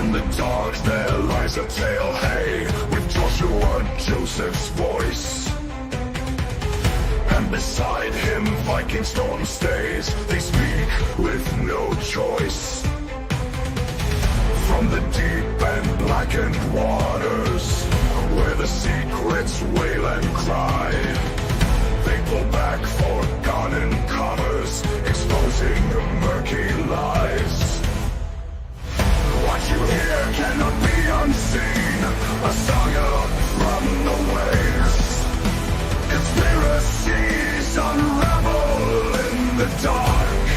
In the dark there lies a tale, hey, with Joshua Joseph's voice. And beside him Viking Storm stays, they speak with no choice. From the deep and blackened waters, where the secrets wail and cry, they pull back forgotten comers, exposing murky lies. What you hear cannot be unseen, a saga from the waves. Conspiracies unravel in the dark,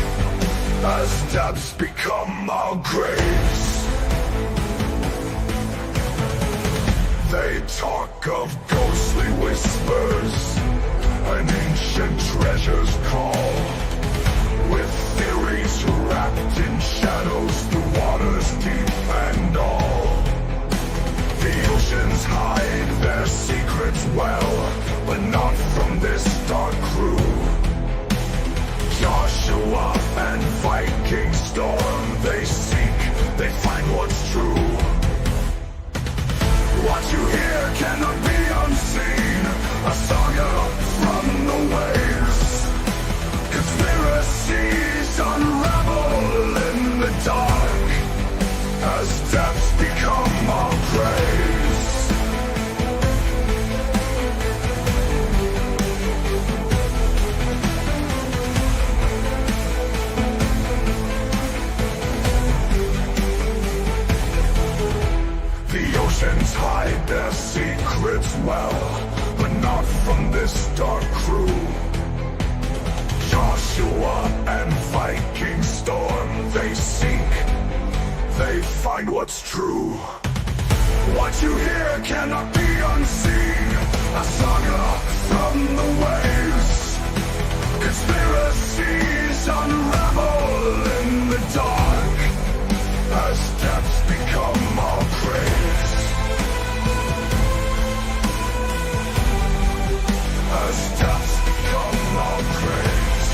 as depths become our graves. They talk of ghostly whispers, an ancient treasure's call, with theories wrapped in shadows, the waters deep and all. The oceans hide their secrets well, but not from this dark crew. Joshua and Viking Storm, they seek, they find what's true. What you hear cannot be unseen, a saga from the waves. Conspiracies unravel in the dark, as depths become our graves. The oceans hide their secrets well, but not from this dark crew. Joshua and Viking Storm, they seek, they find what's true. What you hear cannot be unseen, a saga from the waves. Conspiracies unravel in the dark, as depths become our graves. As depths become our graves.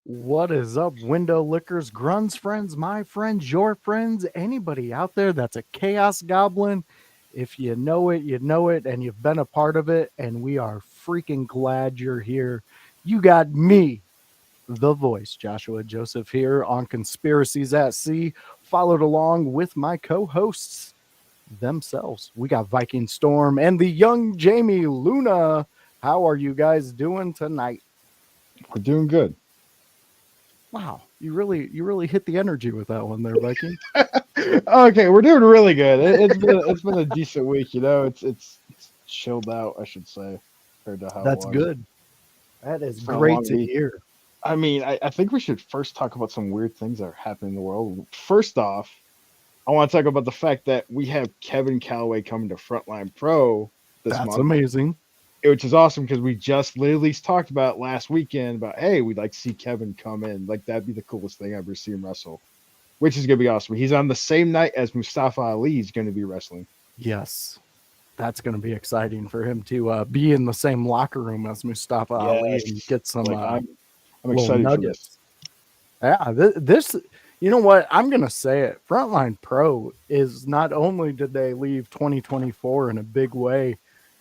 What is up, window lickers, grunts friends, my friends, your friends, anybody out there that's a chaos goblin? If you know it, you know it, and you've been a part of it, and we are freaking glad you're here. You got me, the voice, Joshua Joseph, here on Conspiracies at Sea, followed along with my co-hosts themselves. We got Viking Storm and the young Jamie Luna. How are you guys doing tonight? We're doing good. Wow, you really hit the energy with that one there, Viking. Okay, we're doing really good. It's been a decent week, you know. It's chilled out, I should say, compared to how That's it was. good. That is For a great long to week. hear. I mean, I think we should first talk about some weird things that are happening in the world. First off, I want to talk about the fact that we have Kevin Calloway coming to Frontline Pro this That's month, amazing. which is awesome because we just literally talked about last weekend about, hey, we'd like to see Kevin come in. Like, that'd be the coolest thing I've ever seen wrestle, which is going to be awesome. He's on the same night as Mustafa Ali is going to be wrestling. Yes, that's going to be exciting for him to be in the same locker room as Mustafa Ali and Yes. get some Like, I'm little excited for nuggets. this. Yeah, this, you know what? I'm going to say it. Frontline Pro is not only did they leave 2024 in a big way,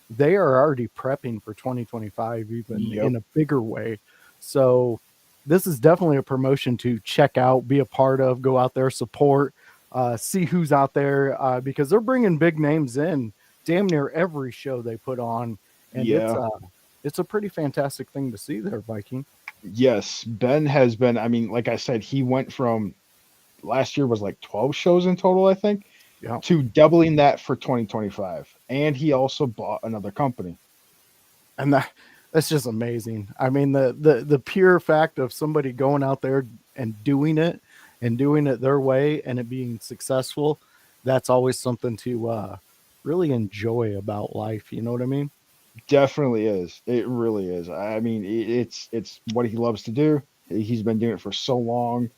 they are already prepping for 2025 even Yep. in a bigger way. So this is definitely a promotion to check out, be a part of, go out there, support, see who's out there, because they're bringing big names in damn near every show they put on. And Yeah. it's a pretty fantastic thing to see there, Viking. Yes, Ben has been. I mean, like I said, he went from last year was like 12 shows in total, I think, Yeah. to doubling that for 2025. And he also bought another company. And that's just amazing. I mean, the pure fact of somebody going out there and doing it their way and it being successful, that's always something to really enjoy about life. You know what I mean? Definitely is. It really is. I mean, it's what he loves to do. He's been doing it for so long.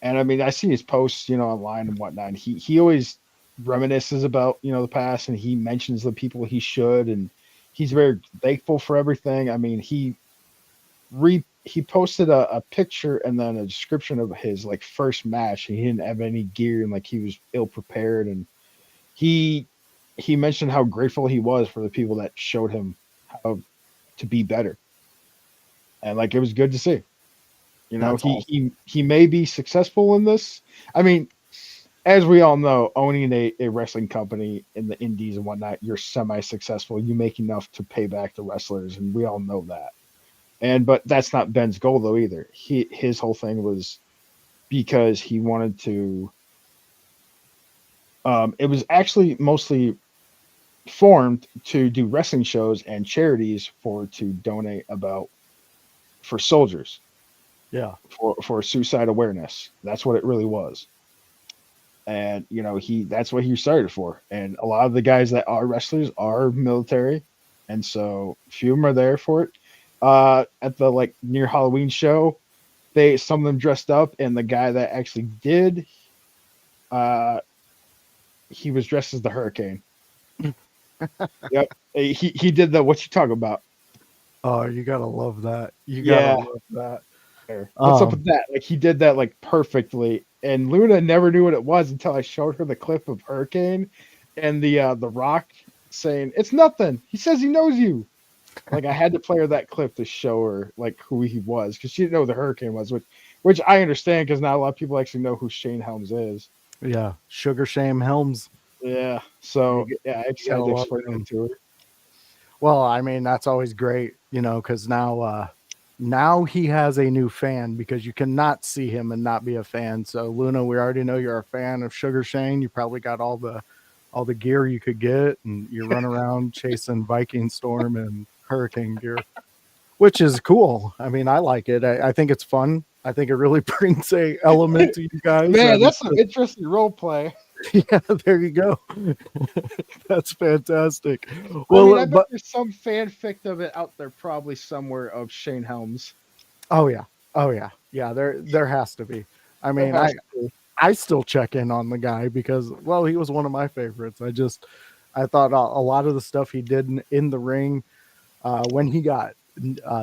And I mean, I see his posts, you know, online and whatnot. He always reminisces about the past, and he mentions the people he should, and he's very thankful for everything. I mean, he posted a picture and then a description of his like first match. He didn't have any gear and like he was ill prepared, and he he mentioned how grateful he was for the people that showed him how to be better, and like it was good to see. That's awesome. He may be successful in this. I mean, as we all know, owning a wrestling company in the indies and whatnot, you're semi-successful. You make enough to pay back the wrestlers, and we all know that. But that's not Ben's goal though either. His whole thing was because he wanted to. It was actually mostly formed to do wrestling shows and charities to donate about for soldiers Yeah. for suicide awareness. That's what it really was. And that's what he started for. And a lot of the guys that are wrestlers are military, and so few of them are there for it. At the like near Halloween show, some of them dressed up, and the guy that actually did, he was dressed as the Hurricane. Yep, he did the what you talking about? Oh, you gotta love that. You gotta love that. What's up with that? Like he did that like perfectly, and Luna never knew what it was until I showed her the clip of Hurricane and the Rock saying it's nothing. He says he knows you. Like I had to play her that clip to show her like who he was because she didn't know who the Hurricane was, which I understand because not a lot of people actually know who Shane Helms is. Yeah, Sugar Shame Helms. Yeah, so yeah, I just had to explain it to her. Well, I mean that's always great, because now he has a new fan because you cannot see him and not be a fan. So Luna, we already know you're a fan of Sugar Shane. You probably got all the gear you could get, and you run around chasing Viking Storm and Hurricane gear, which is cool. I mean, I like it. I think it's fun. I think it really brings a element to you guys. Man, that's an interesting role play. Yeah, there you go. That's fantastic. Well, I bet there's some fanfic of it out there, probably somewhere, of Shane Helms. Oh yeah. There has to be. I mean, I still check in on the guy because, well, he was one of my favorites. I thought a lot of the stuff he did in the ring when he got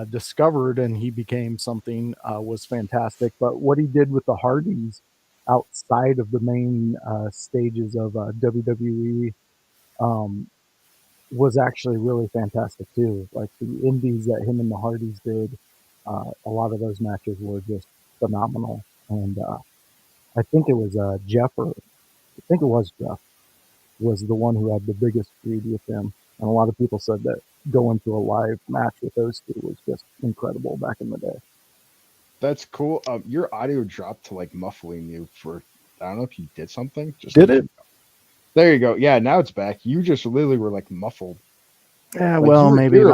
discovered and he became something was fantastic. But what he did with the Hardys outside of the main stages of WWE was actually really fantastic too. Like the indies that him and the Hardys did, a lot of those matches were just phenomenal. And I think it was Jeff was the one who had the biggest feud with him. And a lot of people said that going to a live match with those two was just incredible back in the day. That's cool. Your audio dropped to like muffling you for, I don't know if you did something. Did it? There you go. Yeah, now it's back. You just literally were like muffled. Yeah, like, well, maybe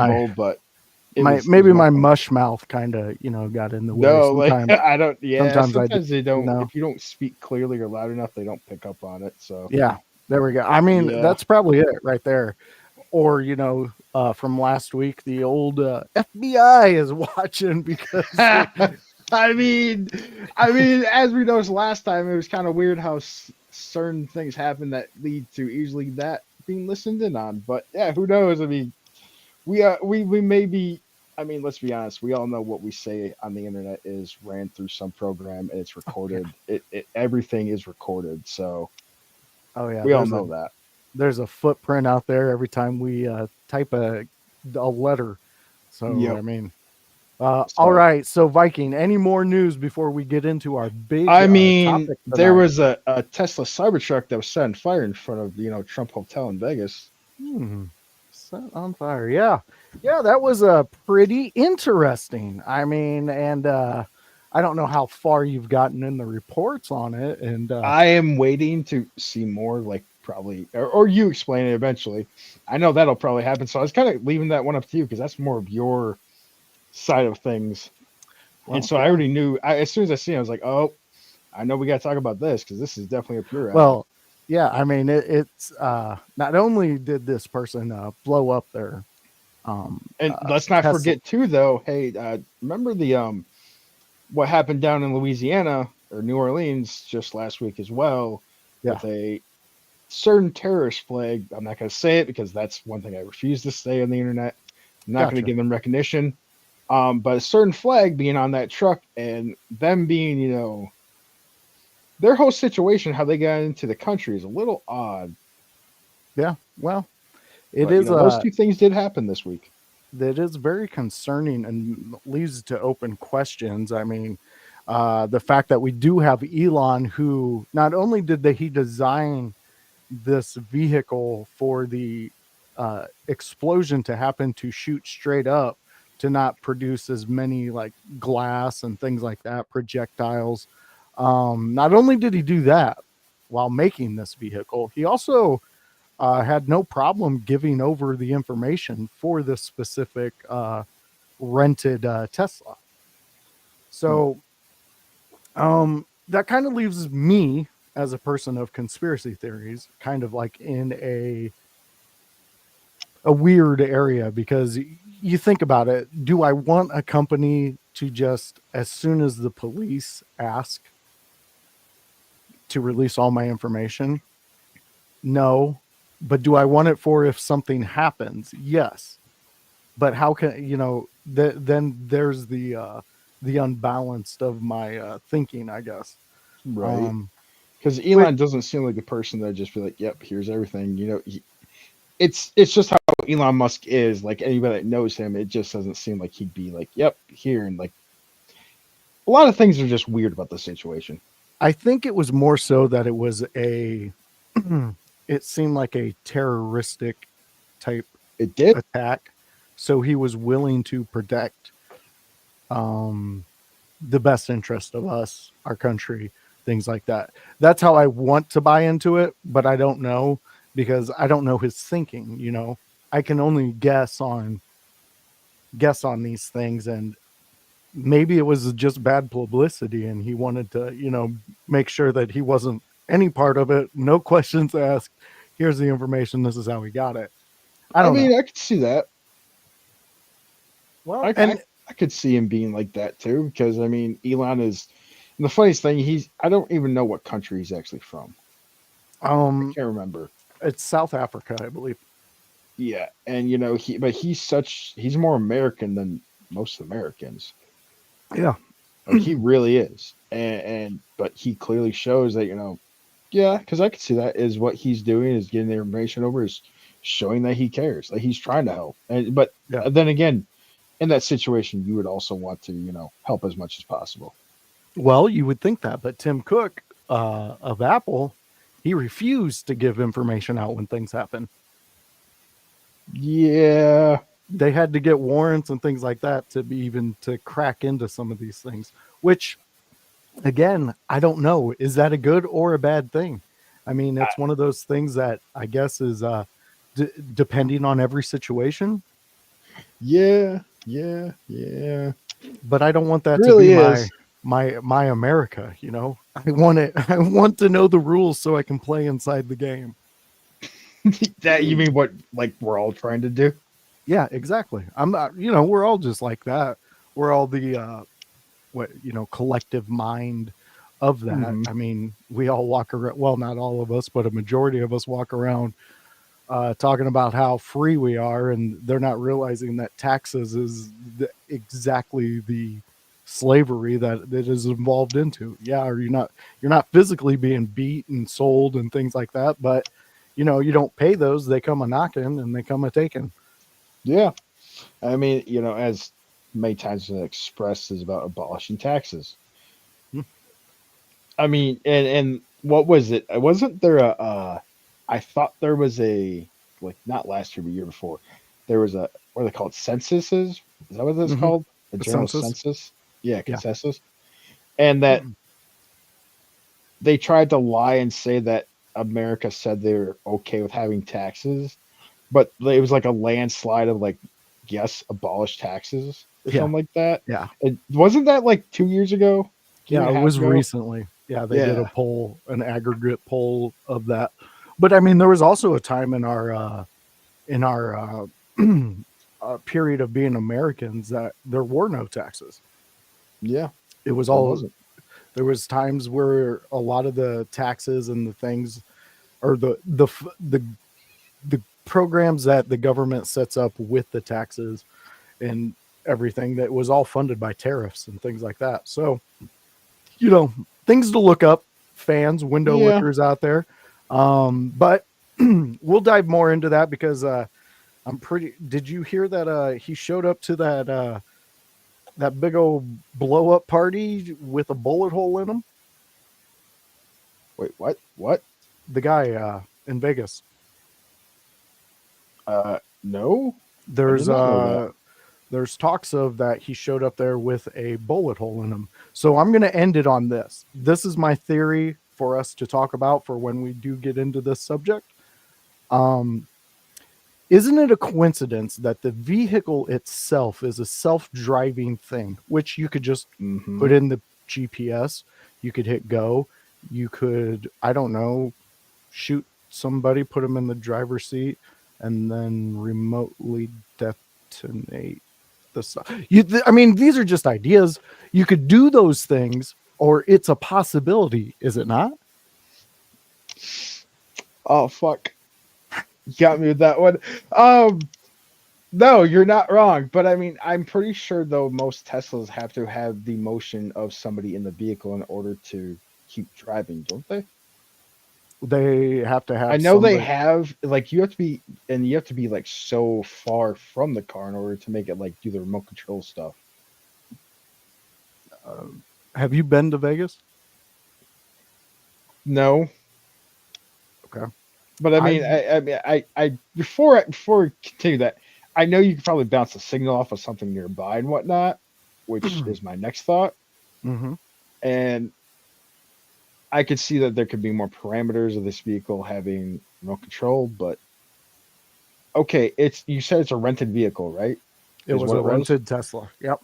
my mush mouth kind of got in the way. No, like I don't. Yeah, sometimes they don't. No. If you don't speak clearly or loud enough, they don't pick up on it. So yeah, there we go. I mean, that's probably it right there. Or from last week, the old FBI is watching because. I mean, as we noticed last time, it was kind of weird how certain things happen that lead to easily that being listened in on. But yeah, who knows? I mean, we may be. I mean, let's be honest. We all know what we say on the internet is ran through some program and it's recorded. Everything is recorded. So, oh yeah, we all know that. There's a footprint out there every time we type a letter. So I mean. All right, so Viking, any more news before we get into our big topic there was a Tesla Cybertruck that was set on fire in front of Trump Hotel in Vegas. Set on fire. Yeah, that was pretty interesting. I mean, and I don't know how far you've gotten in the reports on it, and I am waiting to see more, like probably or you explain it eventually. I know that'll probably happen, so I was kind of leaving that one up to you because that's more of your side of things. And so I already knew as soon as I seen it, I was like, oh, I know we got to talk about this because this is definitely a pure. Well, yeah, I mean, it's not only did this person blow up their and let's not forget too, though. Hey, remember the what happened down in Louisiana or New Orleans just last week as well with a certain terrorist flag. I'm not going to say it because that's one thing I refuse to say on the internet. I'm not going to Gotcha. give them recognition. But a certain flag being on that truck and them being, you know, their whole situation, how they got into the country is a little odd. Yeah. Well, it But you is know, those two things did happen this week. that is very concerning and leads to open questions. I mean, the fact that we do have Elon, who not only he design this vehicle for the explosion to happen to shoot straight up, to not produce as many like glass and things like that, projectiles. Not only did he do that while making this vehicle, he also had no problem giving over the information for this specific rented Tesla. So that kind of leaves me as a person of conspiracy theories kind of like in a weird area, because you think about it, do I want a company to just, as soon as the police ask, to release all my information? No. But do I want it for if something happens? Yes. But how can, then there's the unbalanced of my thinking, I guess. Right. Um, Because Elon doesn't seem like a person that just be like, "Yep, here's everything." You know, it's just how Elon Musk is. Like anybody that knows him, it just doesn't seem like he'd be like, "Yep, here," and like a lot of things are just weird about the situation. I think it was more so that it was it seemed like a terroristic type It did. attack. So he was willing to protect the best interest of us, our country, things like that. That's how I want to buy into it, but I don't know, because I don't know his thinking, I can only guess on these things, and maybe it was just bad publicity and he wanted to, make sure that he wasn't any part of it. No questions asked. Here's the information. This is how we got it. I don't know. I could see that. Well, I could see him being like that too, because I mean, Elon is. And the funniest thing, I don't even know what country he's actually from. I can't remember. It's South Africa, I believe. Yeah, and you know, he's more American than most Americans. Yeah. Like he really is, but he clearly shows that, yeah, because I can see that is what he's doing, is getting the information over, is showing that he cares, that he's trying to help. But Yeah. then again, in that situation, you would also want to, help as much as possible. Well, you would think that, but Tim Cook of Apple, he refused to give information out when things happen. Yeah, They had to get warrants and things like that to be even to crack into some of these things, which again, I don't know. Is that a good or a bad thing? I mean, it's one of those things that I guess is depending on every situation. yeah. But I don't want that It really to be is. my America. I want it. I want to know the rules so I can play inside the game. That you mean what, like we're all trying to do? Yeah, exactly. I'm not. We're all just like that. We're all the collective mind of that. Mhm. I mean, we all walk around. Well, not all of us, but a majority of us walk around talking about how free we are, and they're not realizing that taxes is exactly the slavery that is involved into. Yeah, or you're not physically being beat and sold and things like that, but you don't pay those, they come a knocking and they come a taking. Yeah. I mean, as many times as expressed is about abolishing taxes. Hmm. I mean, and what was it? Wasn't there I thought there was like not last year, but year before, there was what are they called? Censuses? Is that what that's Mhm. called? The A general census. census? Yeah, Yeah. consensus. And that they tried to lie and say that America said they were okay with having taxes, but it was like a landslide of like, yes, abolish taxes or Yeah. something like that. Yeah. It wasn't that like 2 years ago? Year Yeah, and a it half was ago? recently. Yeah, they did a Yeah. poll, an aggregate poll of that. But I mean, there was also a time in our period of being Americans that there were no taxes. Yeah. It was There all wasn't. there was times where a lot of the taxes and the things, or the programs that the government sets up with the taxes and everything, that was all funded by tariffs and things like that. So, things to look up, fans, window Yeah. lickers out there. But we'll dive more into that because did you hear that he showed up to that big old blow up party with a bullet hole in him? Wait, what? The guy in Vegas. No. There's not know that. there's talks of that he showed up there with a bullet hole in him. So I'm going to end it on this. This is my theory for us to talk about for when we do get into this subject. Isn't it a coincidence that the vehicle itself is a self-driving thing, which you could just Mhm. put in the GPS, you could hit go, you could, I don't know, shoot somebody, put them in the driver's seat, and then remotely detonate the stuff. I mean, these are just ideas. You could do those things, or it's a possibility, is it not? Oh fuck. You got me with that one. No, you're not wrong. But I mean, I'm pretty sure though most Teslas have to have the motion of somebody in the vehicle in order to keep driving, don't they? They have to have. I know they somebody- have, like, you have to be like so far from the car in order to make it like do the remote control stuff. Have you been to Vegas? No. Okay. But I mean, I before we continue that, I know you could probably bounce a signal off of something nearby and whatnot, which is my next thought. Mm-hmm. And I could see that there could be more parameters of this vehicle having remote control, but okay, you said it's a rented vehicle, right? It Is was what a it was? rented Tesla. Yep.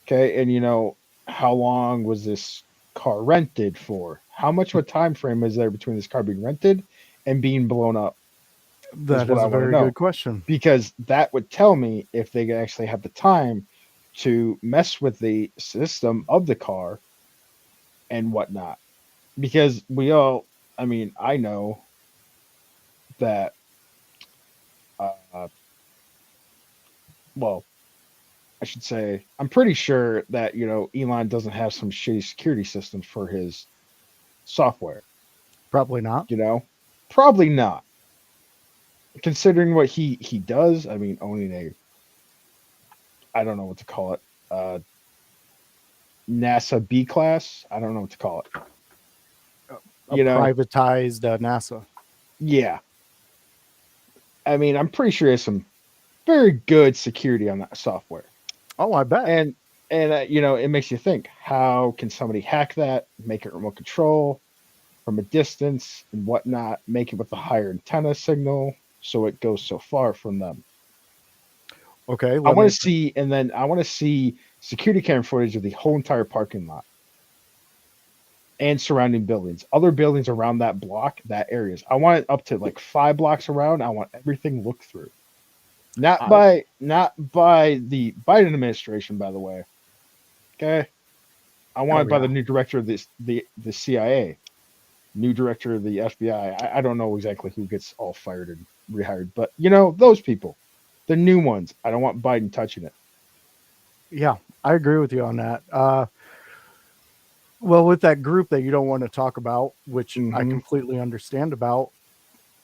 Okay, and how long was this car rented for? How much of a time frame is there between this car being rented and being blown up? That what is I a wanna very know. good question. Because that would tell me if they actually have the time to mess with the system of the car and whatnot. Because I know that, well, I should say, I'm pretty sure that, Elon doesn't have some shitty security systems for his software, Probably not. Probably not. Considering what he does, I mean, owning I don't know what to call it, NASA B class. I don't know what to call it. Privatized NASA. Yeah. I mean, I'm pretty sure there's some very good security on that software. Oh, I bet. And it makes you think, how can somebody hack that, make it remote control from a distance and whatnot, make it with a higher antenna signal so it goes so far from them. Okay. I want to see security camera footage of the whole entire parking lot and surrounding buildings, other buildings around that block, that areas. I want it up to like 5 blocks around. I want everything looked through. Not by the Biden administration, by the way. Okay. I want it by the new director of the CIA, new director of the FBI. I don't know exactly who gets all fired and rehired, but those people, the new ones. I don't want Biden touching it. Yeah, I agree with you on that. Well, with that group that you don't want to talk about, which I Mhm. completely understand about,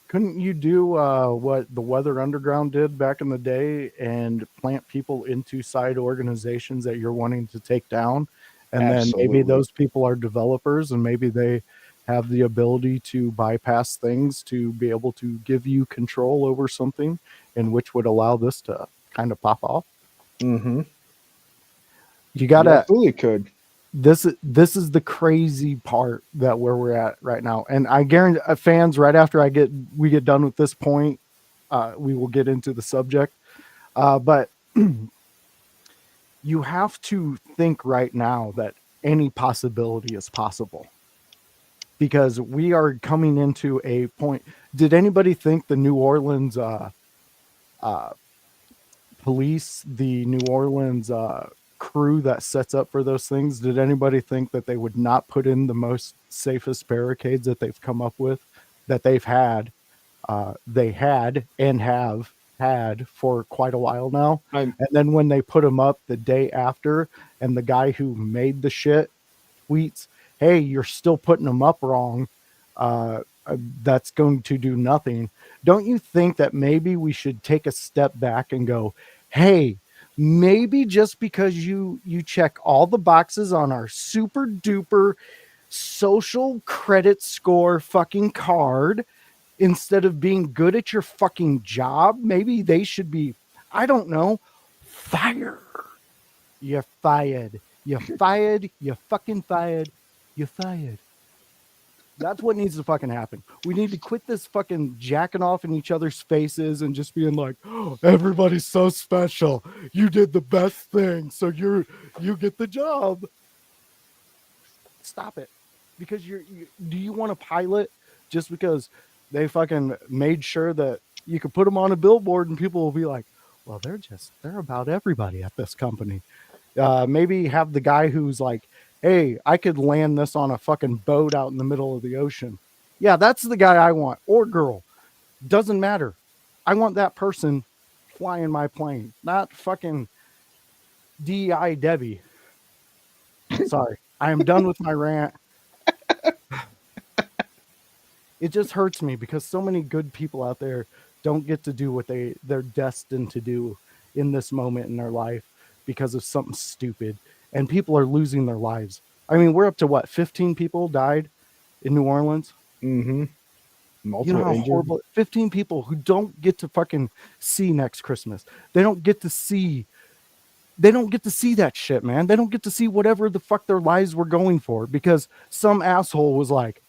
couldn't you do what the Weather Underground did back in the day and plant people into side organizations that you're wanting to take down? And then maybe Absolutely. those people are developers and maybe they have the ability to bypass things to be able to give you control over something, and which would allow this to kind of pop off. Mm-hmm. You gotta absolutely could. this is the crazy part that where we're at right now, and I guarantee fans, right after we get done with this point, we will get into the subject, but you have to think right now that any possibility is possible, because we are coming into a point. Did anybody think the New Orleans police, the New Orleans crew that sets up for those things, did anybody think that they would not put in the most safest barricades that they've come up with that they had and have had for quite a while now. I'm And then when they put them up the day after, and the guy who made the shit tweets, "Hey, you're still putting them up wrong," that's going to do nothing. Don't you think that maybe we should take a step back and go, "Hey, maybe just because you check all the boxes on our super duper social credit score fucking card, instead of being good at your fucking job, maybe they should be, I don't know, fired. You're fired. You're fired. You're fucking fired. You're fired." That's what needs to fucking happen. We need to quit this fucking jacking off in each other's faces and just being like, "Oh, everybody's so special. You did the best thing, so you get the job." Stop it. Because do you want a pilot just because they fucking made sure that you could put them on a billboard and people will be like, "Well, they're about everybody at this company." Maybe have the guy who's like, "Hey, I could land this on a fucking boat out in the middle of the ocean." Yeah, that's the guy I want, or girl. Doesn't matter. I want that person flying my plane, not fucking DEI Debbie. Sorry, I am done with my rant. It just hurts me because so many good people out there don't get to do what they're destined to do in this moment in their life because of something stupid, and people are losing their lives. I mean, we're up to what, 15 people died in New Orleans? mm-hmm. You Multiple know how injured. horrible, 15 people who don't get to fucking see next Christmas. They don't get to see that shit, man. They don't get to see whatever the fuck their lives were going for because some asshole was like,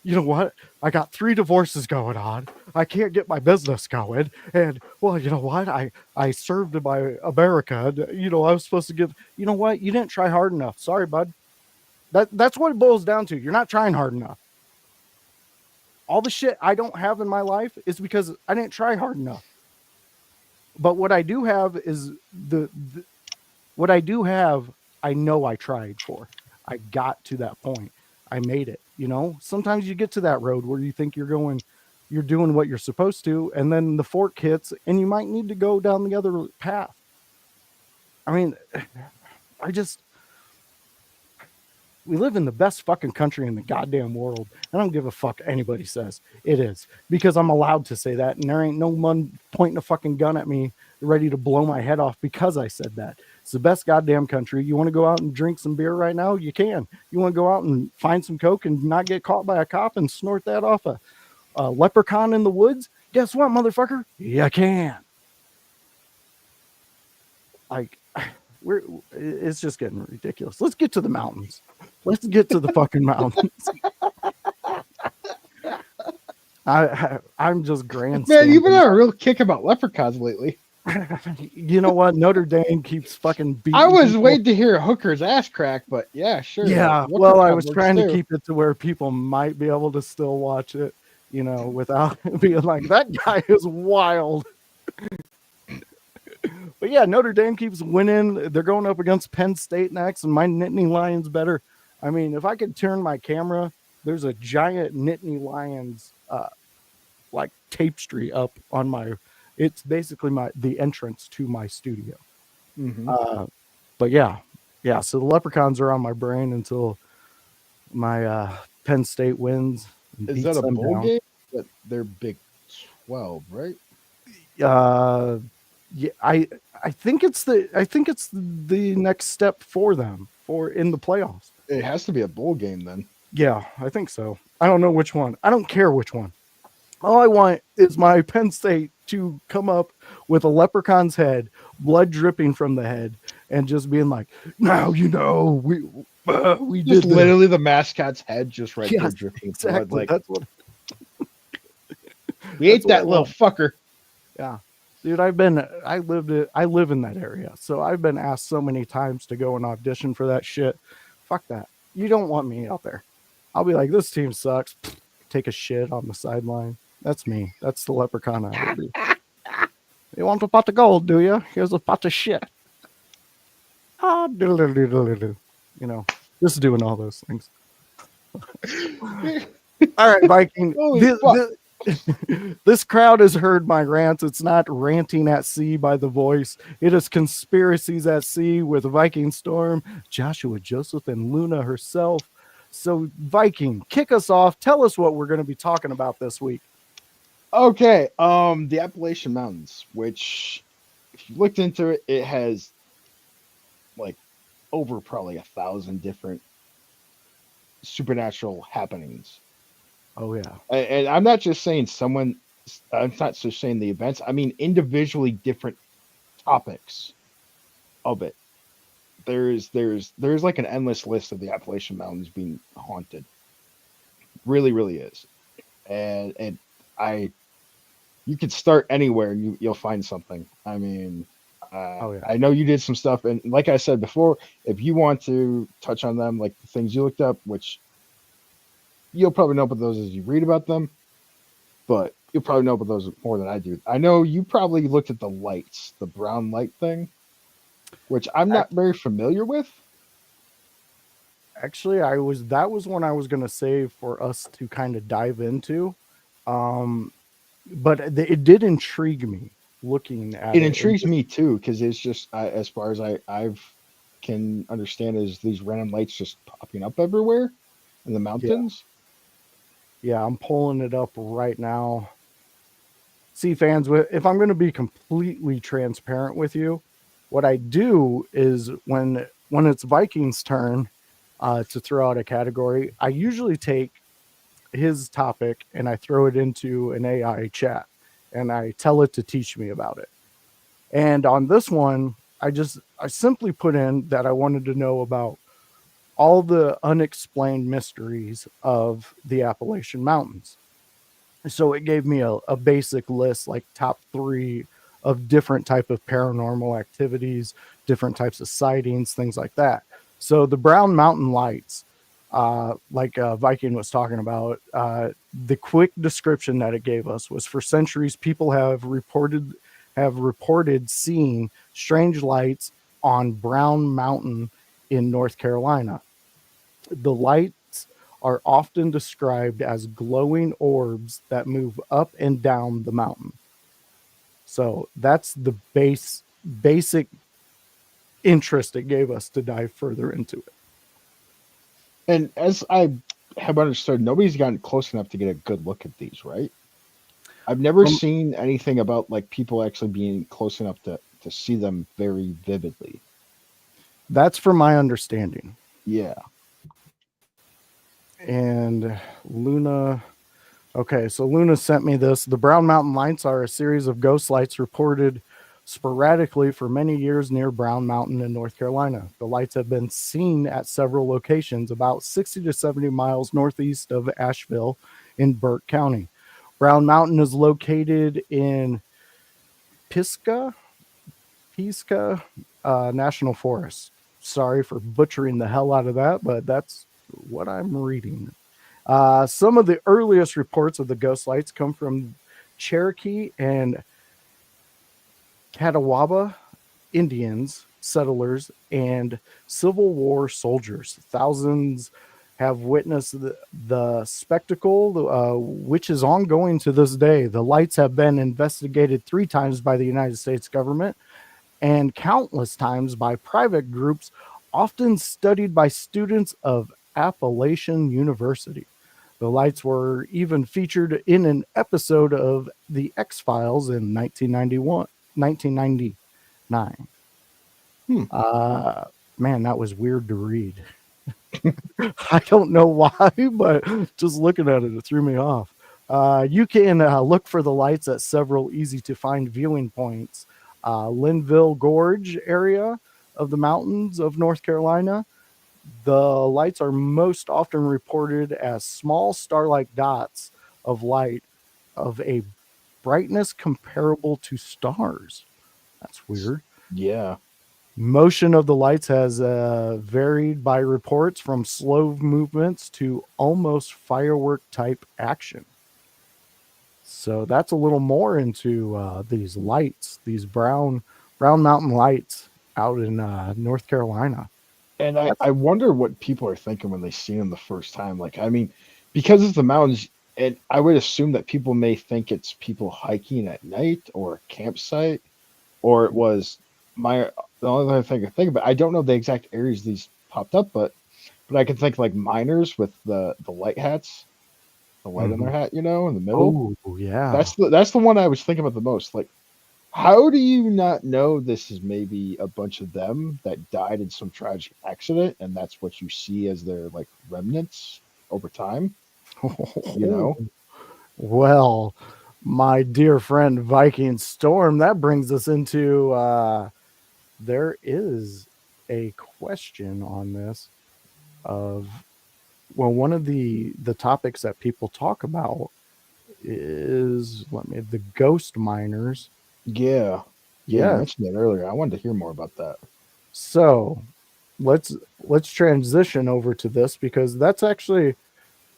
"You know what? I got 3 divorces going on. I can't get my business going. And, well, you know what? I served in my America. And, I was supposed to give, you know what? You didn't try hard enough. Sorry, bud." That's what it boils down to. You're not trying hard enough. All the shit I don't have in my life is because I didn't try hard enough. But what I do have is what I do have, I know I tried for. I got to that point. I made it. Sometimes you get to that road where you think you're doing what you're supposed to, and then the fork hits and you might need to go down the other path. I mean, we live in the best fucking country in the goddamn world. I don't give a fuck anybody says it is, because I'm allowed to say that, and there ain't no one pointing a fucking gun at me ready to blow my head off because I said that. It's the best goddamn country. You want to go out and drink some beer right now? You can. You want to go out and find some coke and not get caught by a cop and snort that off a leprechaun in the woods? Guess what, motherfucker? You can. Like, it's just getting ridiculous. Let's get to the mountains. Let's get to the fucking mountains. I'm just grandstanding. Man, you've been on a real kick about leprechauns lately. You know what? Notre Dame keeps fucking beating. I was people. waiting to hear Hooker's ass crack, but yeah, sure. Yeah, Leprechaun well, I was works trying too. to keep it to where people might be able to still watch it, without being like, "That guy is wild." But yeah, Notre Dame keeps winning. They're going up against Penn State next, and my Nittany Lions better. I mean, if I could turn my camera, there's a giant Nittany Lions like tapestry up on my. It's basically the entrance to my studio. Mm-hmm. But yeah. So the Leprechauns are on my brain until my Penn State wins. Is that a bowl game? But they're Big 12, right? Yeah, I think it's the next step for them in the playoffs. It has to be a bowl game then. Yeah, I think so. I don't know which one. I don't care which one. All I want is my Penn State to come up with a leprechaun's head, blood dripping from the head, and just being like, "Now we Just did literally the mascot's head just right there Yes, dripping exactly. blood. Like, That's what. we ate that's what I that little want. fucker. Yeah, dude, I live in that area, so I've been asked so many times to go and audition for that shit. Fuck that. You don't want me out there. I'll be like, "This team sucks." Take a shit on the sideline. That's me. That's the leprechaun I would be. You want a pot of gold, do you? Here's a pot of shit. Ah, diddle-diddle-diddle-diddle. Just doing all those things. All right, Viking. Holy fuck. This crowd has heard my rants. It's not ranting at sea by the voice. It is conspiracies at sea with Viking Storm, Joshua Joseph, and Luna herself. So, Viking, kick us off. Tell us what we're going to be talking about this week. Okay, the Appalachian Mountains, which if you looked into it, it has like over probably 1,000 different supernatural happenings. Oh, yeah. And I'm not just saying someone, I'm not just saying the events, I mean individually different topics of it. There's like an endless list of the Appalachian Mountains being haunted. Really, really is. And I you could start anywhere and you'll find something. I mean, Oh, yeah. I know you did some stuff, and like I said before, if you want to touch on them, like the things you looked up, which you'll probably know about those as you read about them, but you'll probably know about those more than I do. I know you probably looked at the lights, the brown light thing, which I'm not very familiar with. Actually, that was one I was going to save for us to kind of dive into. But it did intrigue me looking at It it. intrigues me too because it's just as far as I've can understand is these random lights just popping up everywhere in the mountains. Yeah, I'm pulling it up right now. See, fans, if I'm going to be completely transparent with you, what I do is when it's Vikings' turn to throw out a category, I usually take his topic and I throw it into an AI chat and I tell it to teach me about it. And on this one, I simply put in that I wanted to know about all the unexplained mysteries of the Appalachian Mountains. So it gave me a basic list, like top 3 of different type of paranormal activities, different types of sightings, things like that. So the Brown Mountain Lights, like Viking was talking about, the quick description that it gave us was, for centuries, people have reported seeing strange lights on Brown Mountain in North Carolina. The lights are often described as glowing orbs that move up and down the mountain. So that's the basic interest it gave us to dive further into it. And as I have understood, nobody's gotten close enough to get a good look at these, right? I've never seen anything about like people actually being close enough to see them very vividly. That's from my understanding. Yeah. And Luna. Okay, so Luna sent me this. The Brown Mountain Lights are a series of ghost lights reported sporadically for many years near Brown Mountain in North Carolina. The lights have been seen at several locations about 60 to 70 miles northeast of Asheville in Burke County. Brown Mountain is located in Pisgah National Forest. Sorry for butchering the hell out of that, but that's what I'm reading. Some of the earliest reports of the ghost lights come from Cherokee and Catawba Indians, settlers, and Civil War soldiers. Thousands have witnessed the spectacle, which is ongoing to this day. The lights have been investigated 3 times by the United States government and countless times by private groups, often studied by students of Appalachian University. The lights were even featured in an episode of The X-Files in 1999. Man, that was weird to read. I don't know why, but just looking at it, it threw me off. You can look for the lights at several easy-to-find viewing points. Linville Gorge area of the mountains of North Carolina. The lights are most often reported as small star-like dots of light of a brightness comparable to stars. That's weird. Yeah. Motion of the lights has varied by reports from slow movements to almost firework type action. So that's a little more into these lights, these brown mountain lights out in North Carolina. And I wonder what people are thinking when they see them the first time. Like, I mean, because it's the mountains, and I would assume that people may think it's people hiking at night or a campsite, or it was my the only other thing I can think about. I don't know the exact areas these popped up, but I can think like miners with the light hats, the light on their Mhm. hat, in the middle. Oh, yeah. That's the one I was thinking about the most. Like, how do you not know this is maybe a bunch of them that died in some tragic accident, and that's what you see as their like remnants over time? You know? Well, my dear friend Viking Storm, that brings us into there is a question on this of well, one of the topics that people talk about is the ghost miners. Yeah. Yeah, you Yeah. mentioned that earlier. I wanted to hear more about that. So let's let's transition over to this because that's actually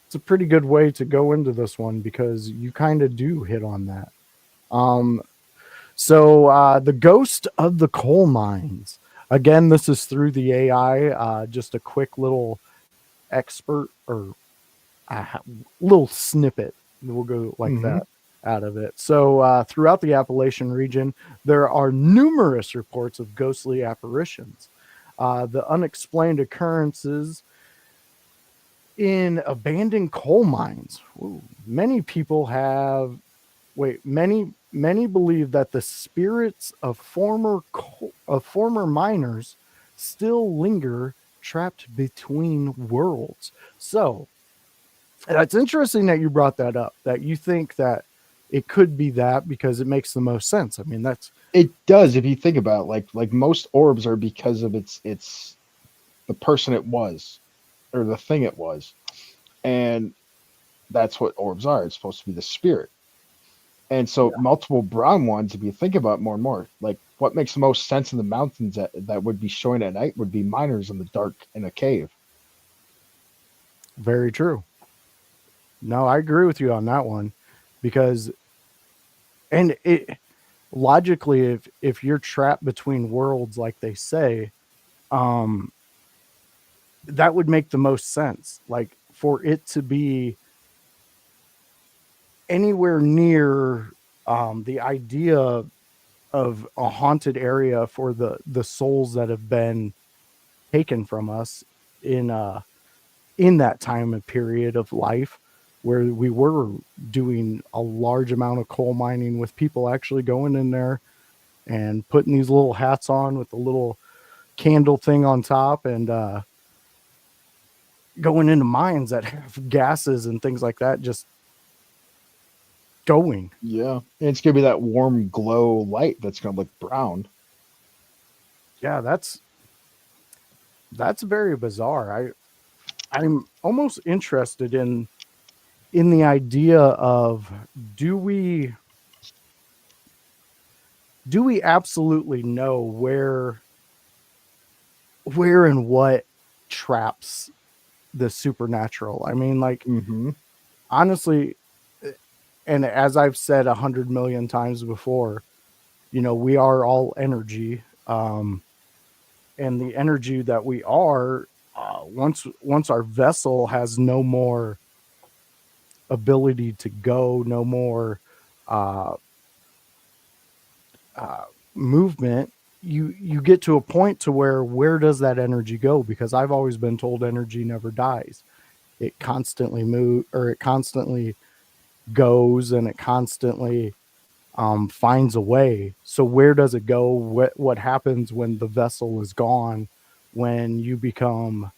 it's a pretty good way to go into this one because you kind of do hit on that. Um, the ghost of the coal mines. Again, this is through the AI. Just a quick little expert or a little snippet. We'll go like Hmm. that out of it. Throughout the Appalachian region, there are numerous reports of ghostly apparitions. The unexplained occurrences in abandoned coal mines. Ooh, many people have many believe that the spirits of former miners still linger trapped between worlds. So that's interesting that you brought that up. That you think that it could be that because it makes the most sense. I mean, that's It does if you think about it, like most orbs are because of its the person it was or the thing it was. And that's what orbs are. It's supposed to be the spirit. And so yeah, multiple brown ones, if you think about it more and more, like what makes the most sense in the mountains that would be showing at night would be miners in the dark in a cave. very true. No, I agree with you on that one because and it logically if you're trapped between worlds like they say, um that would make the most sense. Like for it to be anywhere near the idea of a haunted area for the souls that have been taken from us in that time and period of life where we were doing a large amount of coal mining with people actually going in there and putting these little hats on with the little candle thing on top and going into mines that have gases and things like that just going. Yeah. And it's gonna be that warm glow light that's gonna look brown. Yeah, that's very bizarre. I'm almost interested in the idea of do we do we absolutely know where and what traps the supernatural? I mean, like Hmm. honestly, and as I've said 100 million times before, we are all energy, and the energy that we are, once our vessel has no more ability to go, no more uh, uh, movement, you get to a point to where does that energy go? Because I've always been told energy never dies. It constantly it constantly goes, and it constantly finds a way. So where does it go? What happens when the vessel is gone? When you become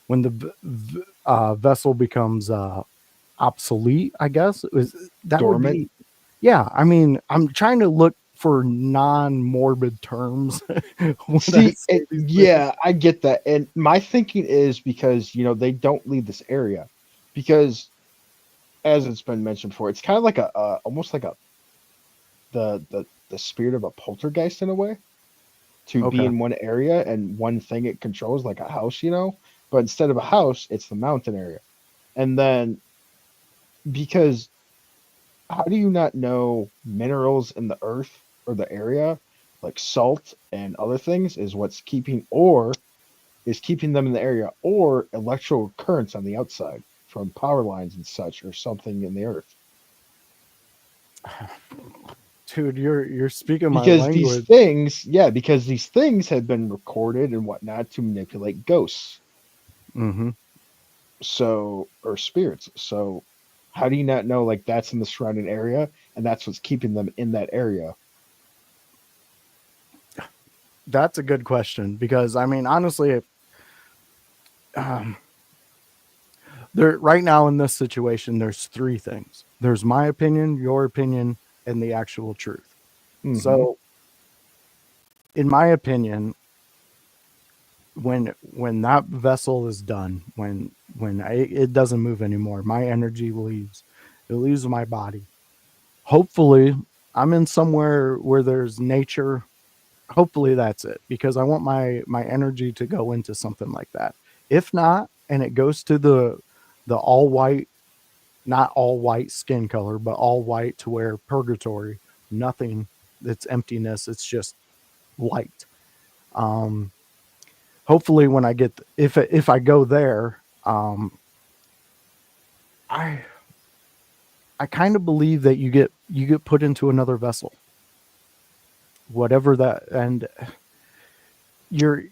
when the vessel becomes obsolete, I guess that would Dormant. be. Yeah, I mean, I'm trying to look for non-morbid terms when I See, say these things. yeah, I get that. And my thinking is because, they don't leave this area. Because as it's been mentioned before, it's kind of like almost like the spirit of a poltergeist in a way, to be Okay, in one area and one thing it controls, like a house. But instead of a house, it's the mountain area. And then because how do you not know minerals in the earth or the area, like salt and other things, is what's keeping them in the area, or electrical currents on the outside? from power lines and such, or something in the earth. Dude, you're speaking my Because these language. things, yeah, because these things have been recorded and whatnot to manipulate ghosts, Mm-hmm. so, or spirits. So, how do you not know like that's in the surrounding area and that's what's keeping them in that area? That's a good question because I mean, honestly, um, there right now in this situation, there's three things. There's my opinion, your opinion, and the actual truth. Hmm. So, in my opinion, when that vessel is done, it doesn't move anymore, my energy leaves. It leaves my body. Hopefully, I'm in somewhere where there's nature. Hopefully that's it because I want my energy to go into something like that. If not, and it goes to the all white, not all white skin color, but all white to where purgatory, nothing, it's emptiness, it's just light. Um hopefully when I get if I go there, I I kind of believe that you get put into another vessel. Whatever that, and you're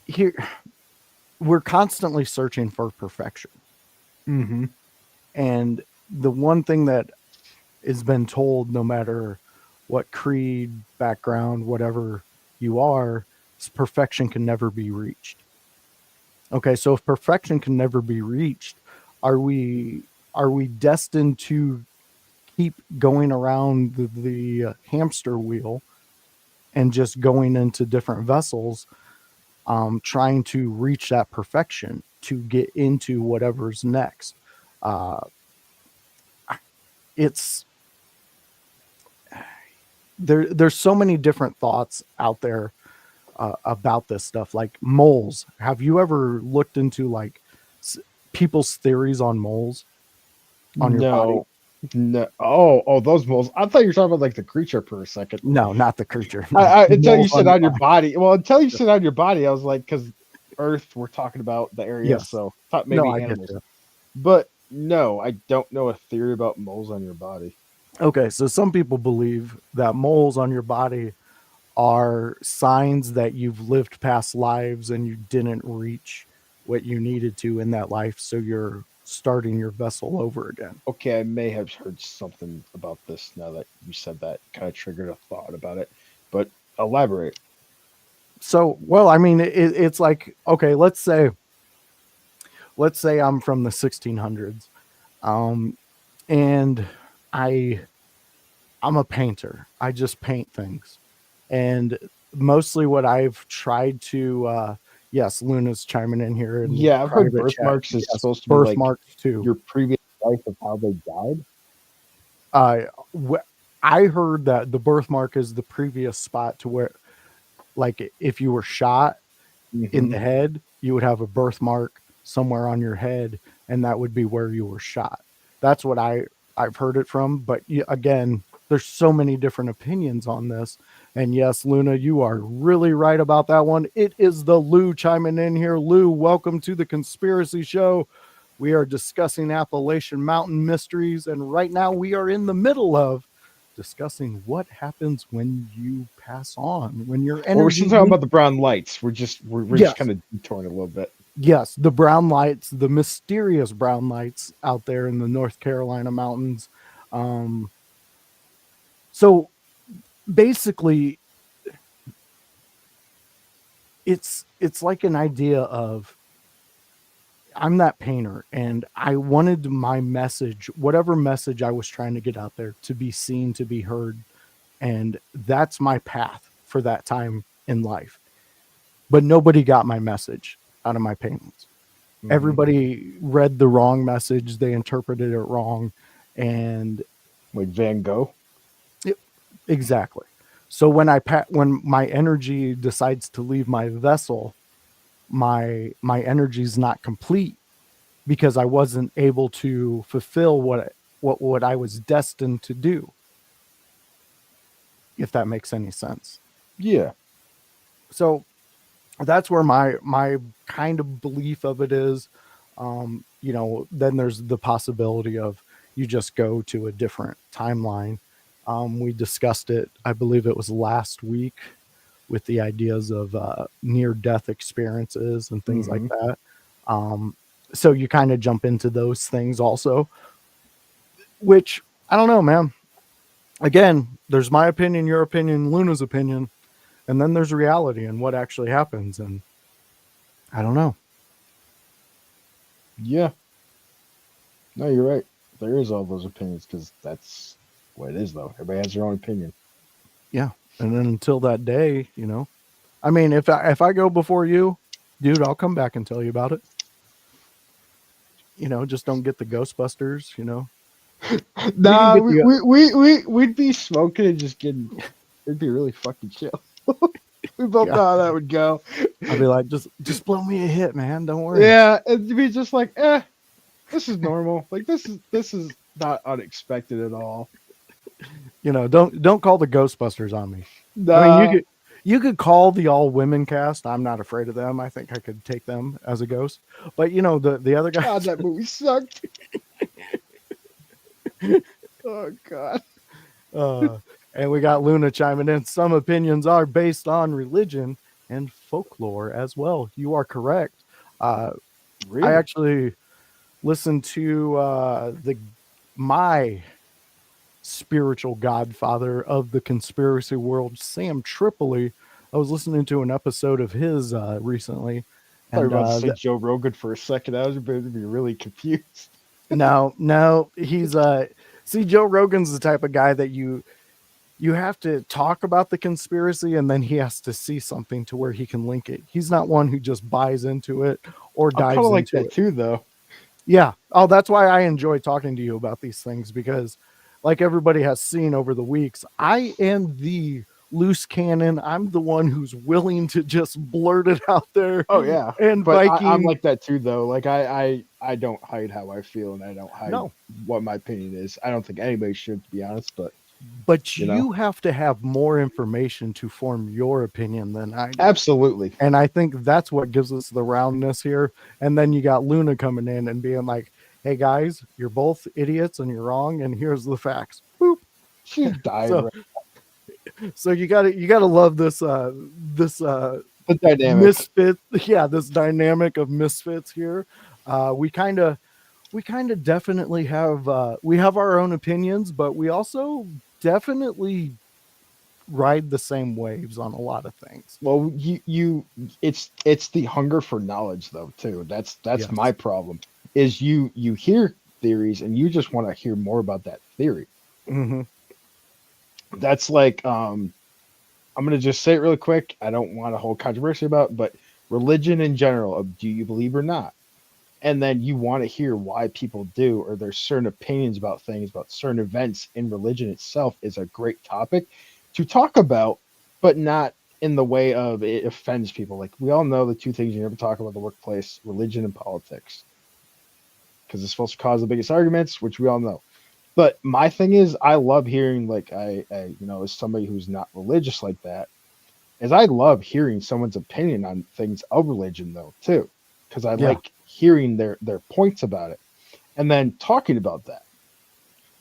here, we're constantly searching for perfection. Mm-hmm. And the one thing that has been told, no matter what creed, background, whatever you are, is perfection can never be reached. Okay, so if perfection can never be reached, are we destined to keep going around the hamster wheel and just going into different vessels, trying to reach that perfection to get into whatever's next? Uh, it's there's so many different thoughts out there about this stuff, like moles. Have you ever looked into like s- people's theories on moles on your body? No, no. Oh, those moles. I thought you were talking about like the creature for a second. No, not the creature. No, Until you moles said on your on your body. body. Well, until you said on your body, I was like, because Earth, we're talking about the area, Yes. so thought No, maybe I get animals. you. But no, I don't know a theory about moles on your body. Okay, so some people believe that moles on your body are signs that you've lived past lives and you didn't reach what you needed to in that life, so you're starting your vessel over again. Okay, I may have heard something about this now that you said that. Kind of triggered a thought about it, but elaborate. So, well, I mean, it's like, okay, let's say I'm from the 1600s, um, and I I'm a painter. I just paint things, and mostly what I've tried to yes, Luna's chiming in here in the Yeah, I've heard private chat. birthmarks is Yes, supposed to be like birthmarks too. your previous life of how they died. Uh, I heard that the birthmark is the previous spot to where, like, if you were shot in Hmm. the head, you would have a birthmark somewhere on your head, and that would be where you were shot. That's what I've heard it from. But again, there's so many different opinions on this. And yes, Luna, you are really right about that one. It is the Lou chiming in here. Lou, welcome to the Conspiracy Show. We are discussing Appalachian Mountain mysteries, and right now we are in the middle of discussing what happens when you pass on, when your Well, we're still energy. talking about the brown lights. We're just Yes, kind of detouring a little bit. yes, the brown lights, the mysterious brown lights out there in the North Carolina mountains. Um, so basically, it's like an idea of, I'm that painter, and I wanted my message, whatever message I was trying to get out there, to be seen, to be heard, and that's my path for that time in life. But nobody got my message out of my paintings. Hmm. Everybody read the wrong message, they interpreted it wrong, and Like Van Gogh. it, exactly. So when my energy decides to leave my vessel, my energy is not complete because I wasn't able to fulfill what I was destined to do, if that makes any sense. Yeah. So that's where my kind of belief of it is. then there's the possibility of you just go to a different timeline. We discussed it, I believe it was last week, with the ideas of near-death experiences and things like that. So you kind of jump into those things also, which I don't know, man. Again, there's my opinion, your opinion, Luna's opinion, and then there's reality and what actually happens. And I don't know. Yeah. No, you're right. There is all those opinions because that's what it is, though. Everybody has their own opinion. Yeah. And then until that day, I mean, if I go before you, dude, I'll come back and tell you about it. Just don't get the Ghostbusters, Nah, We can get we'd be smoking and just getting. It'd be really fucking chill. We both know how that would go. I'd be like, just blow me a hit, man. Don't worry. Yeah, it'd be just like, this is normal. Like this is not unexpected at all. Don't call the Ghostbusters on me. Nah. I mean, you could call the all women cast. I'm not afraid of them. I think I could take them as a ghost. But the other guys. God, that movie sucked. Oh God. And we got Luna chiming in. Some opinions are based on religion and folklore as well. You are correct. Really? I actually listened to my spiritual godfather of the conspiracy world, Sam Tripoli. I was listening to an episode of his recently. I was about to say Joe Rogan for a second. I was about to be really confused. No, he's see, Joe Rogan's the type of guy that you have to talk about the conspiracy and then he has to see something to where he can link it. He's not one who just buys into it or dives into like that it too, though. Yeah. Oh, that's why I enjoy talking to you about these things, because like everybody has seen over the weeks, I am the loose cannon. I'm the one who's willing to just blurt it out there. Oh yeah. And but Viking, I'm like that too, though. Like I don't hide how I feel, and I don't hide what my opinion is. I don't think anybody should, to be honest. But you have to have more information to form your opinion than I do. Absolutely. And I think that's what gives us the roundness here. And then you got Luna coming in and being like, hey guys, you're both idiots and you're wrong, and here's the facts. Boop. She's dying. So you gotta love this the dynamic. misfit. Yeah, this dynamic of misfits here. We kind of definitely have we have our own opinions, but we also definitely ride the same waves on a lot of things. Well, it's the hunger for knowledge, though, too. That's Yes. my problem. Is you hear theories and you just want to hear more about that theory. Mm-hmm. That's like I'm gonna just say it really quick. I don't want a whole controversy about it, but religion in general, do you believe or not? And then you want to hear why people do, or there's certain opinions about things, about certain events in religion itself, is a great topic to talk about, but not in the way of it offends people. Like, we all know the two things you never talk about in the workplace: religion and politics, because it's supposed to cause the biggest arguments, which we all know. But my thing is, I love hearing, like, I as somebody who's not religious like that, is I love hearing someone's opinion on things of religion, though, too, because I like hearing their points about it, and then talking about that.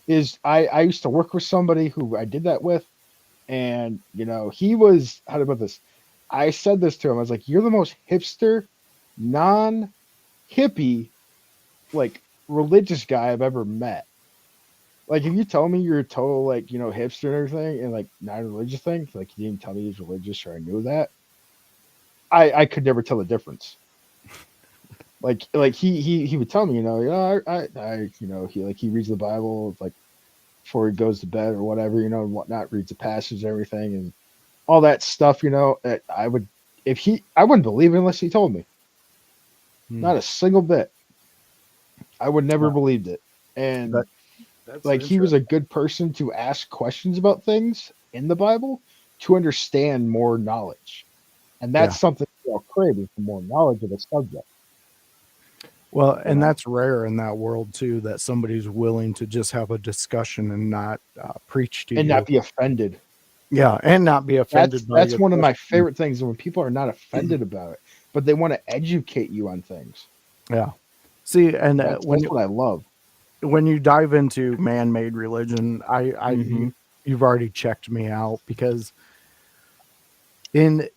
Is I used to work with somebody who I did that with, and he was, how about this? I said this to him. I was like, "You're the most hipster, non-hippie, like, religious guy I've ever met." Like, if you tell me you're a total, like, hipster and everything, and, like, not a religious thing, like, you didn't tell me he's religious or I knew that, I could never tell the difference. Like he would tell me, he reads the Bible, like, before he goes to bed or whatever, and whatnot, reads the passage and everything and all that stuff, I wouldn't believe it unless he told me. Not a single bit. I would never believed it. And That's like, he was a good person to ask questions about things in the Bible to understand more knowledge. And that's something we're all craving, for more knowledge of a subject. Well, and that's rare in that world too, that somebody's willing to just have a discussion and not preach to you. And not be offended. Yeah, and not be offended. That's one of my favorite things, when people are not offended about it, but they want to educate you on things. Yeah. See, and That's what I love. when you dive into man-made religion, Mhm. you've already checked me out because in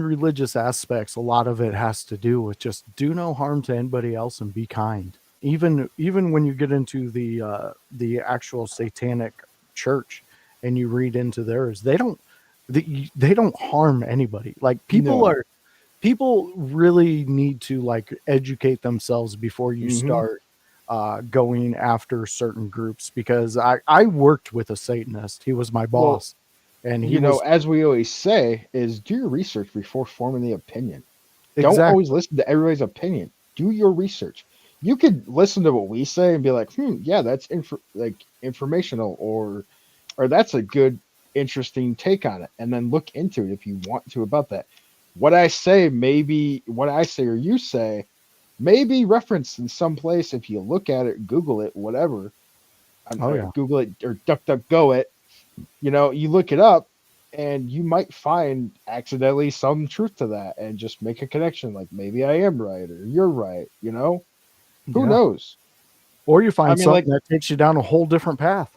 religious aspects, a lot of it has to do with just do no harm to anybody else and be kind. Even when you get into the actual satanic church and you read into theirs, they don't harm anybody. Like No. people really need to like educate themselves before you Mhm. start going after certain groups, because I worked with a Satanist. He was my Well, boss, and he was as we always say, is do your research before forming the opinion. Don't always exactly. listen to everybody's opinion. Do your research. You could listen to what we say and be like, yeah, that's informational, or that's a good, interesting take on it, and then look into it if you want to about that. What I say or you say, may be referenced in some place if you look at it, Google it, whatever. Oh yeah. Google it or DuckDuckGo it. You look it up, and you might find accidentally some truth to that, and just make a connection. Like maybe I am right or you're right. Who Yeah. knows? Or you I find mean, like something that takes you down a whole different path.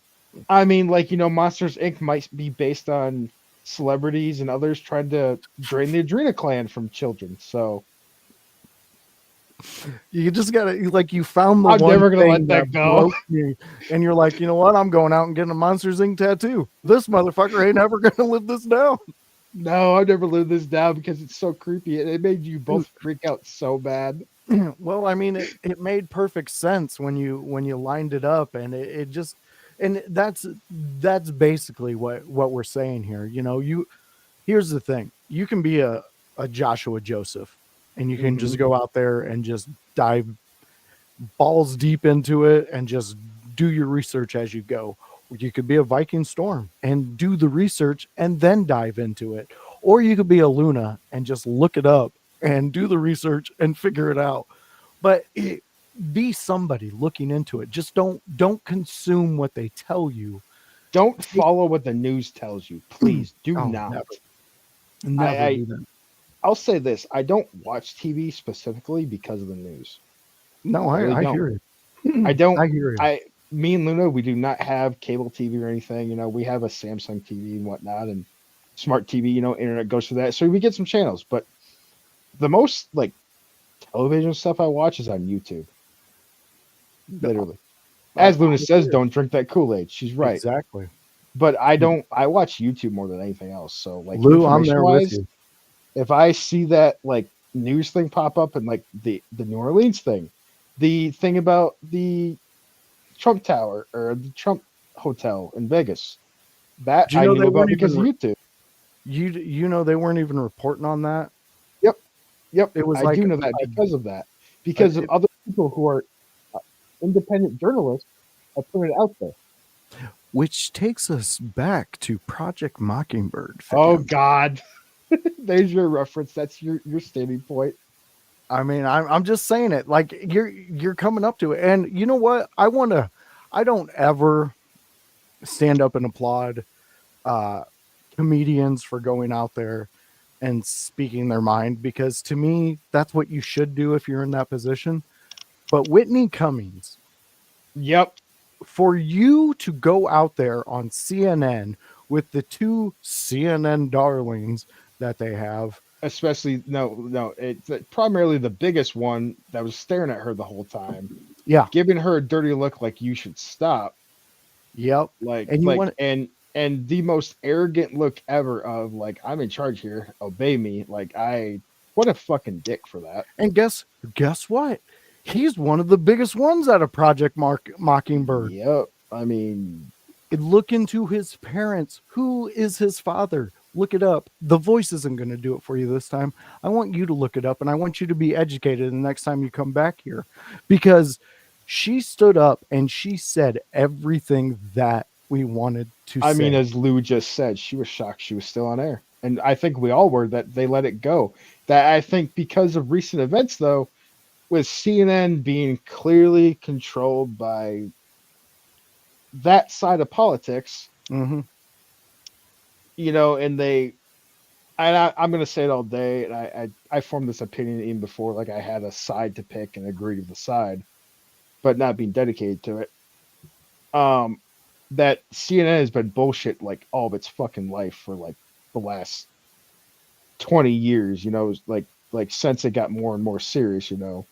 Monsters Inc. might be based on celebrities and others trying to drain the Adrena clan from children. So You just gotta like you found the I'm one never gonna thing let that that go. broke me, and you're like, you know what? I'm going out and getting a Monsters Inc. tattoo. This motherfucker ain't ever gonna live this down. No, I've never lived this down because it's so creepy. It made you Dude, both freak out so bad. well, I mean, it made perfect sense when you lined it up, and it just and that's basically what we're saying here. Here's the thing: you can be a Joshua Joseph, and you can Hmm. just go out there and just dive balls deep into it and just do your research as you go. You could be a Viking Storm and do the research and then dive into it. Or you could be a Luna and just look it up and do the research and figure it out. But be somebody looking into it. Just don't consume what they tell you. Don't follow what the news tells you. Please do Oh, not. never I do that. I'll say this: I don't watch TV specifically because of the news. No, I really I don't. hear you. I don't. I hear you. I Me and Luna, we do not have cable TV or anything. We have a Samsung TV and whatnot, and smart TV. Internet goes through that, so we get some channels. But the most like television stuff I watch is on YouTube. Literally, as Luna I says, hear you. don't drink that Kool-Aid. She's right. Exactly. But I don't. I watch YouTube more than anything else. So like Lou, I'm information there with wise, you. if I see that like news thing pop up and like the New Orleans thing, the thing about the Trump Tower or the Trump Hotel in Vegas, that Do you I know knew they about weren't because of even YouTube. you know they weren't even reporting on that? Yep, yep, It was I like do know that because of that, because of it, other people who are uh, independent journalists have put it out there. which takes us back to Project Mockingbird, Oh fam. God, there's your reference. That's your standing point. I mean, I'm just saying it. Like you're coming up to it, and you know what? I don't ever stand up and applaud uh, comedians for going out there and speaking their mind, because to me, that's what you should do if you're in that position. But Whitney Cummings, Yep, for you to go out there on CNN with the two CNN darlings that they have. especially no, it's primarily the biggest one that was staring at her the whole time, Yeah. giving her a dirty look like you should stop, Yep. like And you like want and the most arrogant look ever of like I'm in charge here, obey me. What a fucking dick for that. and guess what? He's one of the biggest ones out of Project Mockingbird. Yep. I mean, Look into his parents. Who is his father? Look it up. The voice isn't going to do it for you this time. I want you to look it up, and I want you to be educated the next time you come back here, because she stood up and she said everything that we wanted to I mean, say. as Lou just said, she was shocked she was still on air. And I think we all were that they let it go. That I think because of recent events though, with CNN being clearly controlled by that side of politics, Mm-hmm. and I'm gonna say it all day, and I formed this opinion even before, like I had a side to pick and agreed with the side, but not being dedicated to it. Um, that CNN has been bullshit like all of its fucking life for like the last 20 years. You know, like since it got more and more serious. You know,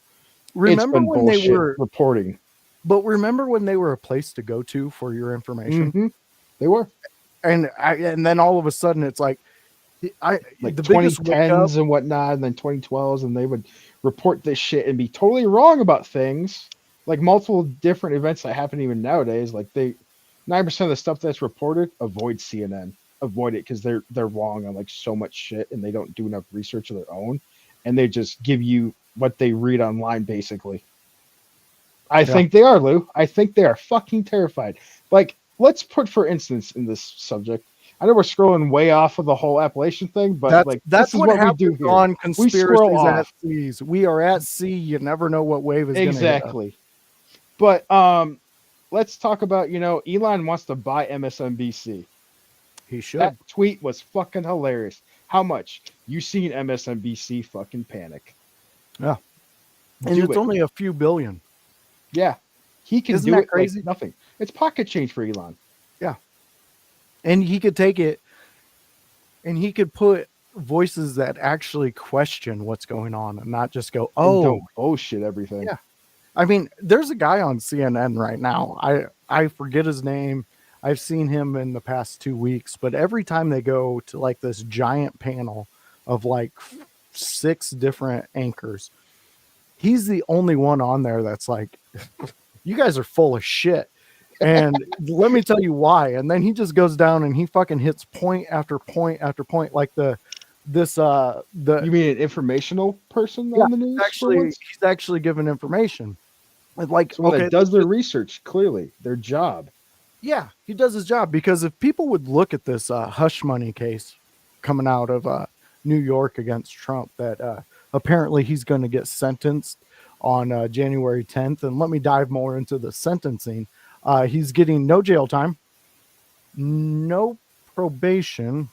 it's Remember been when they bullshit were, reporting. but remember when they were a place to go to for your information? Hmm. They were And then all of a sudden it's like, like the biggest wake up. 2010s and whatnot, and then 2012s, and they would report this shit and be totally wrong about things, like multiple different events that happen even nowadays. Like they, 9% of the stuff that's reported, avoid CNN, avoid it because they're wrong on like so much shit, and they don't do enough research of their own, and they just give you what they read online basically. I think they are, Lou. I think they are fucking terrified. Like, let's put for instance in this subject. I know we're scrolling way off of the whole Appalachian thing, but like That's this is what what we do happens here. on We squirrel conspiracies at off. seas. We are at sea. You never know what wave is going to hit us. Exactly. But let's talk about, Elon wants to buy MSNBC. He should. That tweet was fucking hilarious. How much? You seen MSNBC fucking panic. Yeah. And Do it's it. only a few billion. Yeah. He can Isn't do that it crazy? like nothing. It's pocket change for Elon. And he could take it and he could put voices that actually question what's going on and not just go, And oh, don't bullshit everything. Yeah. I mean, there's a guy on CNN right now. I forget his name. I've seen him in the past 2 weeks, but every time they go to like this giant panel of like 6 different anchors, he's the only one on there that's like, you guys are full of shit. And let me tell you why. And then he just goes down and he fucking hits point after point after point, like You mean an informational person Yeah, on the news? for once? he's actually given information. Like, Someone okay, that does their research, clearly, their job. yeah, he does his job, because if people would look at this hush money case coming out of New York against Trump, that apparently he's going to get sentenced on January 10th. And let me dive more into the sentencing. He's getting no jail time, no probation,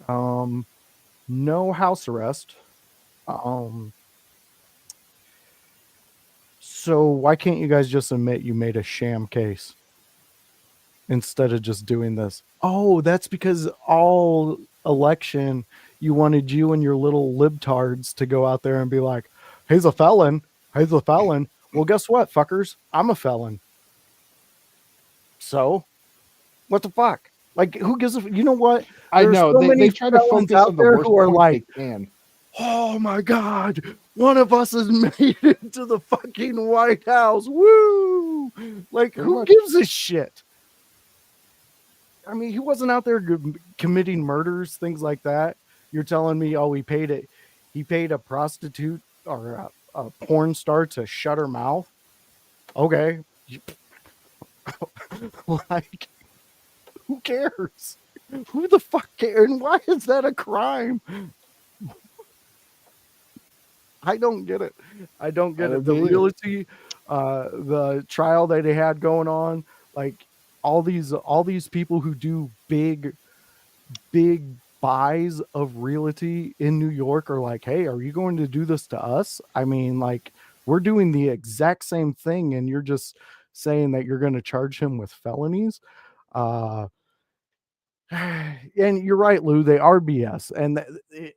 no house arrest. So why can't you guys just admit you made a sham case instead of just doing this? Oh, that's because all election you wanted you and your little libtards to go out there and be like, he's a felon. He's a felon. Well, guess what, fuckers? I'm a felon. So what the fuck? Like, who gives a, you know what? I There's know so they many try to felons focus out on the there worst who are point like, they can. oh my God, one of us has made it to the fucking White House. Woo! Like, Pretty who much. gives a shit? I mean, he wasn't out there committing murders, things like that. You're telling me, oh, he paid a prostitute or a porn star to shut her mouth. Okay. Like, who cares? Who the fuck cares? And why is that a crime? I don't get it. I don't get it. The realty, the trial that they had going on, like all these people who do big buys of realty in New York are like, hey, are you going to do this to us? I mean, like, we're doing the exact same thing, and you're just saying that you're going to charge him with felonies. And you're right, Lou, they are BS. And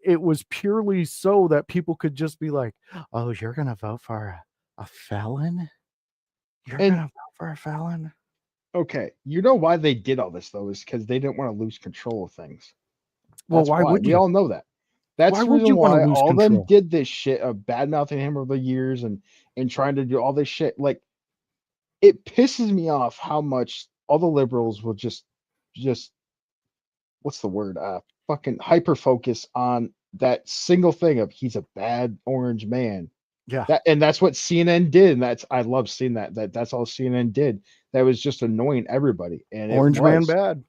it was purely so that people could just be like, oh, you're going to vote for a felon? You're going to vote for a felon? Okay, you know why they did all this though is because they didn't want to lose control of things. Well, That's why would we you? all know that. That's Why the would you reason want to why lose all of them control? did this shit of bad mouthing him over the years and trying to do all this shit. Like, it pisses me off how much all the liberals will just what's the word? Fucking hyper focus on that single thing of he's a bad orange man. Yeah. That's what CNN did, and I love seeing that's all CNN did. That was just annoying everybody, and Orange man bad.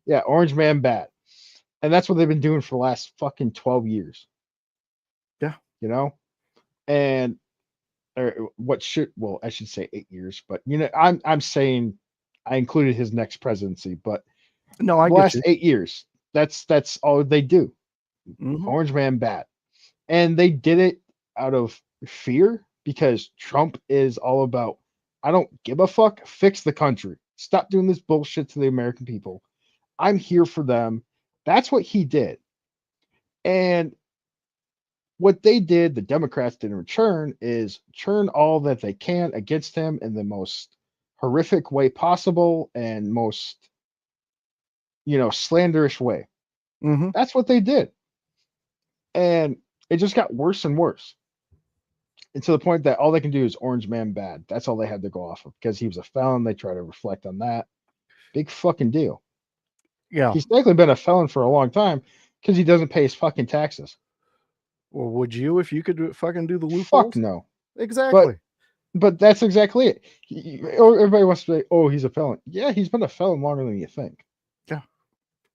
Yeah, orange man bad, and that's what they've been doing for the last fucking 12 years. Yeah, and I should say 8 years, but I'm saying I included his next presidency, but no, I the get last you. 8 years, that's all they do. Mhm. Orange Man bad. And they did it out of fear because Trump is all about, I don't give a fuck, fix the country. Stop doing this bullshit to the American people. I'm here for them. That's what he did. And what they did, the Democrats did in return, is churn all that they can against him in the most horrific way possible and most, slanderish way. Mhm. That's what they did. And it just got worse and worse. And to the point that all they can do is Orange Man bad. That's all they had to go off of because he was a felon. They try to reflect on that. Big fucking deal. Yeah. He's technically been a felon for a long time because he doesn't pay his fucking taxes. Well, would you if you could fucking do the Fuck loopholes? no. But Exactly. but that's exactly it. Everybody wants to say, "Oh, he's a felon." Yeah, he's been a felon longer than you think. Yeah.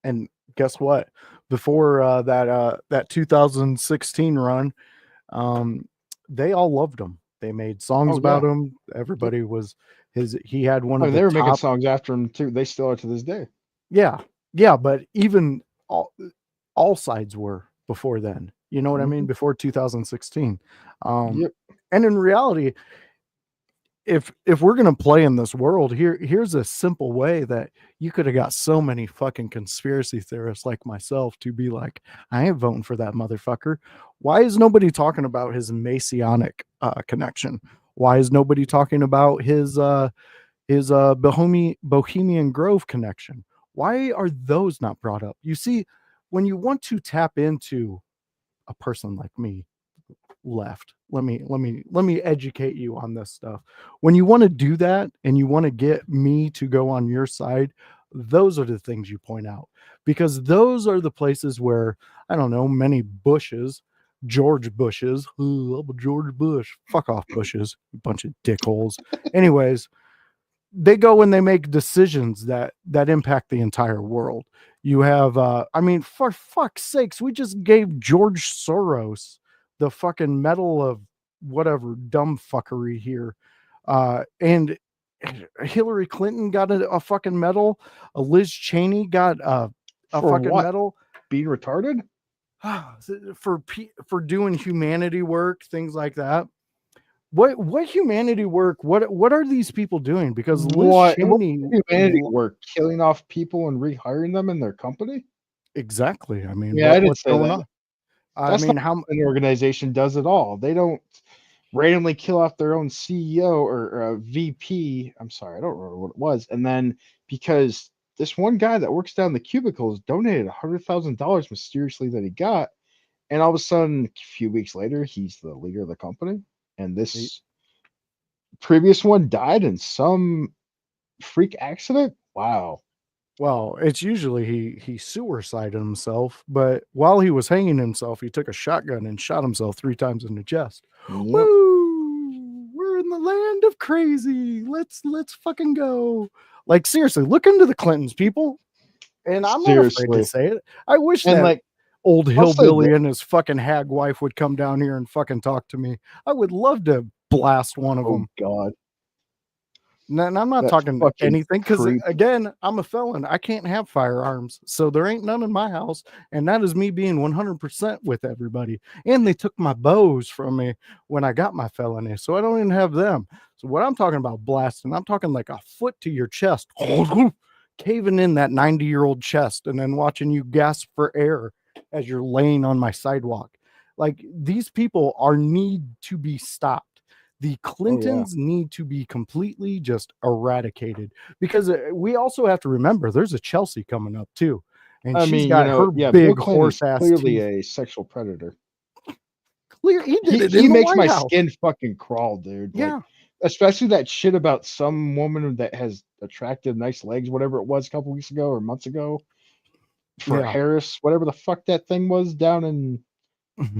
And guess what? Before that 2016 run, they all loved him. They made songs Oh yeah. about him. Everybody was his. He had one I of mean, the they were making top. songs after him too. They still are to this day. Yeah, yeah. But even all sides were before then. You know what I mean? Mhm. Before 2016. Yep. And in reality, if we're gonna play in this world, here's a simple way that you could have got so many fucking conspiracy theorists like myself to be like, I ain't voting for that motherfucker. Why is nobody talking about his Masonic connection? Why is nobody talking about his Bohemian Grove connection? Why are those not brought up? You see, when you want to tap into a person like me, left, let me educate you on this stuff. When you want to do that and you want to get me to go on your side, those are the things you point out, because those are the places where, I don't know, many Bushes, George Bushes, ooh, I'm a George Bush, fuck off Bushes, a bunch of dickholes. Anyways, they go and they make decisions that impact the entire world. You have I mean, for fuck's sakes, we just gave George Soros the fucking medal of whatever dumb fuckery here. And Hillary Clinton got a fucking medal. Liz Cheney got a For fucking what? medal Being retarded? for doing humanity work, things like that. What humanity work? What are these people doing? Because Liz What Cheney, humanity work? Killing off people and rehiring them in their company? exactly. I mean, Yeah, I didn't what's say going that. on? I That's not mean, how? an organization does it all. They don't randomly kill off their own CEO or VP. I'm sorry, I don't remember what it was. And then because this one guy that works down the cubicles donated $100,000 mysteriously that he got, and all of a sudden, a few weeks later, he's the leader of the company. And this previous one died in some freak accident. Wow. Well, it's usually he suicided himself, but while he was hanging himself, he took a shotgun and shot himself 3 times in the chest. Yep. Woo! We're in the land of crazy. Let's fucking go. Like seriously, look into the Clintons, people. And I'm not afraid to Seriously. say it. I wish And that like, old I'll say hillbilly this. and his fucking hag wife would come down here and fucking talk to me. I would love to blast one of Oh them. God, And I'm not that talking fucking anything because, creep. again, I'm a felon. I can't have firearms. So there ain't none in my house. And that is me being 100% with everybody. And they took my bows from me when I got my felony. So I don't even have them. So what I'm talking about blasting, I'm talking like a foot to your chest, caving in that 90-year-old chest and then watching you gasp for air as you're laying on my sidewalk. Like these people need to be stopped. The Clintons need to be completely just eradicated, because we also have to remember there's a Chelsea coming up too, and I she's mean, got her yeah, Bill big Clinton's horse ass clearly teeth. a sexual predator. Clear, he did it He in the makes White my House. skin fucking crawl, dude. Like, Yeah, especially that shit about some woman that has attractive, nice legs, whatever it was, a couple weeks ago or months ago, for yeah. Harris, whatever the fuck that thing was down in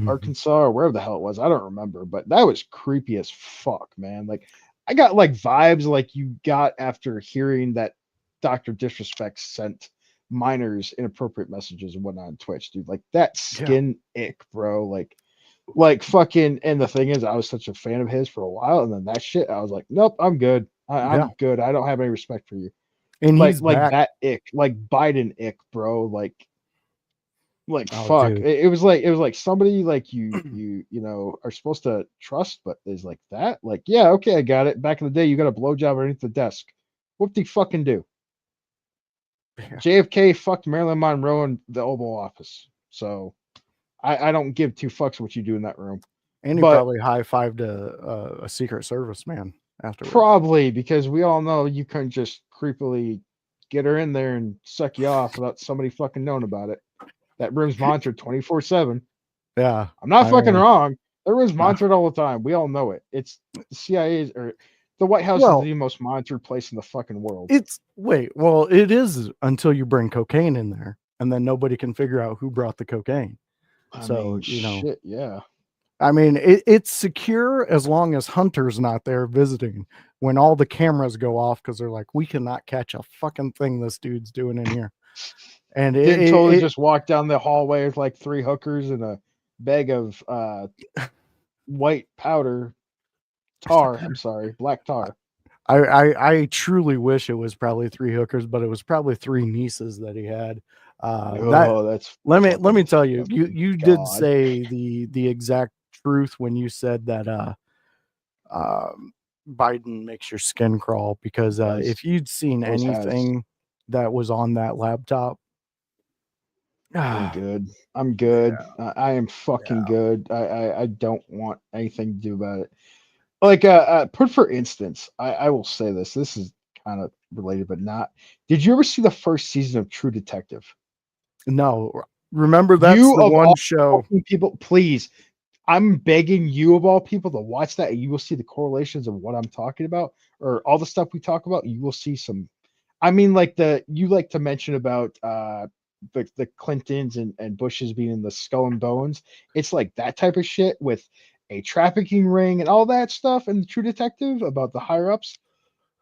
Arkansas or wherever the hell it was. I don't remember, but that was creepy as fuck, man. Like, I got like vibes like you got after hearing that Dr. Disrespect sent minors inappropriate messages and whatnot on Twitch, dude. Like that Yeah. skin ick, bro. Like fucking. And the thing is, I was such a fan of his for a while, and then that shit, I was like, nope, I'm good. Yeah. I'm good. I don't have any respect for you. And Like he's like back. that ick, like Biden ick, bro. Like Like Oh, fuck. dude. It was like somebody like you know are supposed to trust, but is like that. Like, yeah, okay, I got it. Back in the day, you got a blowjob underneath the desk. What do you fucking do? Yeah. JFK fucked Marilyn Monroe in the Oval Office. So I don't give two fucks what you do in that room. And he But probably high-fived a Secret Service man afterwards. probably because we all know you couldn't just creepily get her in there and suck you off without somebody fucking knowing about it. That room's monitored 24/7. Yeah. I'm not I fucking mean, wrong. That room's no. monitored all the time. We all know it. It's the CIA's or the White House is Well, the most monitored place in the fucking world. well, it is until you bring cocaine in there, and then nobody can figure out who brought the cocaine. I So, mean, shit, yeah. I mean, it's secure as long as Hunter's not there visiting. When all the cameras go off because they're like, we cannot catch a fucking thing this dude's doing in here. And Didn't totally just walk down the hallway with like 3 hookers and a bag of white powder tar. I'm sorry, black tar. I truly wish it was probably 3 hookers, but it was probably 3 nieces that he had. That's Let me fucking tell you, you did God. say the exact truth when you said that Biden makes your skin crawl, because Does. if you'd seen Always has. anything that was on that laptop, I'm good. I'm good. I am fucking good. I don't want anything to do about it. Like put for instance, I will say this. This is kind of related, but not. Did you ever see the first season of True Detective? no, remember that's You the of one all show. fucking people, please. I'm begging you of all people to watch that, and you will see the correlations of what I'm talking about, or all the stuff we talk about. You will see some. I mean, like you like to mention about the Clintons and Bushes being in the Skull and Bones. It's like that type of shit with a trafficking ring and all that stuff, and the True Detective about the higher ups.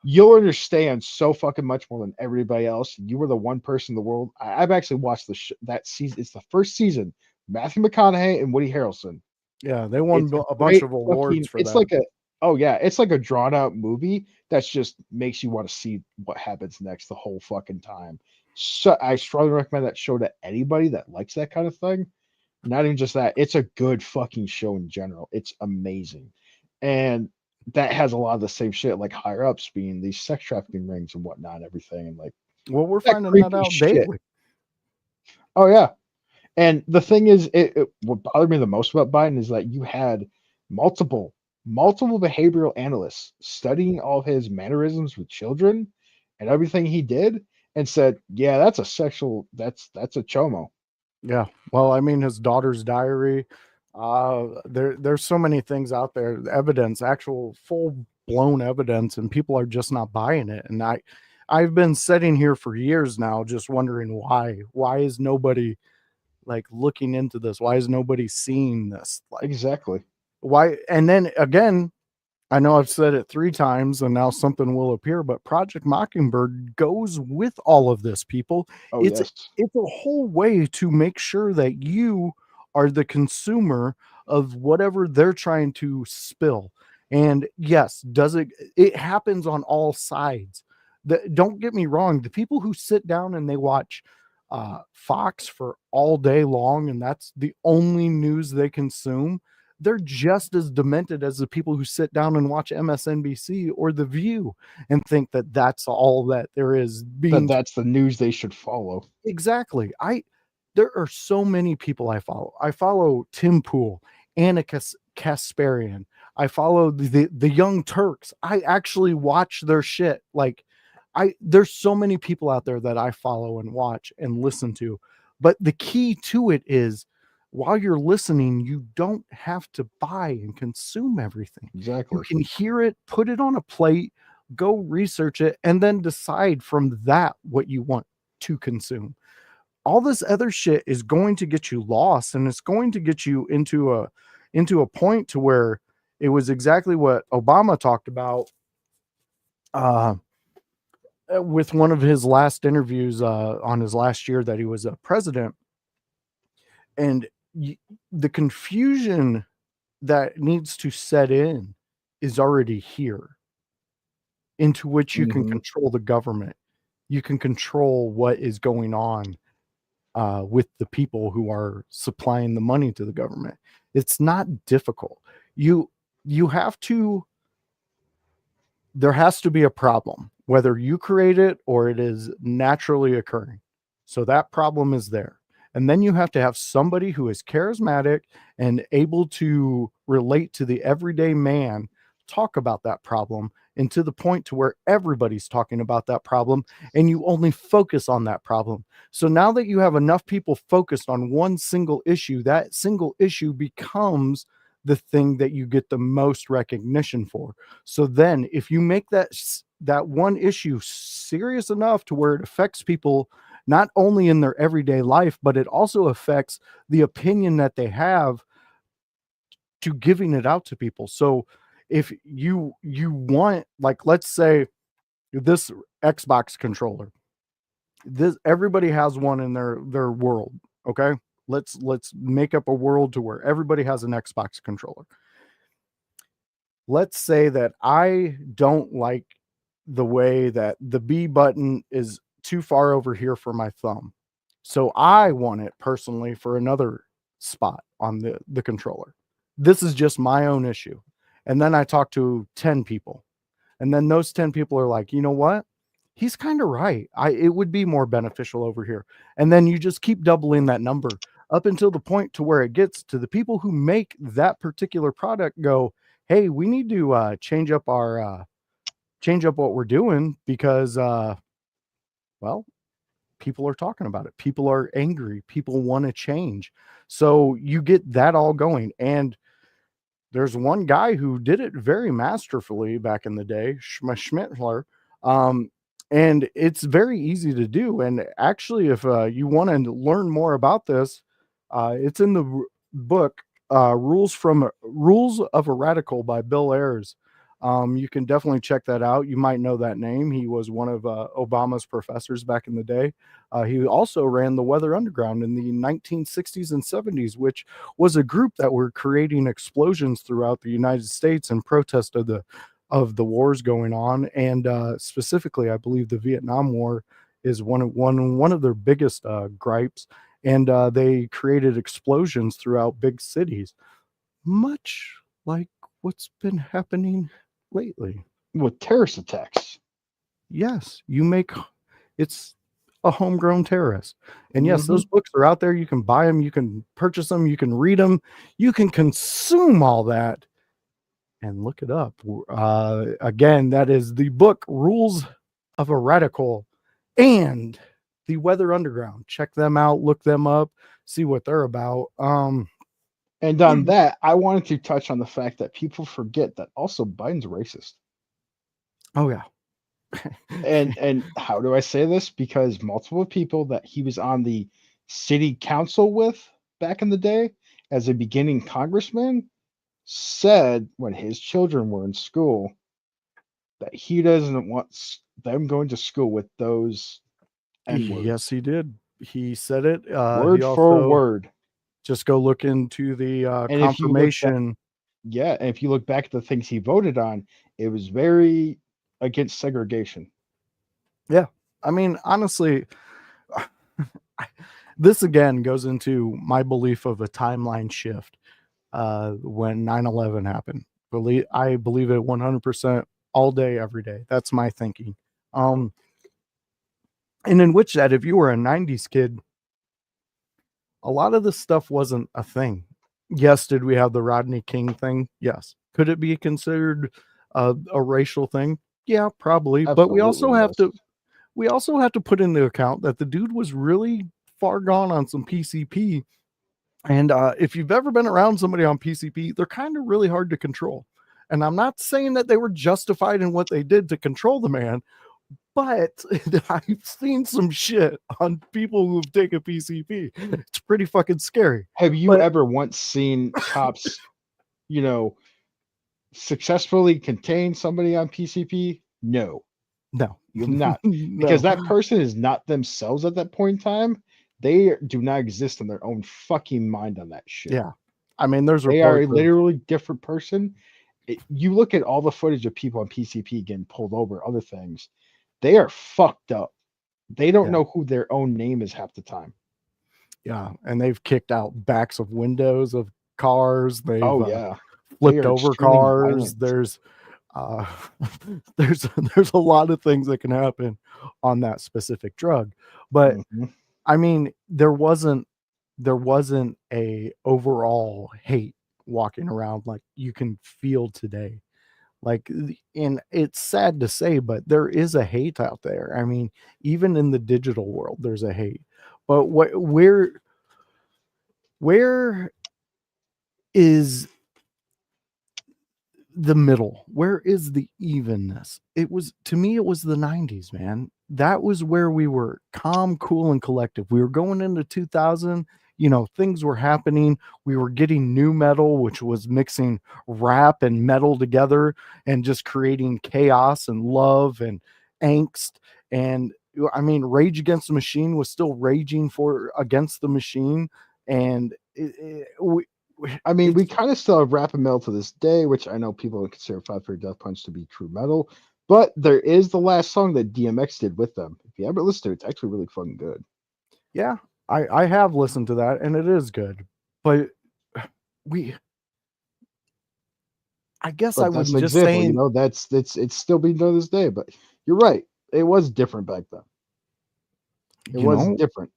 You'll understand so fucking much more than everybody else. You were the one person in the world. I've actually watched that season. It's the first season. Matthew McConaughey and Woody Harrelson. Yeah, they won It's a a bunch great of awards fucking. for It's that. like a. Oh yeah, it's like a drawn out movie that's just makes you want to see what happens next the whole fucking time. So I strongly recommend that show to anybody that likes that kind of thing. Not even just that, it's a good fucking show in general. It's amazing, and that has a lot of the same shit, like higher ups being these sex trafficking rings and whatnot, and everything, and like Well, we're that finding that creepy out shit. daily. Oh yeah, and the thing is, what bothered me the most about Biden is that you had multiple, multiple behavioral analysts studying all his mannerisms with children and everything he did, and said, "Yeah, that's a sexual. That's a chomo." Yeah. Well, I mean, his daughter's diary. There's so many things out there, evidence, actual full blown evidence, and people are just not buying it. And I've been sitting here for years now, just wondering why. Why is nobody like looking into this? Why is nobody seeing this? Like, Exactly. why? And then again, I know I've said it 3 times and now something will appear, but Project Mockingbird goes with all of this, people. Oh It's yes. it's a whole way to make sure that you are the consumer of whatever they're trying to spill. And yes, it happens on all sides. Don't get me wrong, the people who sit down and they watch Fox for all day long and that's the only news they consume, they're just as demented as the people who sit down and watch MSNBC or The View and think that that's all that there is being. That's the news they should follow. Exactly. There are so many people I follow. I follow Tim Pool, Anna Kasparian. I follow the Young Turks. I actually watch their shit. Like there's so many people out there that I follow and watch and listen to. But the key to it is while you're listening, you don't have to buy and consume everything. Exactly. You can hear it, put it on a plate, go research it, and then decide from that what you want to consume. All this other shit is going to get you lost, and it's going to get you into a point to where it was exactly what Obama talked about with one of his last interviews on his last year that he was a president. And the confusion that needs to set in is already here, into which you can control the government. You can control what is going on with the people who are supplying the money to the government. It's not difficult. You have to. There has to be a problem, whether you create it or it is naturally occurring. So that problem is there. And then you have to have somebody who is charismatic and able to relate to the everyday man, talk about that problem, and to the point to where everybody's talking about that problem and you only focus on that problem. So now that you have enough people focused on one single issue, that single issue becomes the thing that you get the most recognition for. So then if you make that one issue serious enough to where it affects people not only in their everyday life, but it also affects the opinion that they have to giving it out to people. So if you want, like, let's say this Xbox controller, this everybody has one in their world, okay? Let's make up a world to where everybody has an Xbox controller. Let's say that I don't like the way that the B button is too far over here for my thumb. So I want it personally for another spot on the controller. This is just my own issue. And then I talk to 10 people. And then those 10 people are like, you know what? He's kind of right. It would be more beneficial over here. And then you just keep doubling that number up until the point to where it gets to the people who make that particular product go, hey, we need to change up what we're doing because well, people are talking about it. People are angry. People want to change. So you get that all going. And there's one guy who did it very masterfully back in the day, Schmittler. And it's very easy to do. And actually, if you want to learn more about this, it's in the book Rules of a Radical by Bill Ayers. You can definitely check that out. You might know that name. He was one of Obama's professors back in the day. He also ran the Weather Underground in the 1960s and 70s, which was a group that were creating explosions throughout the United States in protest of the wars going on. And specifically, I believe the Vietnam War is one of their biggest gripes. And they created explosions throughout big cities, much like what's been happening lately with terrorist attacks. Yes, it's a homegrown terrorist. And yes, those books are out there. You can buy them, you can purchase them, you can read them, you can consume all that and look it up. Again, that is the book Rules of a Radical and the Weather Underground. Check them out, look them up, see what they're about. And on that, I wanted to touch on the fact that people forget that also Biden's racist. Oh yeah. and how do I say this? Because multiple people that he was on the city council with back in the day as a beginning congressman said when his children were in school that he doesn't want them going to school with those N-words. Yes, he did. He said it word for word. Just go look into the confirmation. And if you look back at the things he voted on, it was very against segregation. Yeah. I mean, honestly, this again goes into my belief of a timeline shift when 9/11 happened. I believe it 100% all day, every day. That's my thinking. And in which that if you were a 90s kid, a lot of this stuff wasn't a thing. Yes, did we have the Rodney King thing? Yes. Could it be considered a racial thing? Yeah, probably. Absolutely, but we also have to put into account that the dude was really far gone on some PCP. And if you've ever been around somebody on PCP, they're kind of really hard to control. And I'm not saying that they were justified in what they did to control the man, but I've seen some shit on people who've taken PCP. It's pretty fucking scary. Have you ever once seen cops, successfully contain somebody on PCP? No. You've not. Because that person is not themselves at that point in time. They do not exist in their own fucking mind on that shit. Yeah. I mean, they are a literally different person. You look at all the footage of people on PCP getting pulled over, other things. They are fucked up. They don't know who their own name is half the time. Yeah, and they've kicked out backs of windows of cars. They've Oh yeah, they flipped are over extremely cars. violent. Uh, there's a lot of things that can happen on that specific drug. But Mhm. I mean, there wasn't a overall hate walking around like you can feel today. Like, and it's sad to say, but there is a hate out there. I mean, even in the digital world, there's a hate. But where is the middle? Where is the evenness? It was, to me, it was the 90s, man. That was where we were calm, cool, and collective. We were going into 2000, things were happening. We were getting new metal, which was mixing rap and metal together and just creating chaos and love and angst. And I mean, Rage Against the Machine was still raging for against the machine. And I mean, we it's kind of still have rap and metal to this day, which I know people would consider Five Finger Death Punch to be true metal. But there is the last song that DMX did with them. If you ever listen to it, it's actually really fucking good. Yeah, I have listened to that and it is good. But we I guess I But that's would an just example, saying, that's it's still being done to this day. But you're right, it was different back then. It you was know, different.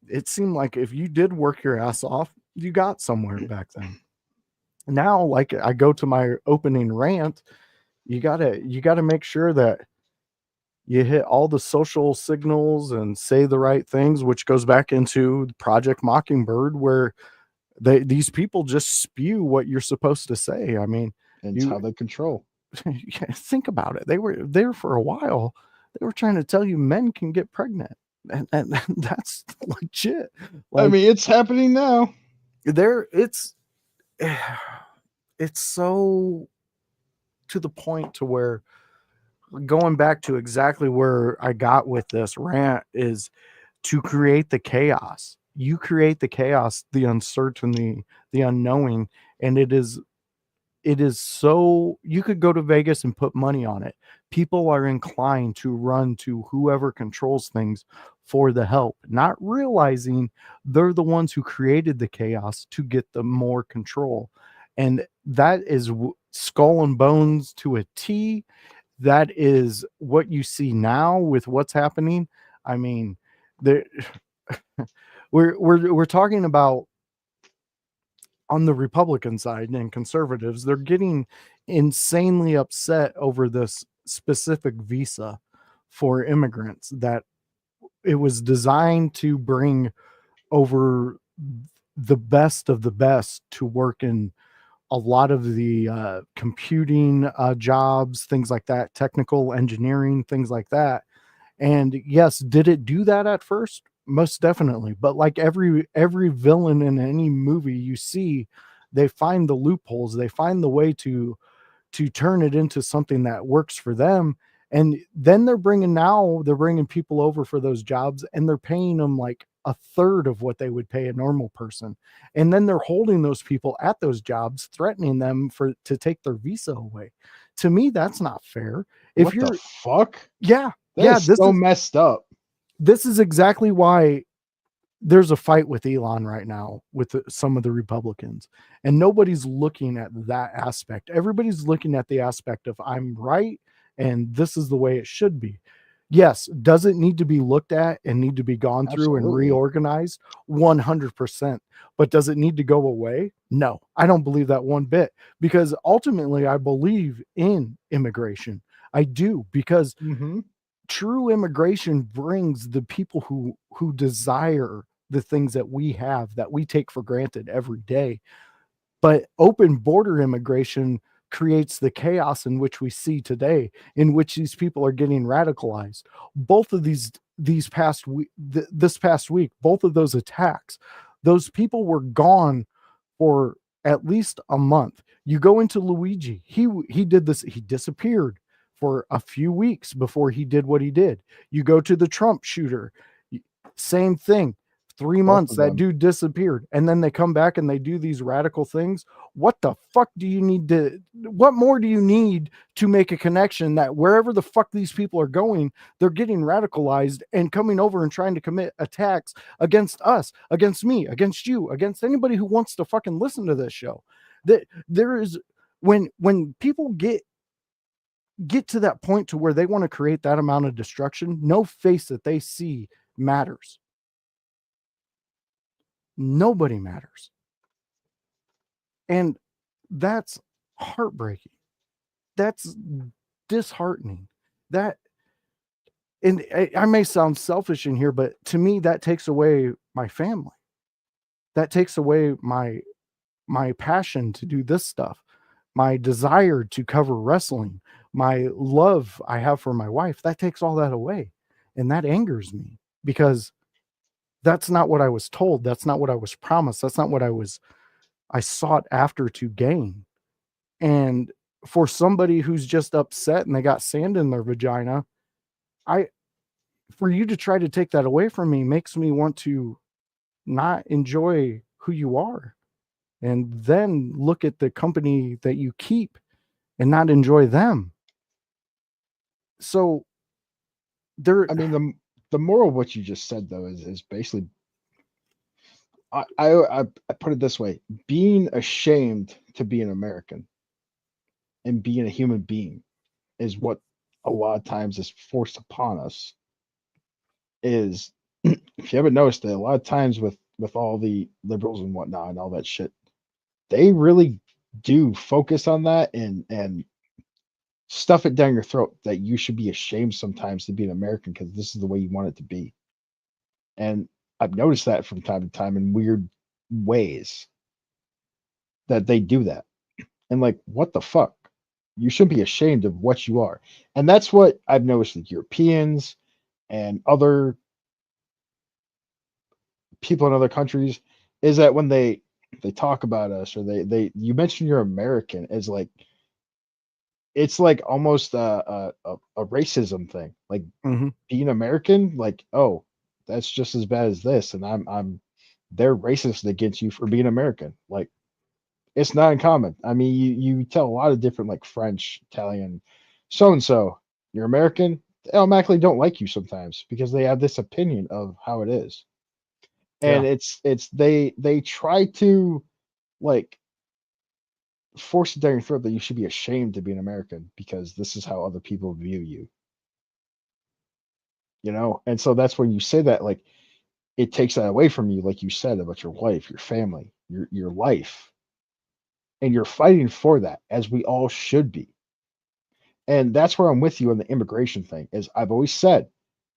it seemed like if you did work your ass off, you got somewhere back then. Now, like I go to my opening rant, you gotta make sure that you hit all the social signals and say the right things, which goes back into Project Mockingbird, where these people just spew what you're supposed to say. I mean, And it's you how they control. think about it. They were there for a while. They were trying to tell you men can get pregnant. And that's legit. I Like, mean, it's happening now. there it's so to the point to where, going back to exactly where I got with this rant, is to create the chaos. You create the chaos, the uncertainty, the unknowing, and it is so, you could go to Vegas and put money on it. People are inclined to run to whoever controls things for the help, not realizing they're the ones who created the chaos to get the more control. And that is skull and bones to a T. That is what you see now with what's happening. I mean, there we're talking about, on the Republican side and conservatives, they're getting insanely upset over this specific visa for immigrants that it was designed to bring over the best of the best to work in a lot of the computing jobs, things like that, technical engineering, things like that. And yes, did it do that at first? Most definitely. But like every villain in any movie you see, they find the loopholes. They find the way to turn it into something that works for them. And then they're bringing people over for those jobs, and they're paying them like a third of what they would pay a normal person. And then they're holding those people at those jobs, threatening them to take their visa away. To me, that's not fair. If What the you're fuck? Yeah, That yeah, is so messed up. this is exactly why there's a fight with Elon right now with some of the Republicans, and nobody's looking at that aspect. Everybody's looking at the aspect of, I'm right and this is the way it should be. Yes, does it need to be looked at and need to be gone through and Absolutely. reorganized? 100%. But does it need to go away? No, I don't believe that one bit, because ultimately I believe in immigration. I do, because Mm-hmm. true immigration brings the people who desire the things that we have, that we take for granted every day. But open border immigration creates the chaos in which we see today, in which these people are getting radicalized. Both of these past week this past week, both of those attacks, those people were gone for at least a month. You go into Luigi, he did this, he disappeared for a few weeks before he did what he did. You go to the Trump shooter, same thing. 3 Both months of that them. dude disappeared, and then they come back and they do these radical things. What the fuck do you need to, what more do you need to make a connection that wherever the fuck these people are going, they're getting radicalized and coming over and trying to commit attacks against us, against me, against you, against anybody who wants to fucking listen to this show. That there is, when people get to that point to where they want to create that amount of destruction, no face that they see matters. Nobody matters. And that's heartbreaking. That's disheartening. That, and I may sound selfish in here, but to me, that takes away my family. That takes away my passion to do this stuff, my desire to cover wrestling, my love I have for my wife. That takes all that away. And that angers me because that's not what I was told. That's not what I was promised. That's not what I sought after to gain. And for somebody who's just upset and they got sand in their vagina, for you to try to take that away from me makes me want to not enjoy who you are, and then look at the company that you keep and not enjoy them. So there, I mean, the moral of what you just said though is basically, I put it this way: being ashamed to be an American and being a human being is what a lot of times is forced upon us. Is if you haven't noticed it, a lot of times with all the liberals and whatnot and all that shit, they really do focus on that and stuff it down your throat that you should be ashamed sometimes to be an American because this is the way you want it to be. And I've noticed that from time to time in weird ways that they do that. And like, what the fuck? You shouldn't be ashamed of what you are. And that's what I've noticed with Europeans and other people in other countries, is that when they talk about us, or they you mention you're American, as like, it's like almost a racism thing. Like, Mhm. being American, like, oh, that's just as bad as this, and I'm they're racist against you for being American. Like, it's not uncommon. I mean, you tell a lot of different, like, French, Italian, so and so, you're American, they automatically don't like you sometimes because they have this opinion of how it is. And Yeah. it's they try to, like, force it down your throat that you should be ashamed to be an American because this is how other people view you. You know? And so that's when you say that, like, it takes that away from you, like you said, about your wife, your family, your life. And you're fighting for that, as we all should be. And that's where I'm with you on the immigration thing. Is I've always said,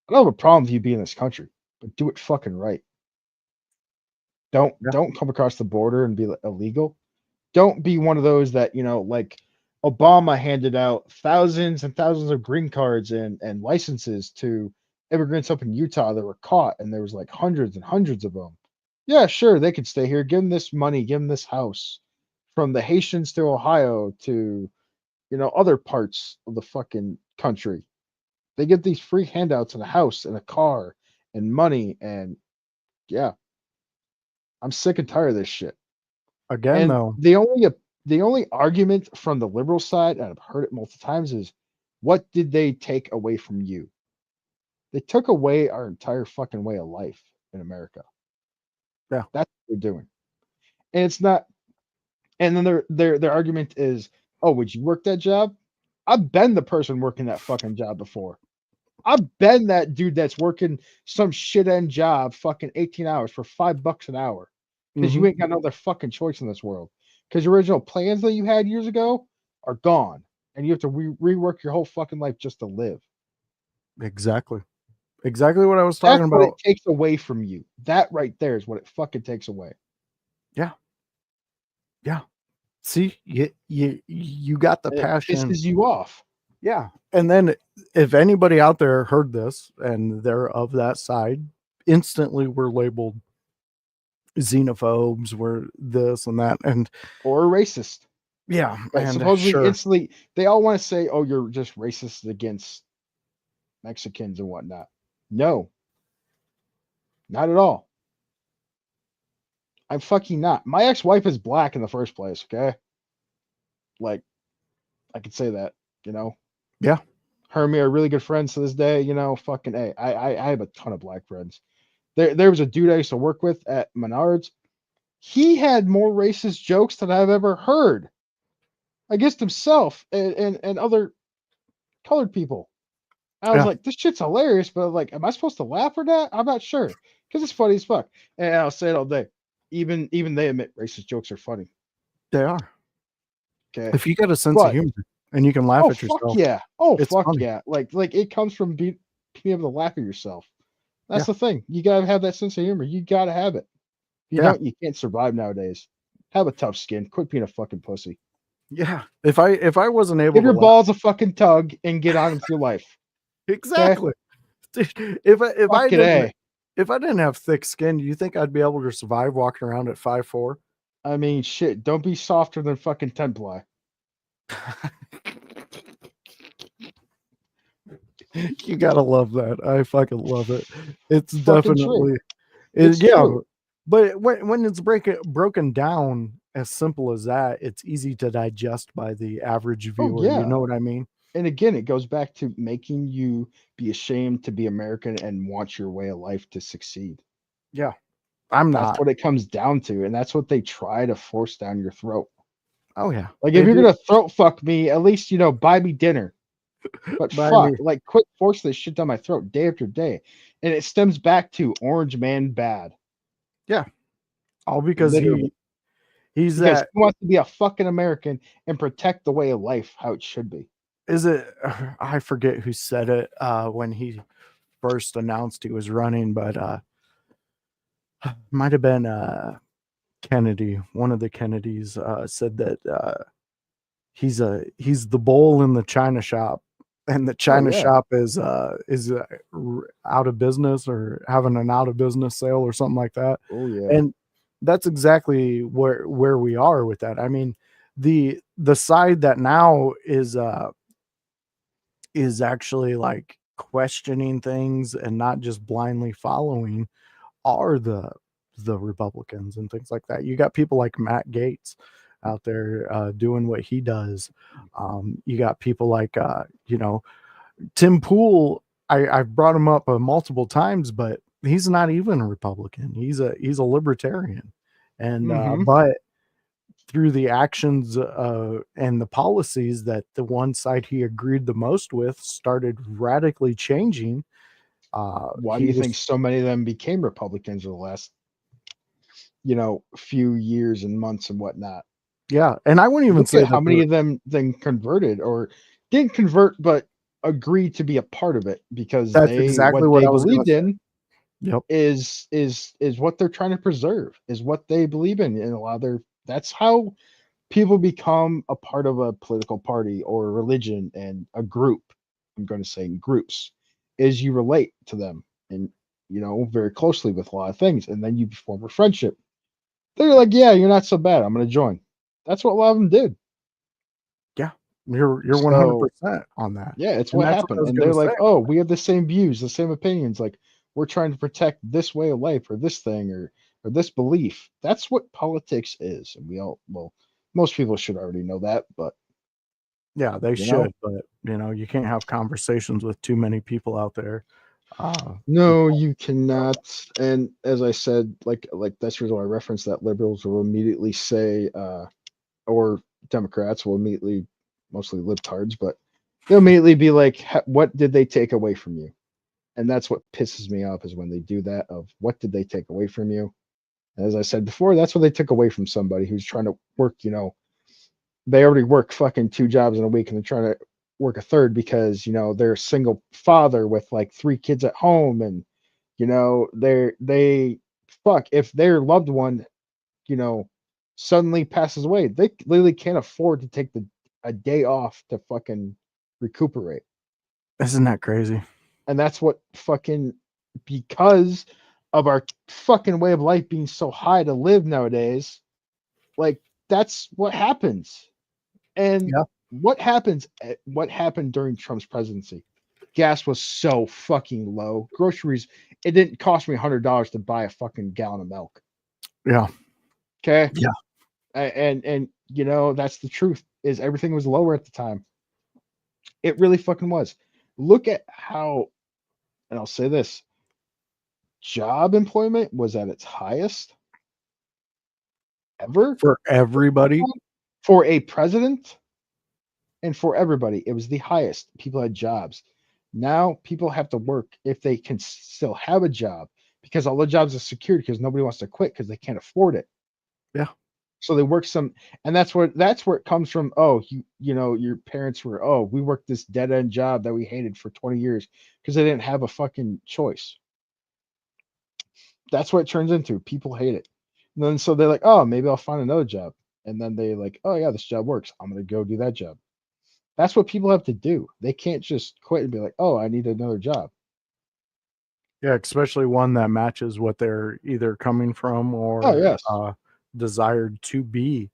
I don't have a problem with you being in this country, but do it fucking right. Yeah. Don't come across the border and be illegal. Don't be one of those that, like Obama handed out thousands and thousands of green cards and licenses to immigrants up in Utah that were caught, and there was like hundreds and hundreds of them. Yeah, sure, they could stay here. Give them this money, give them this house. From the Haitians to Ohio to, other parts of the fucking country. They get these free handouts and a house and a car and money, and yeah, I'm sick and tired of this shit. Again, And though, the only argument from the liberal side, and I've heard it multiple times, is what did they take away from you? They took away our entire fucking way of life in America. yeah, That's what they're doing. And it's not, and then their argument is, oh, would you work that job? I've been the person working that fucking job before. I've been that dude that's working some shit end job fucking 18 hours for $5 an hour. Because you mhm, ain't got no other fucking choice in this world. Because your original plans that you had years ago are gone. And you have to rework your whole fucking life just to live. exactly, exactly what I was That's talking what it about. takes away from you. That right there is what it fucking takes away. Yeah, yeah. See, you got the It passion. pisses you off. Yeah. And then if anybody out there heard this and they're of that side, instantly we're labeled xenophobes, we're this and that. And Or a racist. yeah, But and supposedly sure. instantly, they all want to say, oh, you're just racist against Mexicans and whatnot. No, not at all. I'm fucking not. My ex-wife is black in the first place, okay? Like, I could say that, you know? Yeah. Her and me are really good friends to this day, you know, fucking A. I have a ton of black friends. There was a dude I used to work with at Menards. He had more racist jokes than I've ever heard against himself and other colored people. I was Yeah. like, this shit's hilarious, but like, am I supposed to laugh or not? I'm not sure because it's funny as fuck. And I'll say it all day. Even they admit racist jokes are funny. They are. Okay, If you got a sense of but humor and you can laugh oh at fuck yourself, yeah, oh it's fuck funny. yeah, like it comes from being able to laugh at yourself. Yeah. That's the thing. You gotta have that sense of humor. You gotta have it. If you Yeah. don't, you can't survive nowadays. Have a tough skin. Quit being a fucking pussy. Yeah. If I wasn't able Give to your laugh, balls a fucking tug and get on with your life. Okay? exactly. Dude, if I Fucking didn't A. if I didn't have thick skin, do you think I'd be able to survive walking around at 5'4"? I mean, shit. Don't be softer than fucking 10 ply. You gotta love that. I fucking love it. It's Fucking true. definitely It's yeah, true. but when it's broken down as simple as that, it's easy to digest by the average Oh viewer. You yeah. know what I mean? And again, it goes back to making you be ashamed to be American and want your way of life to succeed. Yeah, I'm That's not. what it comes down to, and that's what they try to force down your throat. Oh yeah, Like they if you're do. gonna throat fuck me, at least buy me dinner. But By me. fuck, like quit forcing this shit down my throat day after day. And it stems back to Orange Man bad. Yeah, all because Literally. he's Because that. he wants to be a fucking American and protect the way of life how it should be. Is it? I forget who said it when he first announced he was running, but might have been Kennedy. One of the Kennedys said that he's the bull in the china shop, and the Oh china yeah. shop is out of business or having an out of business sale or something like that. Oh yeah. And that's exactly where we are with that. I mean, the side that now is actually like questioning things and not just blindly following are the Republicans and things like that. You got people like Matt Gaetz out there doing what he does. You got people like Tim Pool. I've brought him up multiple times, but he's not even a Republican. He's a libertarian, and Mhm. but through the actions and the policies that the one side he agreed the most with started radically changing. Why do He you think was so many of them became Republicans in the last, few years and months and whatnot? yeah, and I wouldn't even Look say at how that many of them then converted or didn't convert, but agreed to be a part of it because that's what exactly what they I was going believed to say. in Yep. is what they're trying to preserve, is what they believe in. And a lot of that's how people become a part of a political party or a religion and a group. I'm going to say groups, is you relate to them and very closely with a lot of things, and then you form a friendship. They're like, yeah, you're not so bad. I'm going to join. That's what a lot of them did. Yeah, you're So 100% on that, yeah, it's and what that's what I happened. was And going they're to say. like, oh, we have the same views, the same opinions. Like we're trying to protect this way of life or this thing or this belief. That's what politics is. And most people should already know that, but Yeah, they you know, should, but you can't have conversations with too many people out there. no, Because you cannot. And as I said, like that's the reason why I referenced that liberals will immediately say, or Democrats will immediately, mostly libtards, but they'll immediately be like, what did they take away from you? And that's what pisses me off is when they do that of what did they take away from you? As I said before, that's what they took away from somebody who's trying to work, they already work fucking 2 jobs in a week and they're trying to work a third because, they're a single father with like 3 kids at home and, they fuck if their loved one, you know, suddenly passes away, they literally can't afford to take a day off to fucking recuperate. isn't that crazy? And that's what fucking because of our fucking way of life being so high to live nowadays, like that's what happens. And Yeah, what happened during Trump's presidency? Gas was so fucking low. Groceries, it didn't cost me $100 to buy a fucking gallon of milk. yeah, Okay. Yeah. And you know, that's the truth, is everything was lower at the time. It really fucking was. Look at how, and I'll say this, job employment was at its highest ever For everybody. for a president and for everybody. It was the highest. People had jobs. Now people have to work if they can still have a job, because all the jobs are secured because nobody wants to quit because they can't afford it. Yeah. So they work some, and that's where it comes from. Oh, you know, your parents were, oh, we worked this dead end job that we hated for 20 years because they didn't have a fucking choice. That's what it turns into. People hate it. And then so they're like, oh, maybe I'll find another job. And then they like, oh yeah, this job works. I'm gonna go do that job. That's what people have to do. They can't just quit and be like, oh, I need another job. Yeah, especially one that matches what they're either coming from Oh or yes. desired to be.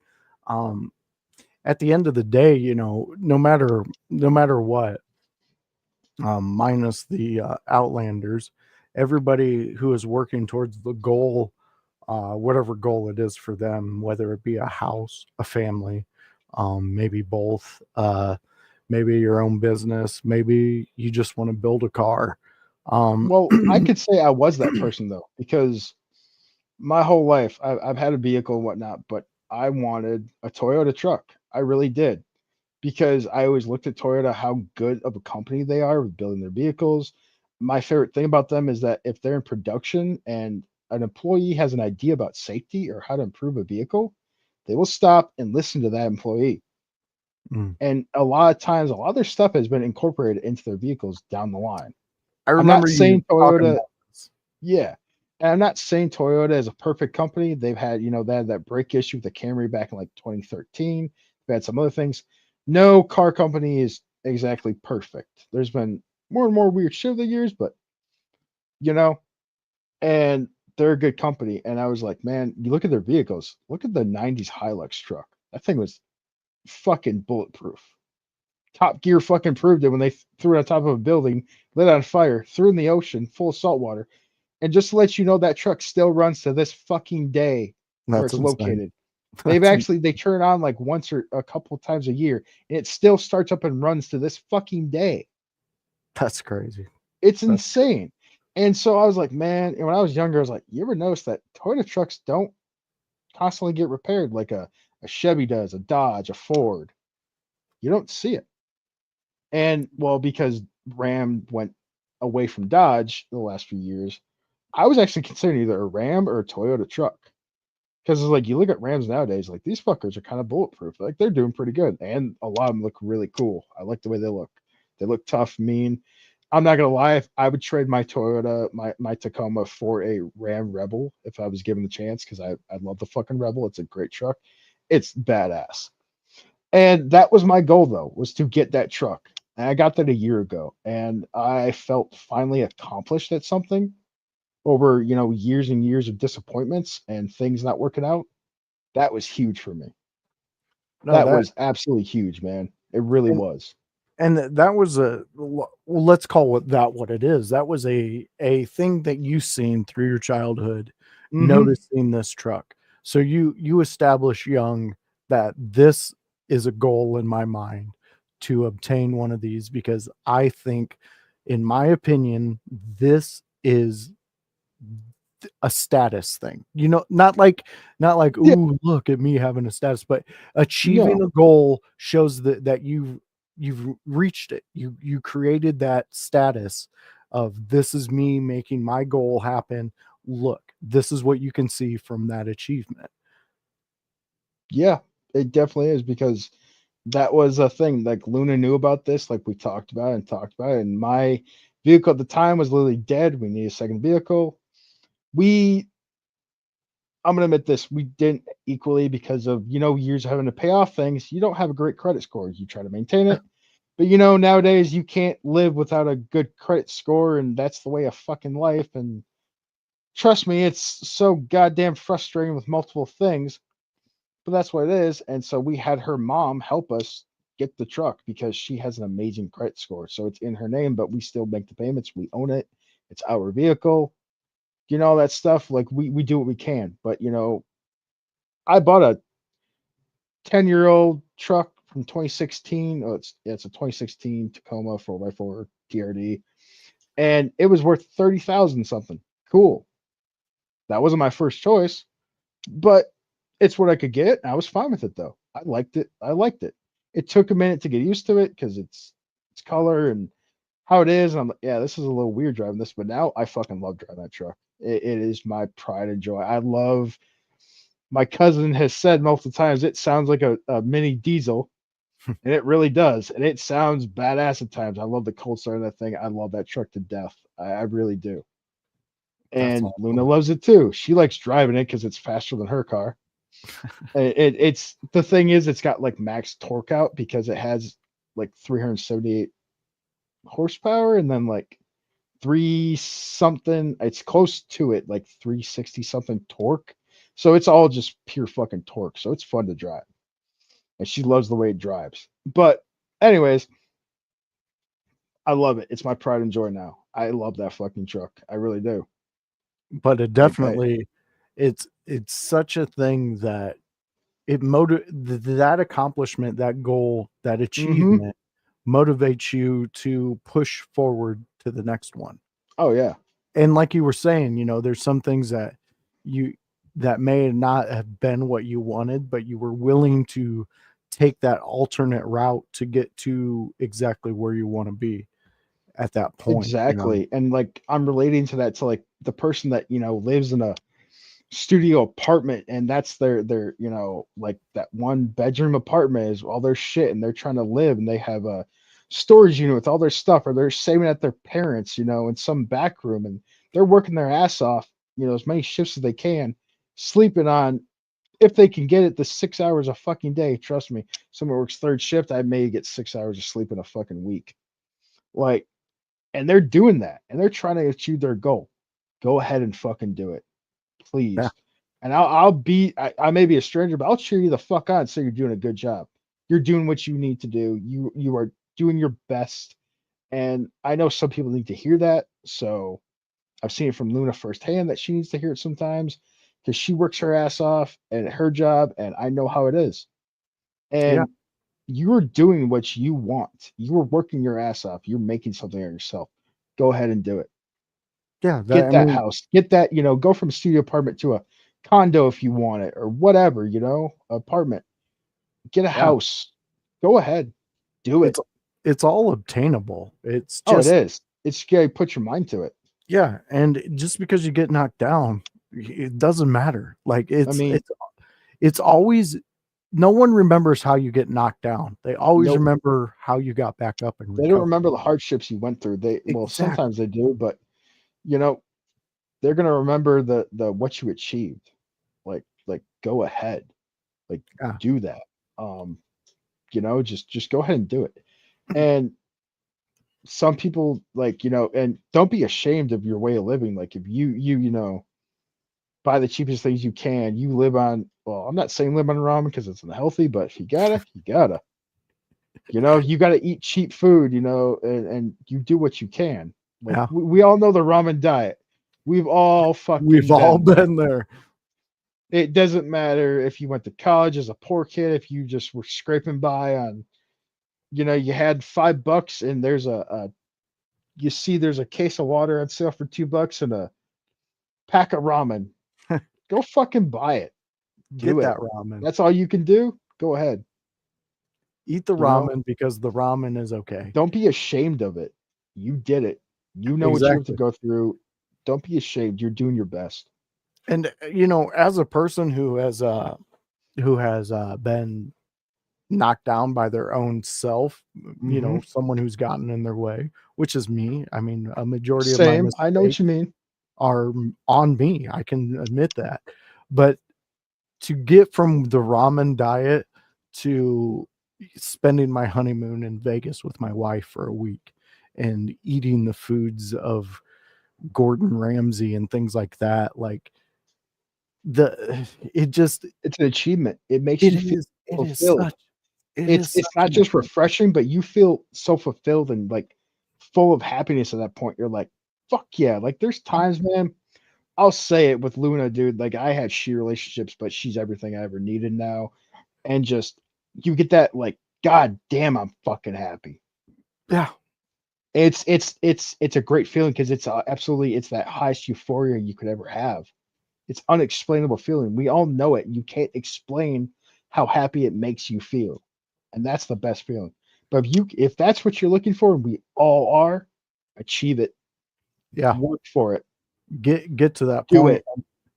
Um, at the end of the day, no matter what, minus the Outlanders, everybody who is working towards the goal, whatever goal it is for them, whether it be a house, a family, maybe both, maybe your own business, maybe you just want to build a car. Um, Well, I could say I was that person though, because my whole life I've had a vehicle and whatnot, but I wanted a Toyota truck. I really did, because I always looked at Toyota, how good of a company they are with building their vehicles. My favorite thing about them is that if they're in production and an employee has an idea about safety or how to improve a vehicle, they will stop and listen to that employee. mm. And a lot of times, a lot of their stuff has been incorporated into their vehicles down the line. I I'm not remember you saying talking Toyota, about this. yeah. And I'm not saying Toyota is a perfect company. They've had, you know, they had that brake issue with the Camry back in like 2013. They've had some other things. No car company is exactly perfect. There's been more and more weird shit over the years, but you know, and they're a good company. And I was like, man, you look at their vehicles. Look at the 90s Hilux truck. That thing was fucking bulletproof. Top Gear fucking proved it when they threw it on top of a building, lit on fire, threw it in the ocean full of salt water. And just to let you know, that truck still runs to this fucking day where That's it's insane. located. That's They turn it on like once or a couple of times a year, and it still starts up and runs to this fucking day. that's crazy. It's That's insane. And so I was like, man, and when I was younger, I was like, you ever notice that Toyota trucks don't constantly get repaired like a Chevy does, a Dodge, a Ford? You don't see it. And well, because Ram went away from Dodge the last few years, I was actually considering either a Ram or a Toyota truck. Because it's like you look at Rams nowadays, like these fuckers are kind of bulletproof. Like they're doing pretty good. And a lot of them look really cool. I like the way they look. They look tough, mean. I'm not gonna lie, if I would trade my Toyota, my Tacoma for a Ram Rebel if I was given the chance, because I love the fucking Rebel. It's a great truck. It's badass. And that was my goal though, was to get that truck. And I got that a year ago. And I felt finally accomplished at something over, you know, years and years of disappointments and things not working out. That was huge for me. no That that was absolutely huge, man. It really and was. that was well, let's call it that what it is. That was a thing that you seen through your childhood, Hmm. noticing this truck. So you establish young that this is a goal in my mind to obtain one of these, because I think, in my opinion, this is a status thing. Not like, Yeah. ooh, look at me having a status, but No. achieving a goal shows that you've reached it. You created that status of, this is me making my goal happen. Look, this is what you can see from that achievement. Yeah, it definitely is, because that was a thing. Like Luna knew about this, like we talked about and talked about it. And my vehicle at the time was literally dead. We needed a second vehicle. We I'm gonna admit this, we didn't equally, because of, you know, years of having to pay off things. You don't have a great credit score. You try to maintain it. But you know, nowadays you can't live without a good credit score, and that's the way of fucking life. And trust me, it's so goddamn frustrating with multiple things, but that's what it is. And so we had her mom help us get the truck because she has an amazing credit score. So it's in her name, but we still make the payments. We own it. It's our vehicle. You know, that stuff. Like we do what we can. But you know, I bought a 10-year-old truck from 2016. Oh, it's a 2016 Tacoma 4x4 TRD, and it was worth 30,000 something. Cool. That wasn't my first choice, but it's what I could get. I was fine with it though. I liked it. I liked it. It took a minute to get used to it because it's color and how it is. And I'm like, yeah, this is a little weird driving this, but now I fucking love driving that truck. It is my pride and joy. I love. My cousin has said multiple times it sounds like a mini diesel, and it really does. And it sounds badass at times. I love the cold start of that thing. I love that truck to death. I really do. That's And Luna awesome. loves it too. She likes driving it because it's faster than her car. It's the thing is it's got like max torque out because it has like 378 horsepower and then like three something. It's close to it, like 360 something torque. So it's all just pure fucking torque. So it's fun to drive. And she loves the way it drives. But anyways, I love it. It's my pride and joy now. I love that fucking truck. I really do. But it I definitely, it's such a thing that that accomplishment, that goal, that mm-hmm. achievement motivates you to push forward to the next one. Oh yeah. And like you were saying, there's some things you that may not have been what you wanted, but you were willing to take that alternate route to get to exactly where you want to be at that point. Exactly. And like I'm relating to that to like the person that, lives in a studio apartment and that's their, like that one bedroom apartment is all their shit and they're trying to live and they have a storage unit with all their stuff or they're saving at their parents, in some back room and they're working their ass off, as many shifts as they can, sleeping on if they can get it the 6 hours a fucking day. Trust me, someone works third shift, I may get 6 hours of sleep in a fucking week. Like, and they're doing that and they're trying to achieve their goal. Go ahead and fucking do it, Yeah. please. And I may be a stranger, but I'll cheer you the fuck on. So you're doing a good job. You're doing what you need to do. You are doing your best. And I know some people need to hear that. So I've seen it from Luna firsthand that she needs to hear it sometimes because she works her ass off at her job, and I know how it is. Yeah. And you are doing what you want. You are working your ass off. You're making something of yourself. Go ahead and do it. Yeah. Get that house. Get that, go from a studio apartment to a condo if you want it, or whatever, apartment. Get a Yeah. house. Go ahead. Do it. It's all obtainable. It's Oh, it just, is. It's scary. Put your mind to it. yeah. And just because you get knocked down, it doesn't matter. Like I mean, it's always, no one remembers how you get knocked down. They always nope. remember how you got back up and They don't remember the hardships you went through. Sometimes they do, but they're gonna remember the what you achieved. Like go ahead. Like do that. Just go ahead and do it. And some people and don't be ashamed of your way of living. Like if you buy the cheapest things you can, you live on, well, I'm not saying live on ramen because it's unhealthy, but if you gotta, you gotta. You gotta eat cheap food, and you do what you can. Like Yeah. we all know the ramen diet. We've all been there. It doesn't matter if you went to college as a poor kid, if you just were scraping by on, you had $5 and there's there's a case of water on sale for $2 and a pack of ramen. Go fucking buy it. Get that ramen. That's all you can do. Go ahead. Eat the ramen because the ramen is okay. Don't be ashamed of it. You did it. You know what you have to go through. Don't be ashamed. You're doing your best. And as a person who has been knocked down by their own self, someone who's gotten in their way, which is me. I mean, a majority of my mistakes I know what you mean. are on me. I can admit that. But to get from the ramen diet to spending my honeymoon in Vegas with my wife for a week and eating the foods of Gordon Ramsay and things like that, like it's an achievement. It makes you feel fulfilled. It's not just refreshing, but you feel so fulfilled and like full of happiness at that point. You're like, fuck yeah. Like there's times, man, I'll say it with Luna, dude. Like I had she relationships, but she's everything I ever needed now. And just you get that like, God damn, I'm fucking happy. Yeah. It's a great feeling because it's absolutely it's that highest euphoria you could ever have. It's unexplainable feeling. We all know it. You can't explain how happy it makes you feel, and that's the best feeling. But if that's what you're looking for, and we all are, achieve it. Yeah. Work for it. Get to that Do point. it.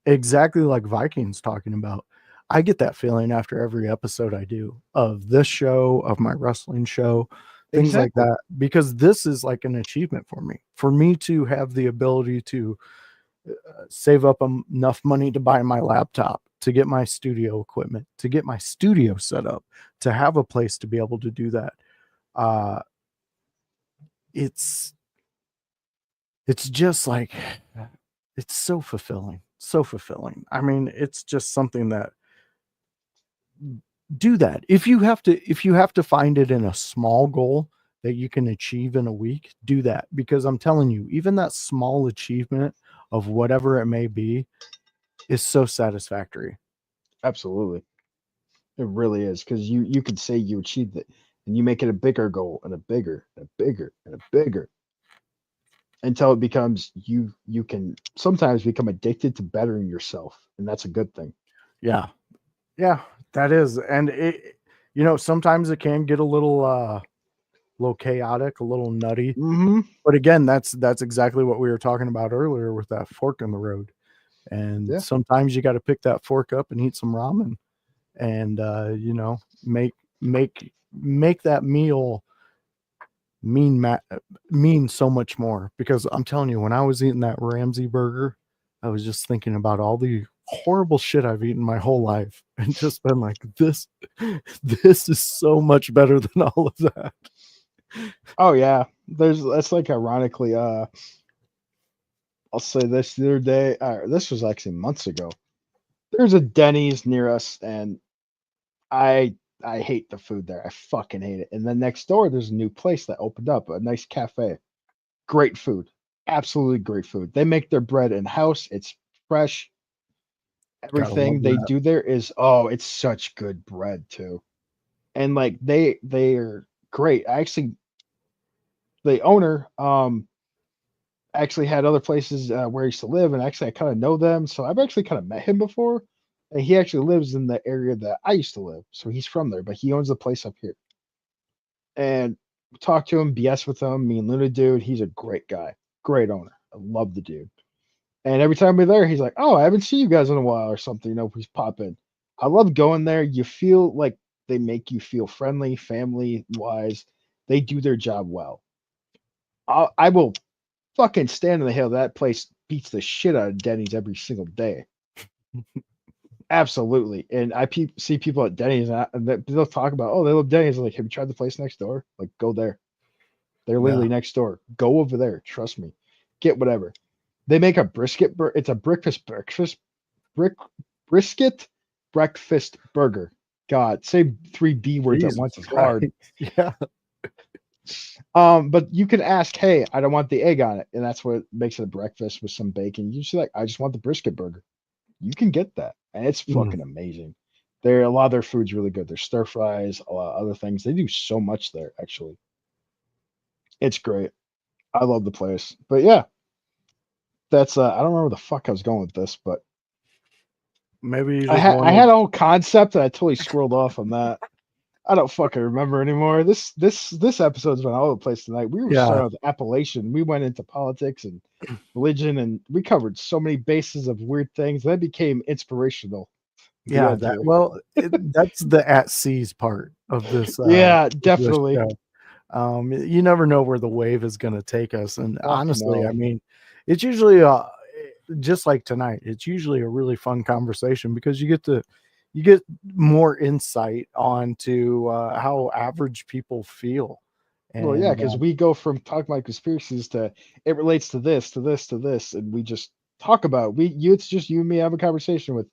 Exactly like Vikings talking about. I get that feeling after every episode I do of this show, of my wrestling show, things like Exactly. that, because this is like an achievement for me. For me to have the ability to save up enough money to buy my laptop, to get my studio equipment, to get my studio set up, to have a place to be able to do that. Uh, it's just like it's so fulfilling, so fulfilling. I mean, it's just something that do that. If you have to find it in a small goal that you can achieve in a week, do that, because I'm telling you, even that small achievement of whatever it may be is so satisfactory. Absolutely. It really is because you could say you achieved it, and you make it a bigger goal and a bigger and a bigger and a bigger until it becomes you can sometimes become addicted to bettering yourself, and that's a good thing. Yeah. Yeah, that is. And it, sometimes it can get a little chaotic, a little nutty. Mm-hmm. But again, that's exactly what we were talking about earlier with that fork in the road. And Yeah. sometimes you got to pick that fork up and eat some ramen and make make that meal mean so much more, because I'm telling you, when I was eating that Ramsey burger, I was just thinking about all the horrible shit I've eaten my whole life and just been like, this is so much better than all of that. Oh yeah. That's like ironically, I'll say this the other day, this was actually months ago. There's a Denny's near us, and I hate the food there. I fucking hate it. And then next door, there's a new place that opened up, a nice cafe. Great food. Absolutely great food. They make their bread in house. It's fresh. Gotta love Everything they that. do there is it's such good bread too. And like they're great. I actually the owner actually had other places where he used to live, and actually I kind of know them, so I've actually kind of met him before. And he actually lives in the area that I used to live, so he's from there, but he owns the place up here. And talk to him, BS with him. Me and Luna, dude, he's a great guy, great owner. I love the dude. And every time we're there, he's like, "Oh, I haven't seen you guys in a while," or something. Please pop in. I love going there. You feel like they make you feel friendly, family wise. They do their job well. I will fucking stand on the hill. That place beats the shit out of Denny's every single day. Absolutely. And see people at Denny's, and they'll talk about, oh, they love Denny's. I'm like, have you tried the place next door? Like, go there. They're Yeah. literally next door. Go over there. Trust me. Get whatever. They make a brisket. It's a brisket breakfast burger. God, say 3 B words at Jesus once is Christ. hard. Yeah. But you can ask, hey, I don't want the egg on it, and that's what makes it a breakfast with some bacon. You just like, I just want the brisket burger. You can get that, and it's Mm. fucking amazing. A lot of their food's really good. Their stir fries, a lot of other things. They do so much there, actually. It's great. I love the place. But yeah, that's I don't remember the fuck I was going with this, but Maybe you I just had I wanted. had a whole concept and I totally scrolled off on that. I don't fucking remember anymore. This episode's been all over the place tonight. We were Yeah. starting with Appalachian. We went into politics and religion, and we covered so many bases of weird things. That became inspirational. The Yeah, end here. that's the at seas part of this Yeah, of this definitely. show. You never know where the wave is going to take us, and Fuck honestly, I no. mean, it's usually just like tonight. It's usually a really fun conversation because you get more insight onto how average people feel, Well, yeah, and because we go from talking about conspiracies to it relates to this, to this, to this, and we just talk about it. It's just you and me have a conversation with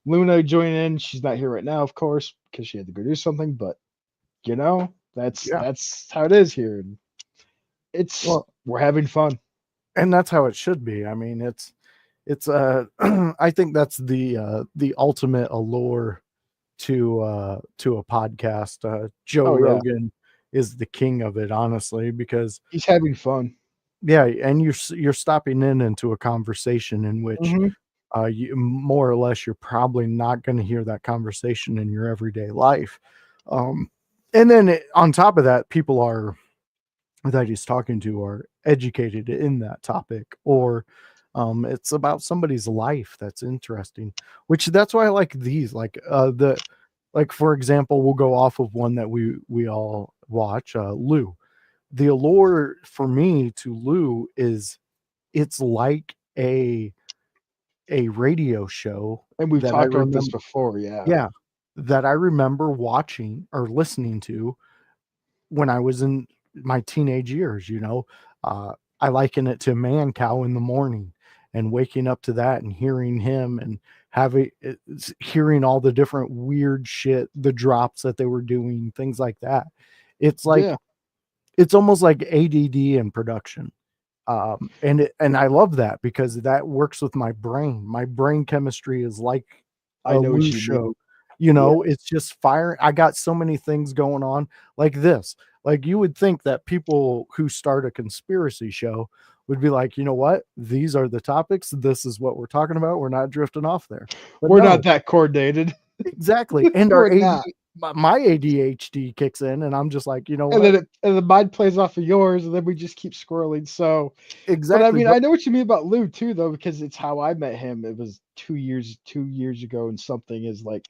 Luna joining in. She's not here right now, of course, because she had to go do something, but yeah, that's how it is here. It's well, we're having fun. and that's how it should be. I mean, it's I think that's the ultimate allure to a podcast. Joe Oh yeah, Rogan is the king of it, honestly, because he's having fun. yeah, and you're stopping in into a conversation in which Hmm. you more or less you're probably not going to hear that conversation in your everyday life. And then on top of that, people are that he's talking to are educated in that topic, or it's about somebody's life that's interesting, which that's why I like these, like for example, we'll go off of one that we all watch, Lou. The allure for me to Lou is it's like a radio show And we've that I talked about this remember, before. Yeah. yeah, that I remember watching or listening to when I was in my teenage years, you know. I liken it to Man Cow in the morning and waking up to that and hearing him and hearing all the different weird shit, the drops that they were doing, things like that. It's Yeah. like it's almost like ADD in production. And I love that because that works with my brain. My brain chemistry is like I a know what loose you mean. show. You Yeah. know, it's just fire. I got so many things going on like this. Like you would think that people who start a conspiracy show would be like, you know what? These are the topics. This is what we're talking about. We're not drifting off there. But We're not no, that coordinated. exactly. And our We're AD, not. my ADHD kicks in, and I'm just like, you know And what? then the mind plays off of yours, and then we just keep scrolling. So, but I Exactly. mean, But I know what you mean about Lou too, though, because it's how I met him. It was 2 years ago, and something is like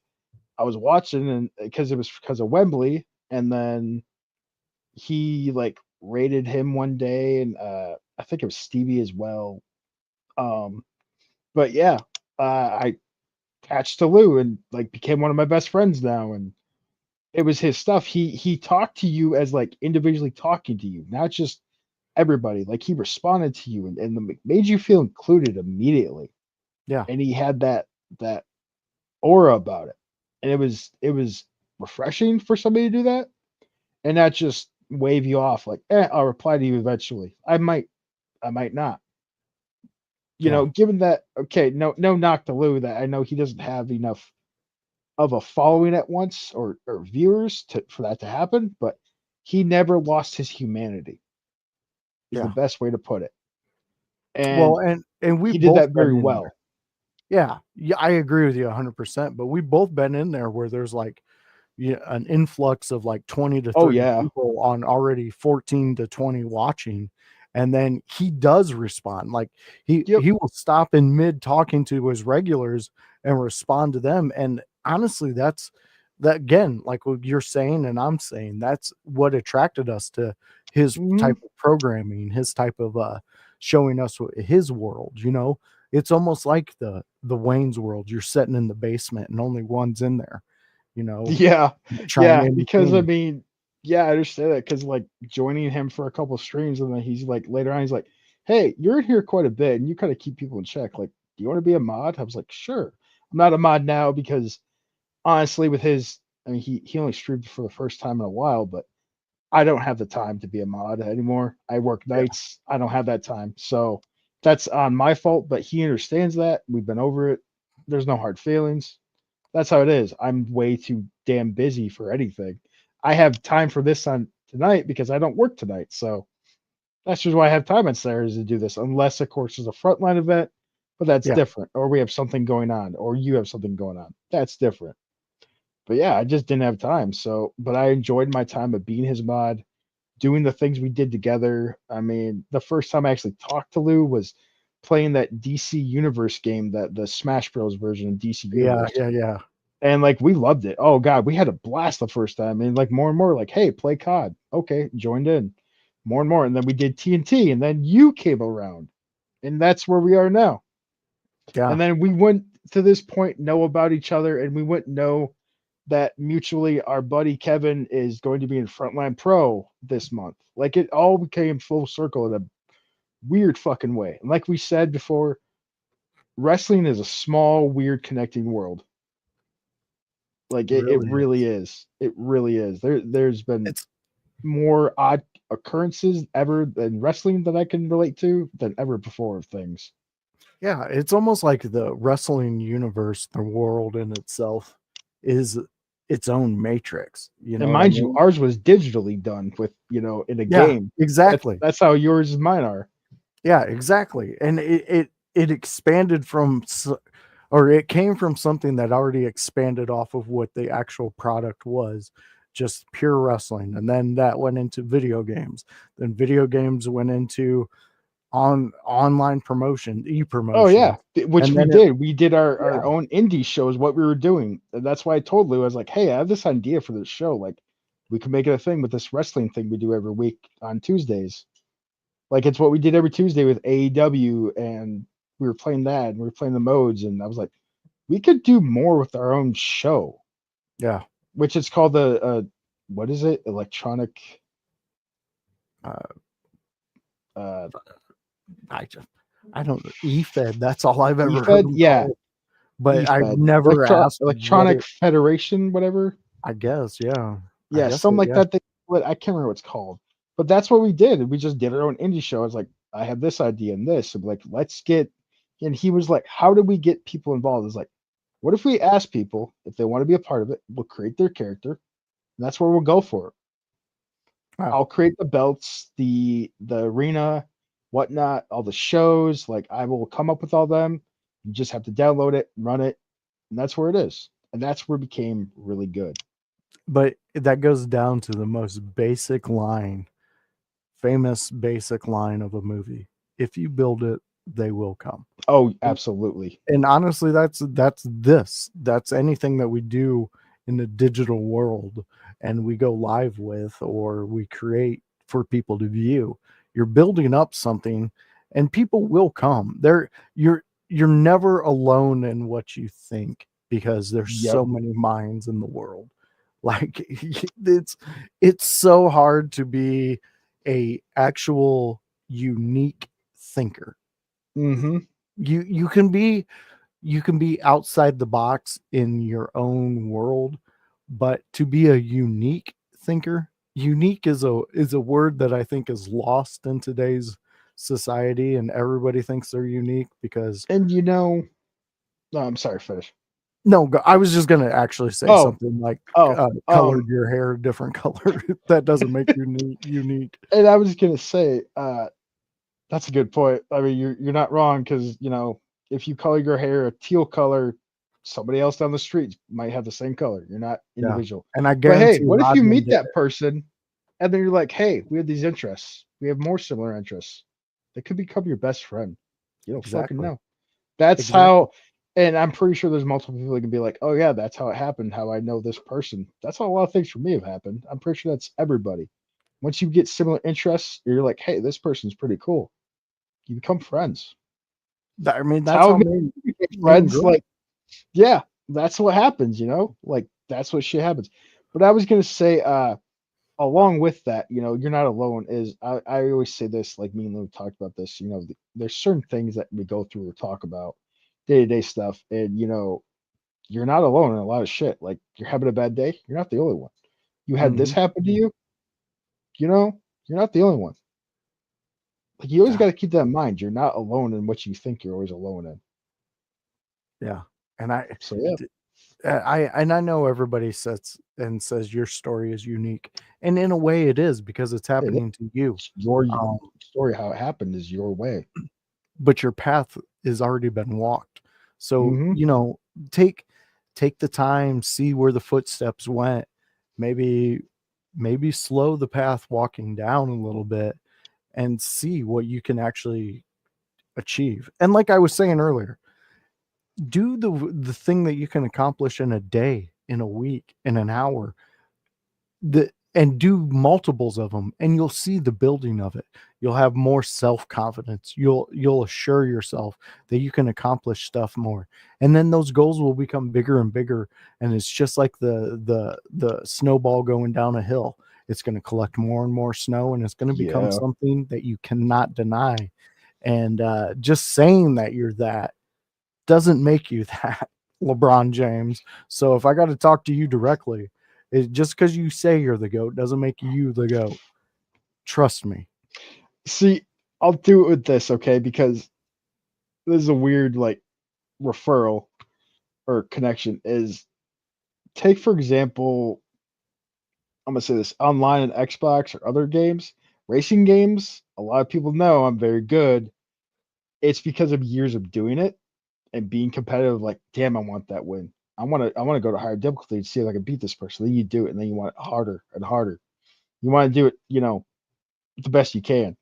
I was watching, and because it was because of Wembley, and then he like rated him one day, and I think it was Stevie as well. Um, but yeah, I attached to Lou and like became one of my best friends now, and it was his stuff. He talked to you as like individually talking to you, not just everybody. Like he responded to you and made you feel included immediately. yeah, And he had that aura about it. And it was refreshing for somebody to do that and not just wave you off like, I'll reply to you eventually. I might not. You yeah, know, given that okay, no knock to Lou that I know he doesn't have enough of a following at once or viewers to for that to happen, but he never lost his humanity is the yeah. best way to put it. Well, And and he we've did both that very been in there. well. Yeah. Yeah, I agree with you 100%, but we've both been in there where there's like yeah, an influx of like 20 to Oh 30 yeah. people on already 14 to 20 watching, and then he does respond. Like Yep. he will stop in mid talking to his regulars and respond to them. And honestly, that's that again, like what you're saying and I'm saying, that's what attracted us to his Mhm. type of programming, his type of showing us his world, you know. It's almost like the Wayne's World. You're sitting in the basement and only one's in there, you know, Yeah. trying to Yeah. Because I entertain. mean, yeah, I understand that because like joining him for a couple streams and then he's like later on, he's like, hey, you're in here quite a bit and you kind of keep people in check. Like, do you want to be a mod? I was like, sure. I'm not a mod now because honestly, with his I mean he only streamed for the first time in a while, but I don't have the time to be a mod anymore. I work Yeah, nights. I don't have that time. So that's on my fault, but he understands that. We've been over it. There's no hard feelings. That's how it is. I'm way too damn busy for anything. I have time for this on tonight because I don't work tonight. So that's just why I have time on Saturdays to do this, unless of course there's a frontline event, but that's yeah, different. Or we have something going on, or you have something going on. That's different. But yeah, I just didn't have time. So, but I enjoyed my time of being his mod, doing the things we did together. I mean, the first time I actually talked to Lou was playing that DC Universe game, that the Smash Bros version of DC yeah, Universe. yeah, yeah, And like we loved it. Oh god, we had a blast the first time. And like more and more, like, hey, play COD. Okay, joined in. More and more. And then we did TNT, and then you came around. And that's where we are now. yeah, And then we went to this point know about each other, and we wouldn't know that mutually our buddy Kevin is going to be in Frontline Pro this month. Like it all became full circle in a weird fucking way. And like we said before, wrestling is a small, weird connecting world. Like it really really is. is. It really is. There's been It's more odd occurrences ever in wrestling that I can relate to than ever before of things. Yeah, it's almost like the wrestling universe, the world in itself is its own matrix. You know And what I mind you, mean? ours was digitally done with, in a Yeah, game. exactly. That's how yours and mine are. Yeah, exactly. And it expanded from or it came from something that already expanded off of what the actual product was, just pure wrestling. And then that went into video games. Then video games went into online promotion, Oh yeah, e-promotion. which And we then it did. We did our yeah, own indie shows. What we were doing. And that's why I told Lou, I was like, "Hey, I have this idea for this show. Like, we could make it a thing with this wrestling thing we do every week on Tuesdays. Like, it's what we did every Tuesday with AEW, and we were playing that, and we were playing the modes. And I was like, we could do more with our own show, yeah. which is called the what is it? Electronic. Uh, Uh, I just I don't know. E-Fed, that's all I've ever heard EFED, them yeah, call it. But I've EFED, never asked what Electronic it Federation, whatever. I guess, yeah. I Yeah, guess something like yeah. that. What I can't remember what it's called, but that's what we did. We just did our own indie show. I was like, I have this idea and this. I'm like, let's get. And he was like, how do we get people involved? It's like, what if we ask people if they want to be a part of it? We'll create their character, and that's where we'll go for it. Wow. I'll create the belts, the arena, whatnot, all the shows. Like I will come up with all them. You just have to download it, run it, and that's where it is. And that's where it became really good. But that goes down to the most basic line, famous basic line of a movie. If you build it, they will come. Oh, absolutely. And honestly, that's anything that we do in the digital world and we go live with or we create for people to view. You're building up something and people will come. You're never alone in what you think because there's Yep. so many minds in the world. Like it's so hard to be a actual unique thinker. Mm-hmm. You can be outside the box in your own world, but to be a unique thinker, unique is a word that I think is lost in today's society, and everybody thinks they're unique because And no, I'm sorry, finish. no, I was just gonna actually say Oh, something like oh, colored your hair a different color. That doesn't make you unique. and I was gonna say, that's a good point. I mean, you're not wrong because if you color your hair a teal color, somebody else down the street might have the same color. You're not Yeah, individual. and I But hey, guarantee what if you Rodman meet did that person and then you're like, hey, we have these interests. We have more similar interests. They could become your best friend. You don't fucking exactly, know. That's exactly. how, and I'm pretty sure there's multiple people that can be like, oh yeah, that's how it happened. How I know this person. That's how a lot of things for me have happened. I'm pretty sure that's everybody. Once you get similar interests, you're like, hey, this person's pretty cool. You become friends. I mean, It's that's how how me men friends grow. like, yeah, that's what happens, like that's what shit happens. But I was gonna say, along with that, you're not alone. Is I always say this, like me and Lou talked about this. There's certain things that we go through or talk about day to day stuff, and you're not alone in a lot of shit. Like you're having a bad day, you're not the only one. You had this Mhm. happen to you, you're not the only one. Like you always Yeah, got to keep that in mind. You're not alone in what you think you're always alone in. yeah, and So yeah, I know everybody says your story is unique, and in a way it is because it's it is happening to you. your Um, story. How it happened is your way. but your path has already been walked. So, Hmm. take take the time, see where the footsteps went. Maybe maybe slow the path walking down a little bit and see what you can actually achieve. And like I was saying earlier, do the thing that you can accomplish in a day, in a week, in an hour, and do multiples of them, and you'll see the building of it. You'll have more self-confidence. You'll assure yourself that you can accomplish stuff more, and then those goals will become bigger and bigger, and it's just like the snowball going down a hill. It's going to collect more and more snow, and it's going to become Yeah. something that you cannot deny. And just saying that you're that doesn't make you that, LeBron James. So if I got to talk to you directly, just because you say you're the GOAT doesn't make you the GOAT. Trust me. See, I'll do it with this, okay? Because this is a weird like referral or connection. Is take for example, I'm gonna say this online on Xbox or other games, racing games. A lot of people know I'm very good. It's because of years of doing it and being competitive. Like, damn, I want that win. I want to go to higher difficulty and see if I can beat this person. Then you do it, and then you want it harder and harder. You want to do it, the best you can.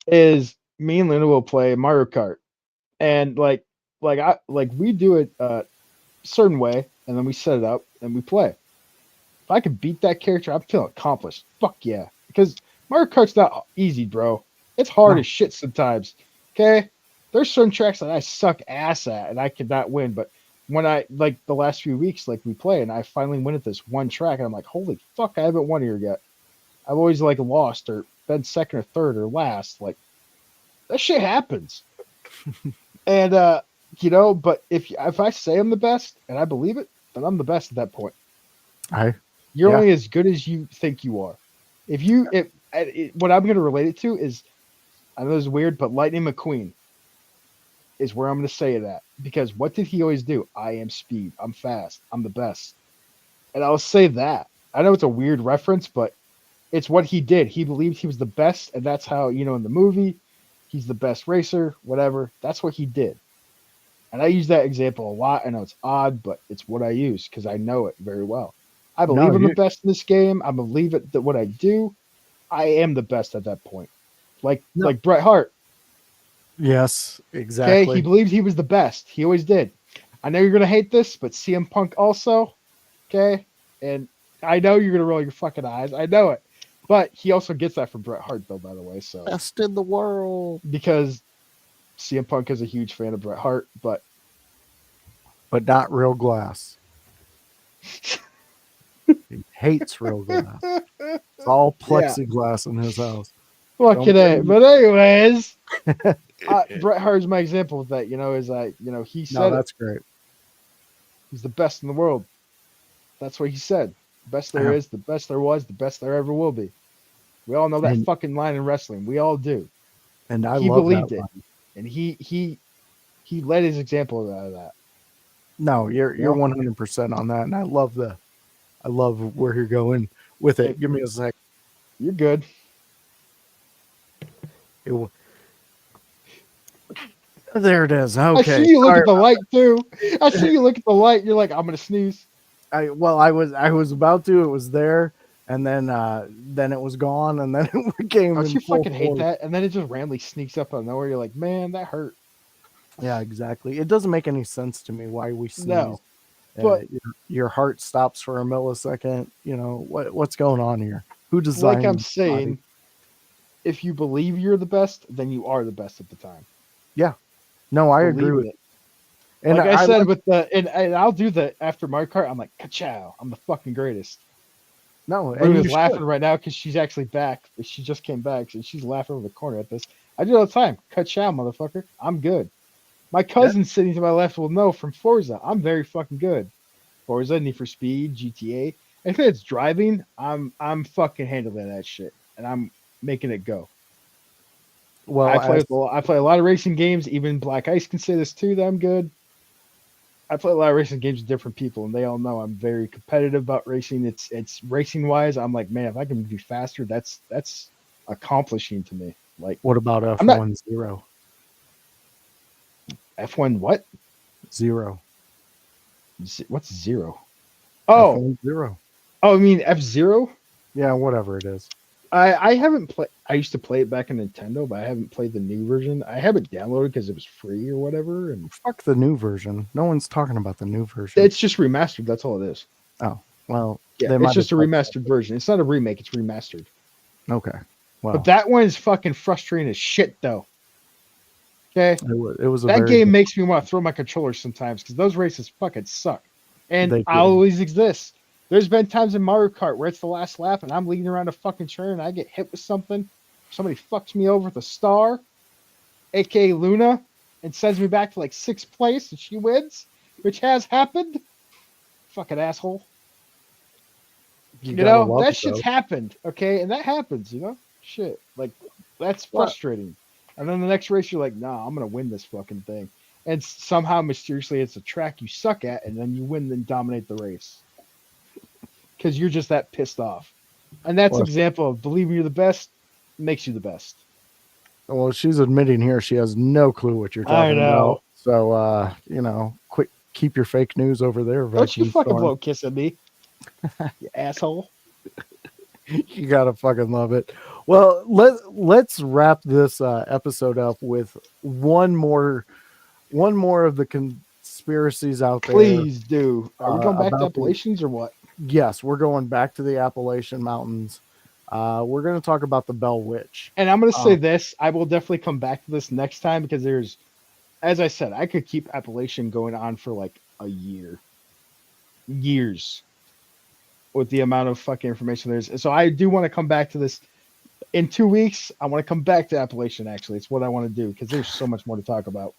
Is me and Luna will play Mario Kart, and we do it a certain way, and then we set it up and we play. If I can beat that character, I'm feeling accomplished. Fuck yeah, because Mario Kart's not easy, bro. It's hard No. as shit sometimes. Okay, there's certain tracks that I suck ass at, and I could not win. But when I like the last few weeks, like we play, and I finally win at this one track, and I'm like, holy fuck, I haven't won here yet. I've always like lost or been second or third or last. Like that shit happens. And but if I say I'm the best and I believe it, then I'm the best at that point. You're Yeah. only as good as you think you are. What I'm going to relate it to is, I know this is weird, but Lightning McQueen is where I'm going to say it at, because what did he always do? I am speed. I'm fast. I'm the best. And I'll say that. I know it's a weird reference, but it's what he did. He believed he was the best, and that's how, in the movie, he's the best racer, whatever. That's what he did. And I use that example a lot. I know it's odd, but it's what I use because I know it very well. I believe I'm the best in this game. I believe it that what I do, I am the best at that point. Like Bret Hart. Yes, exactly. Okay, he believed he was the best. He always did. I know you're gonna hate this, but CM Punk also. Okay, and I know you're gonna roll your fucking eyes. I know it, but he also gets that from Bret Hart, though. By the way, so Best in the world, because CM Punk is a huge fan of Bret Hart, but not real glass. He hates real glass. It's all plexiglass in his house. fucking A. But anyways, Bret Hart's my example of that. He said that's great. he's the best in the world. That's what he said. The best there is, the best there was, the best there ever will be. We all know that fucking line in wrestling. We all do. And He love believed that it, line. and he led his example out of that. No, you're 100% on that, and I love where you're going with it. Give me a sec. You're good. There it is. I Okay. see you look at the light too. I see you look at the light. You're like, I'm gonna sneeze. I was about to. It was there, and then it was gone, and then it came. Don't in you full fucking hate force. that? And then it just randomly sneaks up out of nowhere. You're like, man, that hurt. Yeah, exactly. It doesn't make any sense to me why we sneeze. No, but your heart stops for a millisecond. What's going on here? Who designed? like I'm this saying, body? if you believe you're the best, then you are the best at the time. Yeah. No, I agree Believe with it. And like I said like- with and I'll do that after Mario Kart. I'm like, ka-chow, I'm the fucking greatest. no, and Luna's you laughing should. right now because she's actually back. She just came back, and she's laughing over the corner at this. I do it all the time. Ka-chow, motherfucker. I'm good. My cousin sitting to my left will know from Forza. I'm very fucking good. Forza, Need for Speed, GTA. If it's driving, I'm fucking handling that shit, and I'm making it go. Well, I play a lot of racing games. Even Black Ice can say this too, that I'm good. I play a lot of racing games with different people, and they all know I'm very competitive about racing. It's racing wise. I'm like, man, if I can be faster, that's accomplishing to me. Like, what about I'm not- F1 Zero? F1 what? Zero. What's zero? Oh, F1 Zero. I mean F-Zero. Yeah, whatever it is. I haven't played. I used to play it back in Nintendo, but I haven't played the new version. I have it downloaded because it was free or whatever, and Fuck the new version. No one's talking about the new version. it's just remastered. That's all it is. Oh, well, Yeah, they might it's just a have- remastered version. It's not a remake. It's remastered. Okay. Well, But that one is fucking frustrating as shit, though. Okay, it was a that very game makes me want to throw my controller sometimes because those races fucking suck, and They I do. always exist. There's been times in Mario Kart where it's the last lap and I'm leading around a fucking turn and I get hit with something. Somebody fucks me over with a star, aka Luna, and sends me back to like 6th place and she wins, which has happened. Fucking asshole. You gotta know, love that it, shit's though. happened, okay? And that happens, Shit. Like, that's frustrating. And then the next race, you're like, nah, I'm going to win this fucking thing. and somehow mysteriously it's a track you suck at, and then you win and dominate the race because you're just that pissed off. And that's an Well, example of believing you're the best makes you the best. well, she's admitting here she has no clue what you're I talking know. about. So, quick, keep your fake news over there, Don't you Vacuum fucking Storm. blow a kiss at me, you asshole. You gotta fucking love it. Well, let's wrap this episode up with one more of the conspiracies out there. Please do. Are we going back to about the- Appalachians or what? Yes, we're going back to the Appalachian Mountains. We're going to talk about the Bell Witch. And I'm going to say this. I will definitely come back to this next time because there's, as I said, I could keep Appalachian going on for like a year. Years. With the amount of fucking information there is. So I do want to come back to this. In 2 weeks, I want to come back to Appalachian, actually. It's what I want to do because there's so much more to talk about.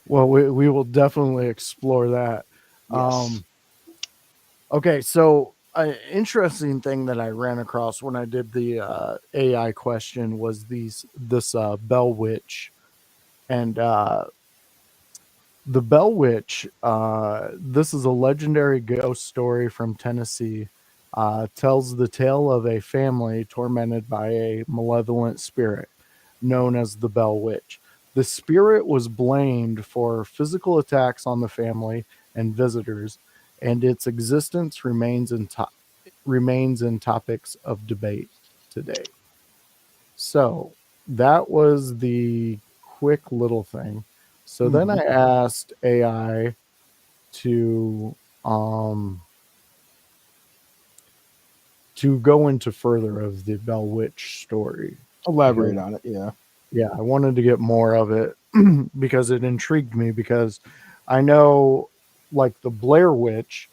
Well, we will definitely explore that. Yes. Okay, so an interesting thing that I ran across when I did the AI question was this Bell Witch, and the Bell Witch. This is a legendary ghost story from Tennessee. Tells the tale of a family tormented by a malevolent spirit known as the Bell Witch. The spirit was blamed for physical attacks on the family and visitors, and its existence remains in topics of debate today. So that was the quick little thing. So then I asked AI to go into further of the Bell Witch story. Elaborate on it, yeah. Yeah, I wanted to get more of it because it intrigued me, because I know, like the Blair Witch,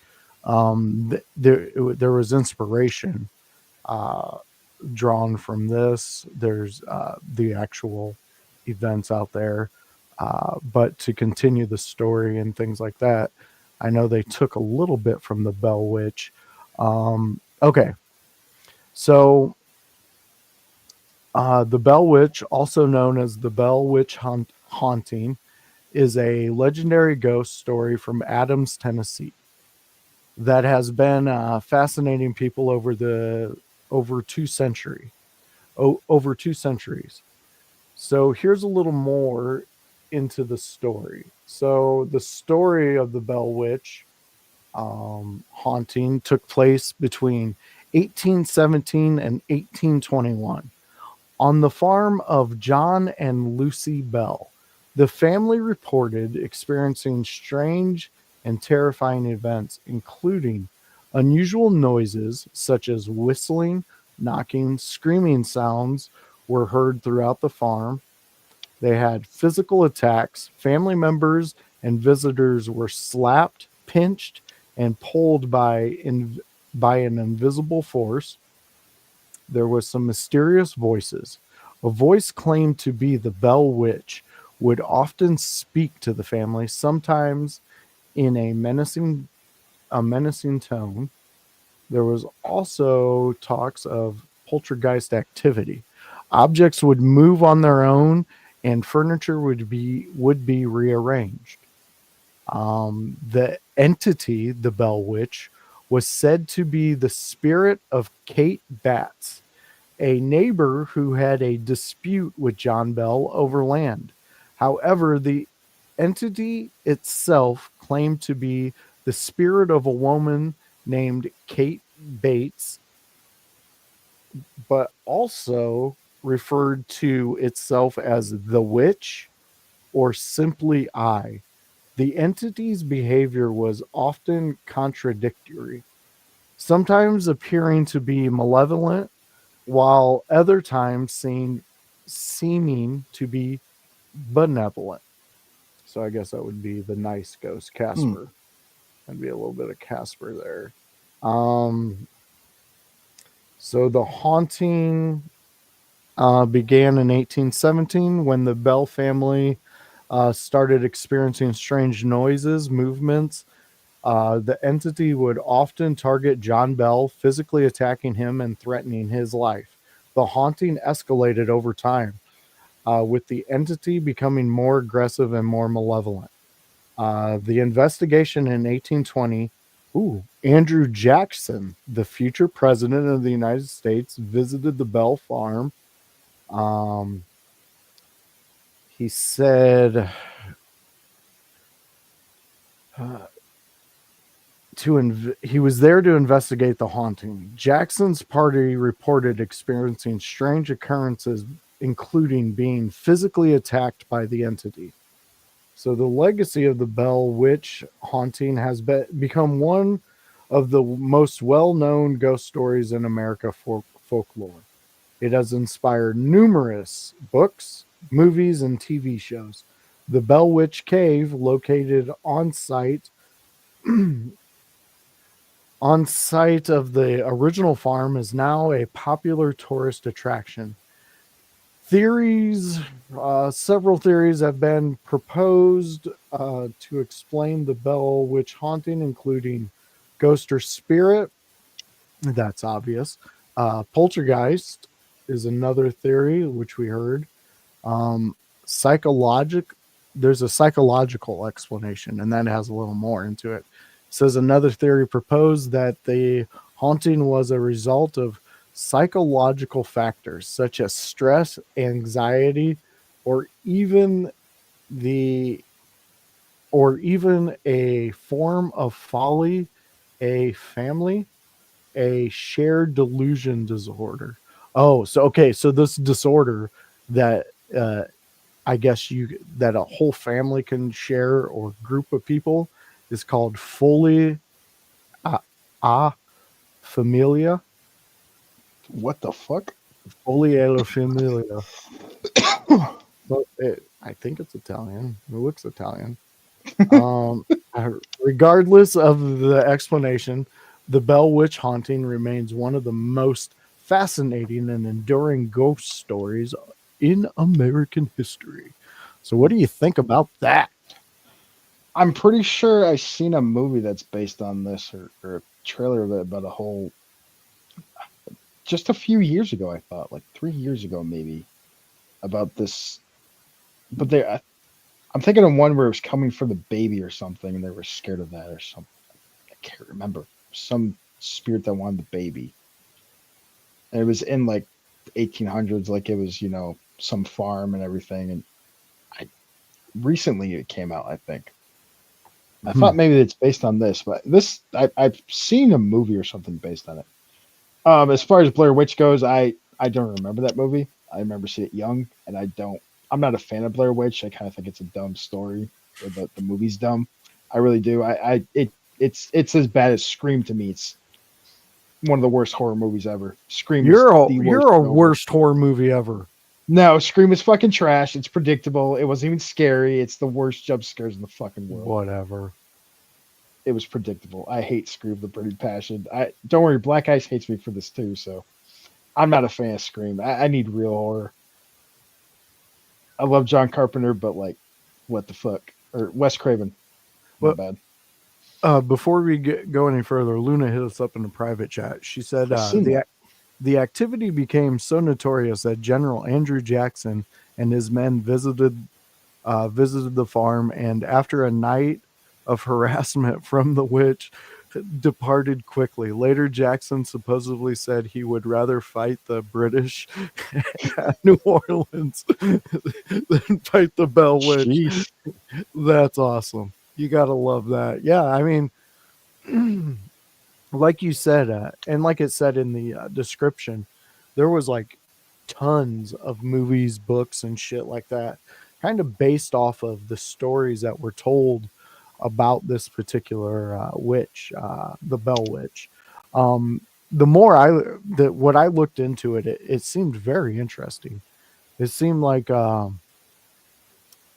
there was inspiration drawn from this. There's the actual events out there, but to continue the story and things like that, I know they took a little bit from the Bell Witch. Okay, so the Bell Witch, also known as the Bell Witch Haunting, is a legendary ghost story from Adams, Tennessee, that has been fascinating people over 2 centuries. So here's a little more into the story. So the story of the Bell Witch haunting took place between 1817 and 1821 on the farm of John and Lucy Bell. The family reported experiencing strange and terrifying events, including unusual noises such as whistling, knocking, screaming sounds were heard throughout the farm. They had physical attacks. Family members and visitors were slapped, pinched, and pulled by an invisible force. There was some mysterious voices. A voice claimed to be the Bell Witch would often speak to the family, sometimes in a menacing tone. There was also talks of poltergeist activity. Objects would move on their own, and furniture would be rearranged. The entity, the Bell Witch, was said to be the spirit of Kate Batts, a neighbor who had a dispute with John Bell over land. However, the entity itself claimed to be the spirit of a woman named Kate Bates, but also referred to itself as the witch or simply I. The entity's behavior was often contradictory, sometimes appearing to be malevolent, while other times seeming to be benevolent. So I guess that would be the nice ghost, Casper. That'd be a little bit of Casper there. So the haunting began in 1817 when the Bell family started experiencing strange noises, movements. The entity would often target John Bell, physically attacking him and threatening his life. The haunting escalated over time, with the entity becoming more aggressive and more malevolent. The investigation in 1820. Ooh, Andrew Jackson, the future president of the United States, visited the Bell Farm. Um, he said he was there to investigate the haunting. Jackson's party reported experiencing strange occurrences, including being physically attacked by the entity. So the legacy of the Bell Witch haunting has become one of the most well-known ghost stories in America folklore. It has inspired numerous books, movies, and TV shows. The Bell Witch Cave, located on site of the original farm, is now a popular tourist attraction. Several theories have been proposed to explain the Bell Witch haunting, including ghost or spirit. That's obvious. Poltergeist is another theory, which we heard. There's a psychological explanation, and that has a little more into it. Says another theory proposed that the haunting was a result of psychological factors such as stress, anxiety, or even a form of folly, a shared delusion disorder. Oh, so okay, so this disorder that I guess that a whole family can share, or group of people, is called folia familia. What the fuck? Folia familia. But I think it's Italian. It looks Italian. Regardless of the explanation, the Bell Witch haunting remains one of the most fascinating and enduring ghost stories in American history. So what do you think about that? I'm pretty sure I've seen a movie that's based on this, or a trailer of it, about a whole, just a few years ago, I thought, like 3 years ago, maybe, about this. But I'm thinking of one where it was coming for the baby or something, and they were scared of that or something. I can't remember. Some spirit that wanted the baby. And it was in like 1800s, like it was, some farm and everything. And recently it came out, I think. I thought maybe it's based on this, but I've seen a movie or something based on it. As far as Blair Witch goes, I don't remember that movie. I remember seeing it young, and I'm not a fan of Blair Witch. I kind of think it's a dumb story. The movie's dumb. I really do. It's as bad as Scream to me. It's one of the worst horror movies ever. Scream. You're a worst horror movie ever. No, Scream is fucking trash. It's predictable. It wasn't even scary. It's the worst jump scares in the fucking world. Whatever. It was predictable. I hate Scream with a burning passion. Don't worry, Black Ice hates me for this too, so I'm not a fan of Scream. I need real horror. I love John Carpenter, but like, what the fuck? Or Wes Craven. Well, bad. Before we go any further, Luna hit us up in a private chat. She said the activity became so notorious that General Andrew Jackson and his men visited the farm, and after a night of harassment from the witch, departed quickly. Later, Jackson supposedly said he would rather fight the British at New Orleans than fight the Bell Witch. Jeez. That's awesome. You gotta love that. Yeah, I mean, like you said, and like it said in the description, there was like tons of movies, books, and shit like that, kind of based off of the stories that were told about this particular witch, the Bell Witch. The more what I looked into it, it seemed very interesting. It seemed like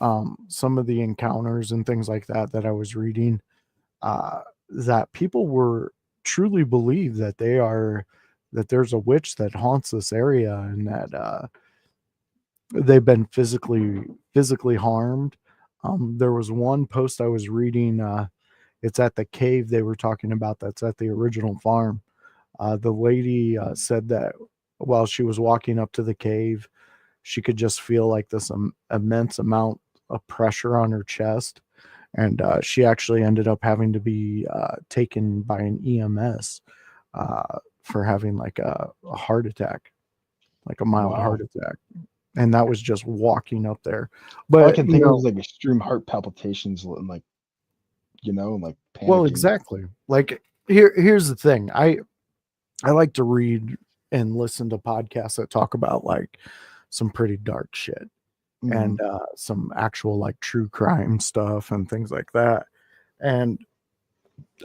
some of the encounters and things like that I was reading, that people were truly believe that there's a witch that haunts this area, and that they've been physically harmed. There was one post I was reading. It's at the cave they were talking about. That's at the original farm. The lady said that while she was walking up to the cave, she could just feel like this immense amount of pressure on her chest, and she actually ended up having to be taken by an EMS for having like a heart attack, like a mild Wow. heart attack, and that was just walking up there. All I But can think of is like extreme heart palpitations and like, like well, panicking. exactly. Like here's the thing. I like to read and listen to podcasts that talk about like some pretty dark shit Mhm. and some actual like true crime stuff and things like that. And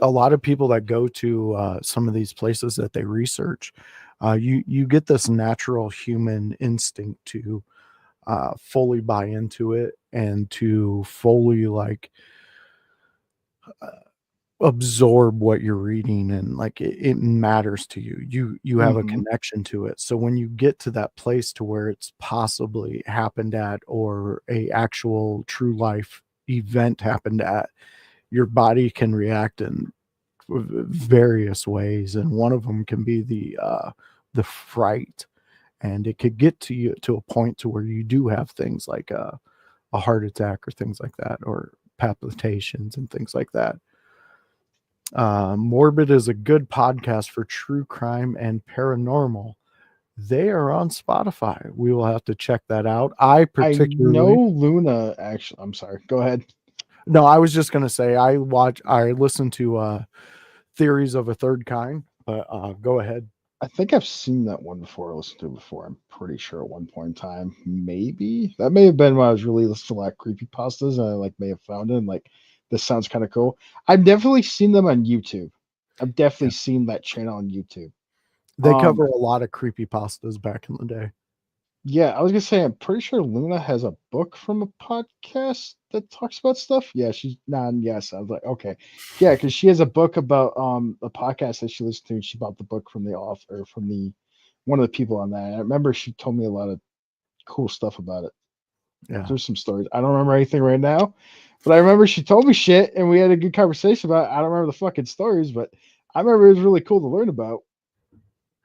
a lot of people that go to some of these places that they research, you get this natural human instinct to fully buy into it and to fully like uh, absorb what you're reading, and like it matters to you. You have a Mhm. connection to it. So when you get to that place to where it's possibly happened at, or a actual true life event happened at, your body can react in various ways, and one of them can be the fright, and it could get to you to a point to where you do have things like a heart attack or things like that, or palpitations and things like that. Morbid is a good podcast for true crime and paranormal. They are on Spotify. We will have to check that out. I I know particularly, Luna actually. I'm sorry. Go ahead. no, I was just gonna say I listen to Theories of a Third Kind, but go ahead. I think I've seen that one before. I listened to it before. I'm pretty sure at one point in time. Maybe that may have been when I was really listening to like creepy pastas, and I like may have found it. And, like, this sounds kind of cool. I've definitely seen them on YouTube. I've definitely Yeah. seen that channel on YouTube. They Um, cover a lot of creepy pastas back in the day. yeah, I was gonna say I'm pretty sure Luna has a book from a podcast that talks about stuff. Yeah, she's non. Yes, I was like, okay, yeah, because she has a book about a podcast that she listened to. And she bought the book from the author, from the one of the people on that. And I remember she told me a lot of cool stuff about it. Yeah. There's some stories. I don't remember anything right now, but I remember she told me shit, and we had a good conversation about it. I don't remember the fucking stories, but I remember it was really cool to learn about.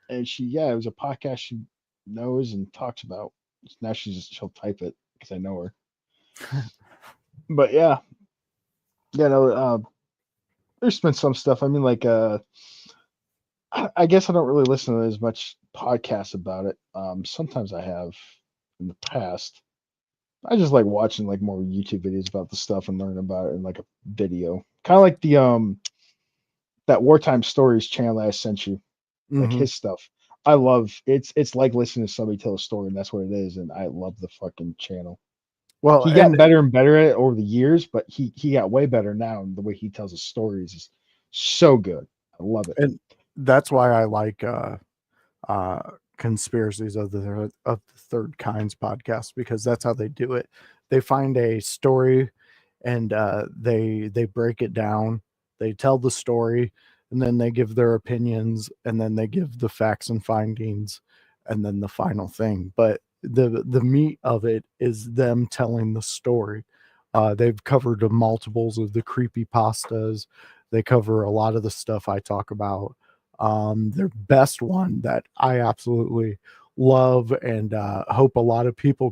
And yeah, it was a podcast she knows and talks about. Now she'll type it because I know her. But yeah, no, there's been some stuff. I mean, like, I guess I don't really listen to as much podcasts about it. Sometimes I have in the past. I just like watching like more YouTube videos about the stuff and learning about it in like a video. Kind of like the that wartime stories channel that I sent you, like Hmm. his stuff. I love it's like listening to somebody tell a story, and that's what it is. And I love the fucking channel. Well, He got and better and better at it over the years, but he got way better now. And the way he tells his stories is so good. I love it. and that's why I like uh Conspiracies of the Third Kinds podcast, because that's how they do it. They find a story, and they break it down. They tell the story, and then they give their opinions, and then they give the facts and findings, and then the final thing. But the meat of it is them telling the story. They've covered multiples of the creepy pastas. They cover a lot of the stuff I talk about. Their best one that I absolutely love, and hope a lot of people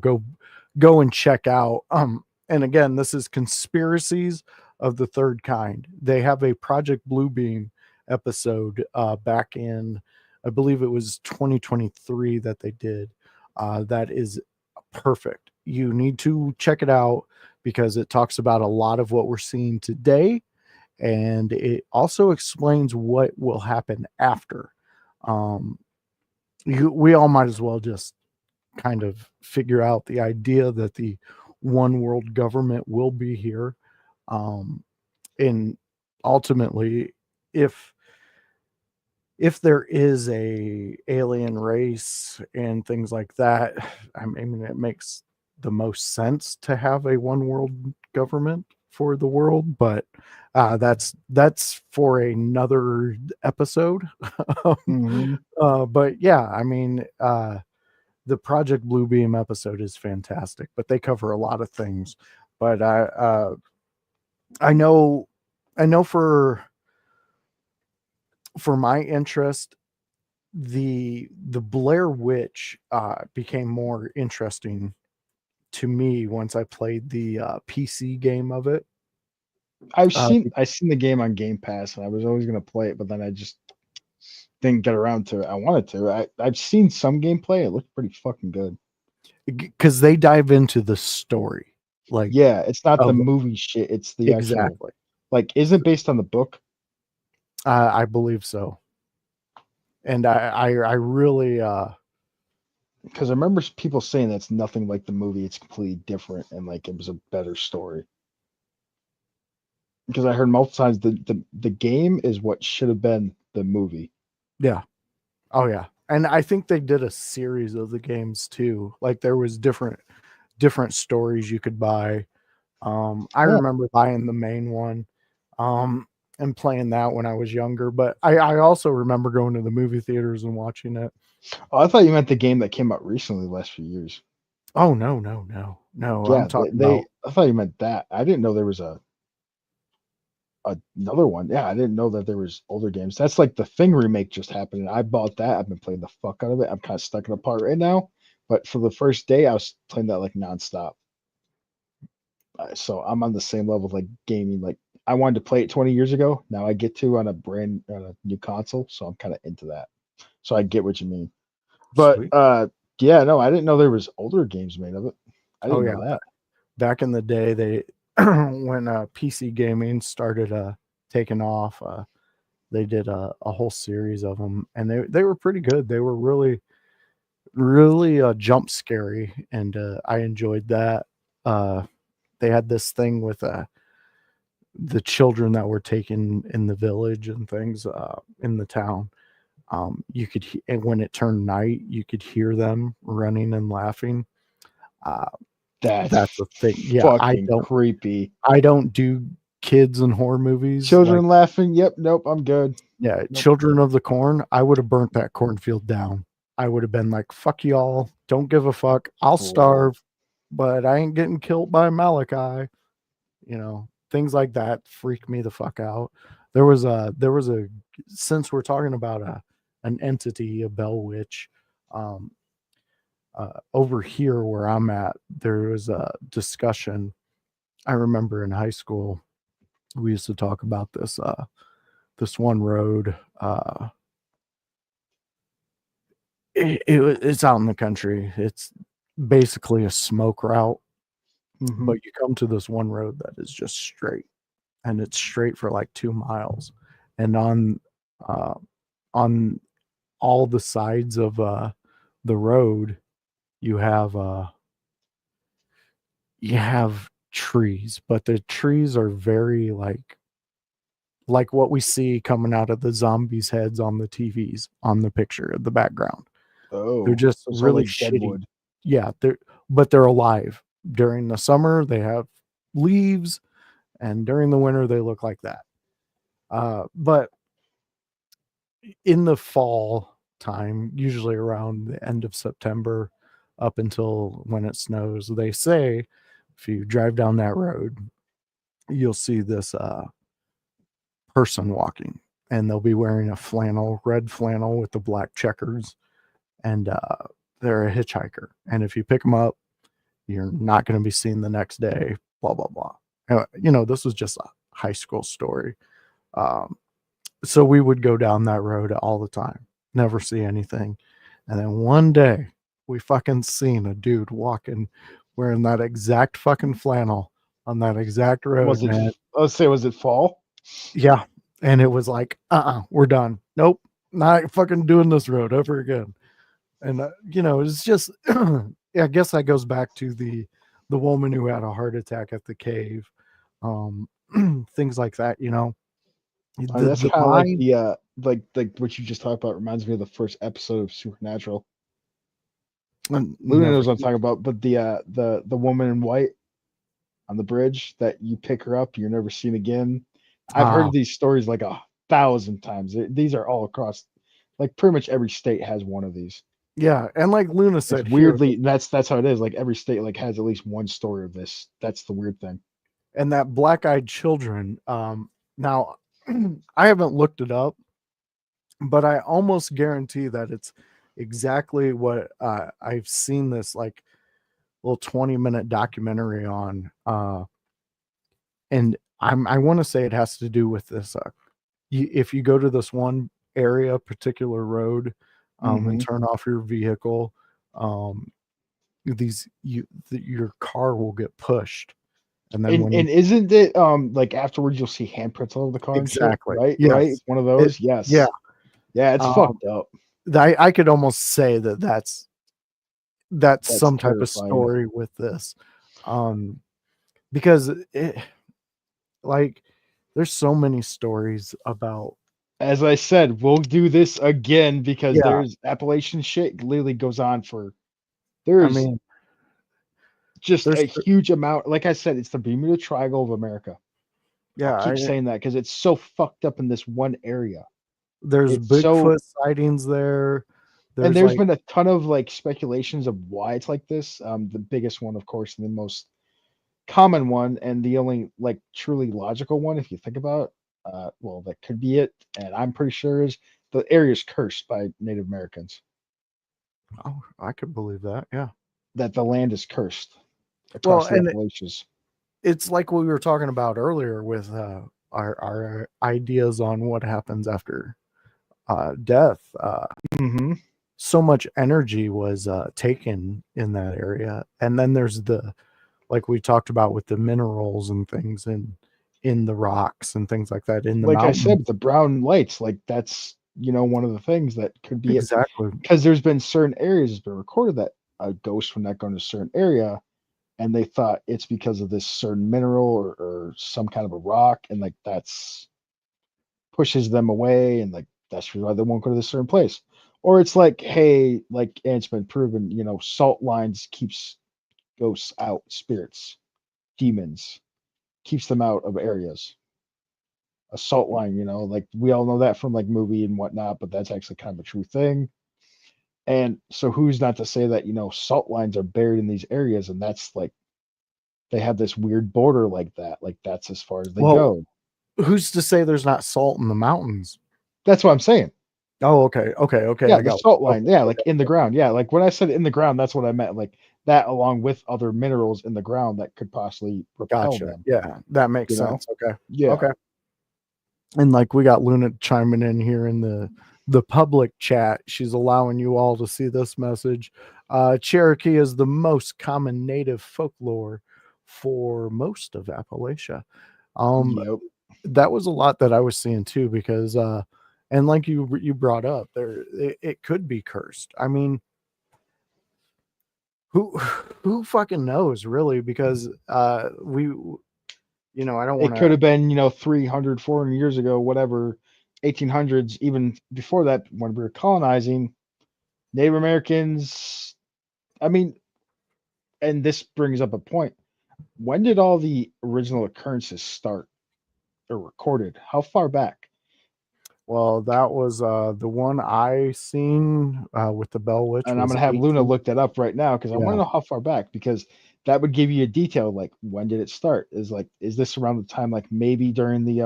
go and check out. And again, this is Conspiracies of the Third Kind. They have a Project Bluebeam episode back in, I believe it was 2023 that they did. That is perfect. You need to check it out because it talks about a lot of what we're seeing today, and it also explains what will happen after. Um, we all might as well just kind of figure out the idea that the one world government will be here. Um, and ultimately, if if there is a alien race and things like that, I mean, it makes the most sense to have a one world government for the world, but that's for another episode. Mhm. But yeah, I mean, the Project Bluebeam episode is fantastic, but they cover a lot of things. But I know I know for my interest, the Blair Witch became more interesting to me once I played the PC game of it. I've Uh, seen the game on Game Pass, and I was always gonna play it, but then I just didn't get around to it. I wanted to. I've seen some gameplay. It looked pretty fucking good. because they dive into the story, like Yeah, it's not the of movie shit. It's the actual exactly. like. Isn't based on the book? I believe so, and I really Because I remember people saying that's nothing like the movie. It's completely different, and like it was a better story. Because I heard multiple times the game is what should have been the movie. yeah. Oh yeah. And I think they did a series of the games too. Like there was different stories you could buy. I Yeah. remember buying the main one and playing that when I was younger, but I also remember going to the movie theaters and watching it. Oh, I thought you meant the game that came out recently, the last few years. Oh no, no, no. No, I'm Yeah, talking about I thought you meant that. I didn't know there was another one. Yeah, I didn't know that there was older games. That's like the Thing remake just happened, and I bought that. I've been playing the fuck out of it. I'm kind of stuck in a part right now, but for the first day, I was playing that like nonstop. So I'm on the same level of like gaming. Like I wanted to play it 20 years ago. Now I get to on a new console, so I'm kind of into that. So I get what you mean. But sweet. yeah, no, I didn't know there was older games made of it. I Oh didn't yeah. know that. Back in the day, they when PC gaming started taking off, they did a whole series of them, and they were pretty good. They were really jump scary, and I enjoyed that. Uh, they had this thing with the children that were taken in the village and things in the town. You could and when it turned night, you could hear them running and laughing. Uh, that's That's the thing. Yeah, fucking creepy. I don't do kids and horror movies like Children laughing. Yep. Nope. I'm good. yeah, Nope. Children of the Corn. I would have burnt that cornfield down. I would have been like, "Fuck y'all, don't give a fuck. I'll Whoa. starve, but I ain't getting killed by Malachi." Things like that freak me the fuck out. There was a since we're talking about an entity, a bell witch, um, over here where I'm at, there was a discussion. I remember in high school, we used to talk about this one road. It's out in the country. It's basically a smoke route, Hmm. but you come to this one road that is just straight, and it's straight for like 2 miles. And uh, on all the sides of the road, you have you have trees, but the trees are very like what we see coming out of the zombies' heads on the TVs on the picture of the background. They're Oh, just so it's all really like shitty. Deadwood. Yeah, they're alive. During the summer, they have leaves, and during the winter, they look like that. But in the fall time, usually around the end of September up until when it snows, they say if you drive down that road, you'll see this person walking, and they'll be wearing a red flannel with the black checkers, and they're a hitchhiker. And if you pick them up, you're not going to be seen the next day. Blah blah blah. This was just a high school story. Um, so we would go down that road all the time, never see anything, and then one day we fucking seen a dude walking wearing that exact fucking flannel on that exact road, Was it? man. Let's say, was it fall? Yeah, and it was like, we're done. Nope, not fucking doing this road ever again. And it's just, I guess that goes back to the woman who had a heart attack at the cave, um, things like that. I mean, that's The kind of like mind, the like what you just talked about reminds me of the first episode of Supernatural. Luna never. knows what I'm talking about, but the woman in white on the bridge that you pick her up, you're never seen again. I've heard Uh, these stories like 1,000 times. These are all across, like pretty much every state has one of these. yeah, and like Luna It's said here, weirdly that's how it is. Like every state like has at least one story of this. That's the weird thing. and that black-eyed children. Now, I haven't looked it up, but I almost guarantee that it's exactly what I've seen this like little 20-minute documentary on. and I want to say it has to do with this. If you go to this one area, particular road, and turn off your vehicle, your car will get pushed, and then when And isn't it like afterwards you'll see handprints all over the car and shit, exactly, right? Right? yes, It's one of it, those. Yes. yeah, Yeah, it's fucked up. I could almost say that's That's some type of terrifying. story with this, because it, like, there's so many stories about. As I said, we'll do this again because Yeah, there's Appalachian shit literally goes on for I there's mean, just there's a huge amount. Like I said, it's the Bermuda Triangle of America. I'll yeah, keep saying that because it's so fucked up in this one area. there's It's so, Bigfoot sightings there. and There's there's like been a ton of like speculations of why it's like this. The biggest one, of course, and the most common one, and the only like truly logical one, if you think about it, well, that could be it, and I'm pretty sure is the area is cursed by Native Americans. oh, I could believe that. Yeah. That the land is cursed Well, across the and Appalachians. it's like what we were talking about earlier with our ideas on what happens after death. Mm-hmm. So much energy was taken in that area, and then there's the, like we talked about with the minerals and things in the rocks and things like that in the Like I mountains. said, the brown lights, like that's one of the things that could be it. Exactly. Because there's been certain areas that's been recorded that a ghost from that going to a certain area, and they thought it's because of this certain mineral or some kind of a rock, and like that's pushes them away, and like that's why they won't go to this certain place. Or it's like, hey, like, and it's been proven, salt lines keeps ghosts out, spirits, demons, keeps them out of areas. A salt line, like we all know that from like movie and whatnot, but that's actually kind of a true thing. And so who's not to say that, salt lines are buried in these areas, and that's like they have this weird border like that. Like that's as far as they Well, go. who's to say there's not salt in the mountains? That's what I'm saying. Oh, okay. Yeah, I the got salt okay, line. Yeah, okay. like in the ground. Yeah, like when I said in the ground, that's what I meant. Like that, along with other minerals in the ground that could possibly repel Gotcha. them. Yeah, that makes You know? sense. Okay. Yeah. Okay. And like we got Luna chiming in here in the public chat. She's allowing you all to see this message. Cherokee is the most common native folklore for most of Appalachia. Yep. That was a lot that I was seeing too, because and like you brought up there, it could be cursed. I mean, who fucking knows really? Because we, I don't want It could to. have been, 300, 400 years ago, whatever, 1800s, even before that, when we were colonizing, Native Americans. I mean, and this brings up a point. When did all the original occurrences start or recorded? How far back? Well, that was the one I seen with the Bell Witch And I'm was gonna have Luna 18. look that up right now because I want Yeah, to know how far back, because that would give you a detail like when did it start? Is this around the time like maybe during the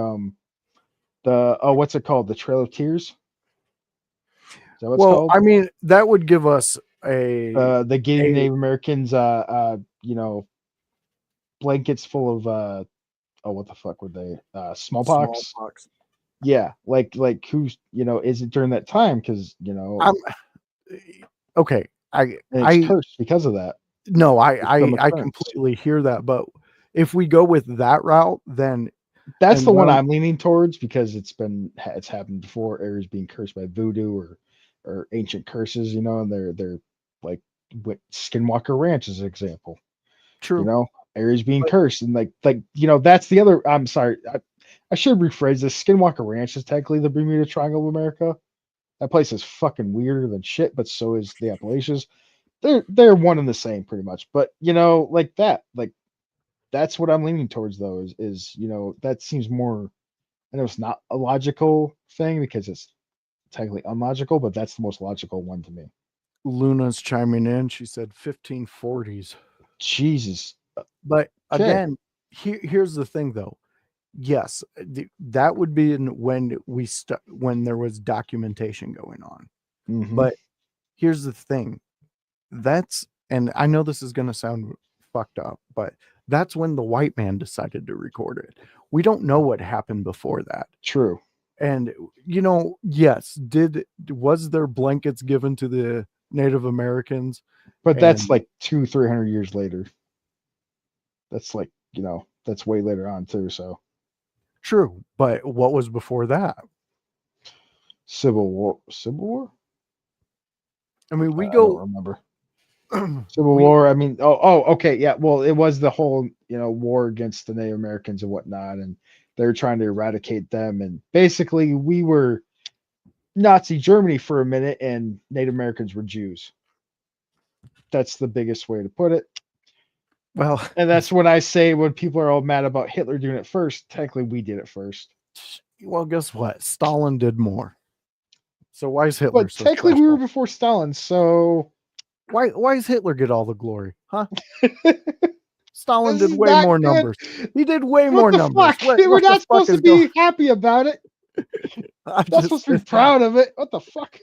oh, what's it called? The Trail of Tears? Is that what it's well, called? I mean, that would give us a They gave a Native Americans blankets full of oh, what the fuck were they? Smallpox. smallpox. Yeah, like who's is it during that time? Because I'm okay. and it's I cursed because of that. no, It's some I occurrence. completely hear that, but if we go with that route, then That's and the one learn I'm leaning towards because it's happened before. Areas being cursed by voodoo or ancient curses, and they're like with Skinwalker Ranch as an example. true. Areas being But cursed, and like that's the other. I'm sorry, I should rephrase this. Skinwalker Ranch is technically the Bermuda Triangle of America. That place is fucking weirder than shit, but so is the Appalachians. They're one and the same pretty much. But like that, like that's what I'm leaning towards though. Is that seems more. I know it's not a logical thing because it's technically unlogical, but that's the most logical one to me. Luna's chiming in. She said 1540s. Jesus. But Okay. again, here's the thing though. Yes, that would be when when there was documentation going on. Mm-hmm. But here's the thing. And I know this is going to sound fucked up, but That's when the white man decided to record it. We don't know what happened before that. True. And yes, was there blankets given to the Native Americans? But that's And- like 200-300 years later. That's like, that's way later on too. So True, but what was before that? Civil War. I mean, we I don't go remember. Civil War. I mean, okay, yeah. Well, it was the whole, war against the Native Americans and whatnot, and they were trying to eradicate them. And basically, we were Nazi Germany for a minute, and Native Americans were Jews. That's the biggest way to put it. well, And that's when I say when people are all mad about Hitler doing it first, technically we did it first. well, guess what? Stalin did more. So why is Hitler But so technically we were special? before Stalin, so Why does Hitler get all the glory? Huh? Stalin This did is way not more good. numbers. He did way what more the numbers. fuck? We're what the not fuck supposed to is be happy about it. I'm Not supposed to be proud of it. What the fuck?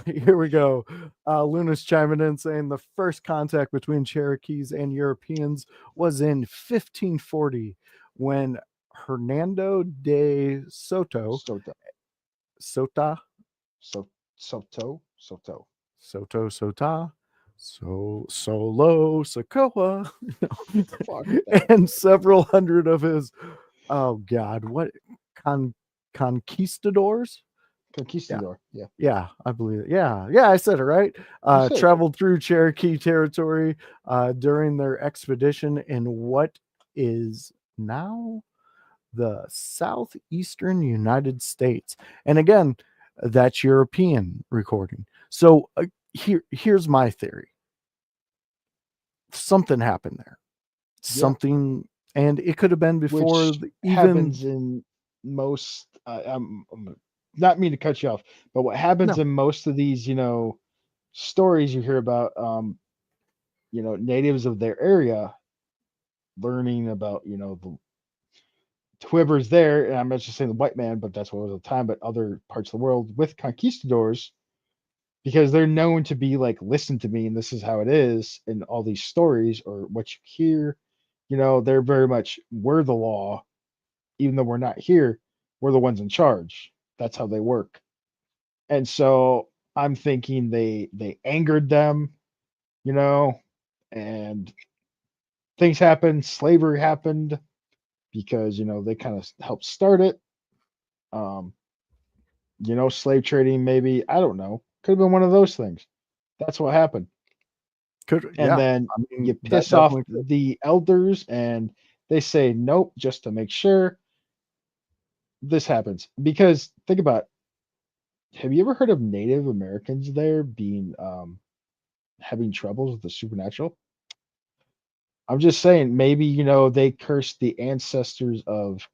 Here we go. Luna's chiming in saying the first contact between Cherokees and Europeans was in 1540 when Hernando de Soto, Soto. Sota, Soto. Soto, Sota, Solo, Sokoa, Fuck that. and several hundred of his, oh God, what, conquistadors? Conquistador. Yeah. Yeah, I believe it. Yeah, I said it right. You said it. Traveled through Cherokee territory during their expedition in what is now the southeastern United States. And again, that's European recording. So here's my theory. Something happened there. Something, and it could have been before Which even happens in most. I'm not mean to cut you off, but what happens No. in most of these, stories you hear about, natives of their area learning about, whoever's there, and I'm not just saying the white man, but that's what it was at the time, but other parts of the world with conquistadors, because they're known to be like, listen to me, and this is how it is, in all these stories or what you hear, they're very much, we're the law, even though we're not here, we're the ones in charge. That's how they work. And so I'm thinking they angered them, and things happened, slavery happened because they kind of helped start it. Slave trading, maybe, I don't know. Could have been one of those things. That's what happened. And then you that piss off definitely could. the elders and they say nope just to make sure this happens. Because think about it. Have you ever heard of Native Americans there being having troubles with the supernatural? I'm just saying, maybe they cursed the ancestors of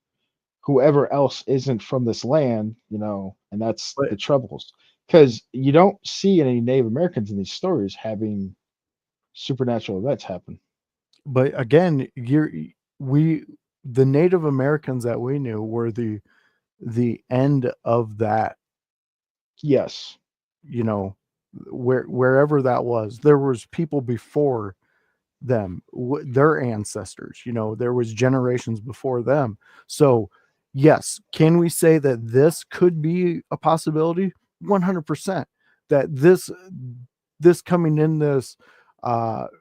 whoever else isn't from this land, and that's But- the troubles. Because you don't see any Native Americans in these stories having supernatural events happen. But again, the Native Americans that we knew were the end of that, Yes. wherever that was. There was people before them, their ancestors, there was generations before them. So yes, can we say that this could be a possibility? 100%. That this coming in this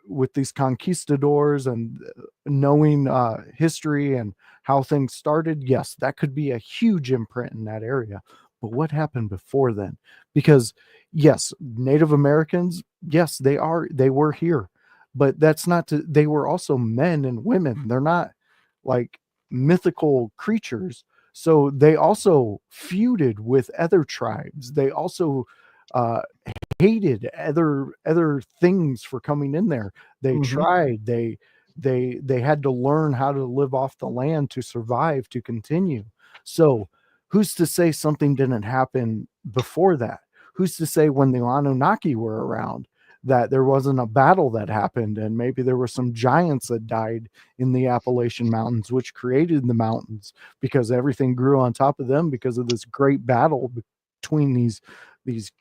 with these conquistadors and knowing history and how things started, yes, that could be a huge imprint in that area. But what happened before then? Because yes, Native Americans, yes, they were here, but that's not they were also men and women. They're not like mythical creatures. So they also feuded with other tribes. They also hated other things for coming in there. They Mhm. tried. They had to learn how to live off the land to survive, to continue. So who's to say something didn't happen before that? Who's to say when the Anunnaki were around that there wasn't a battle that happened, and maybe there were some giants that died in the Appalachian Mountains, which created the mountains because everything grew on top of them because of this great battle between these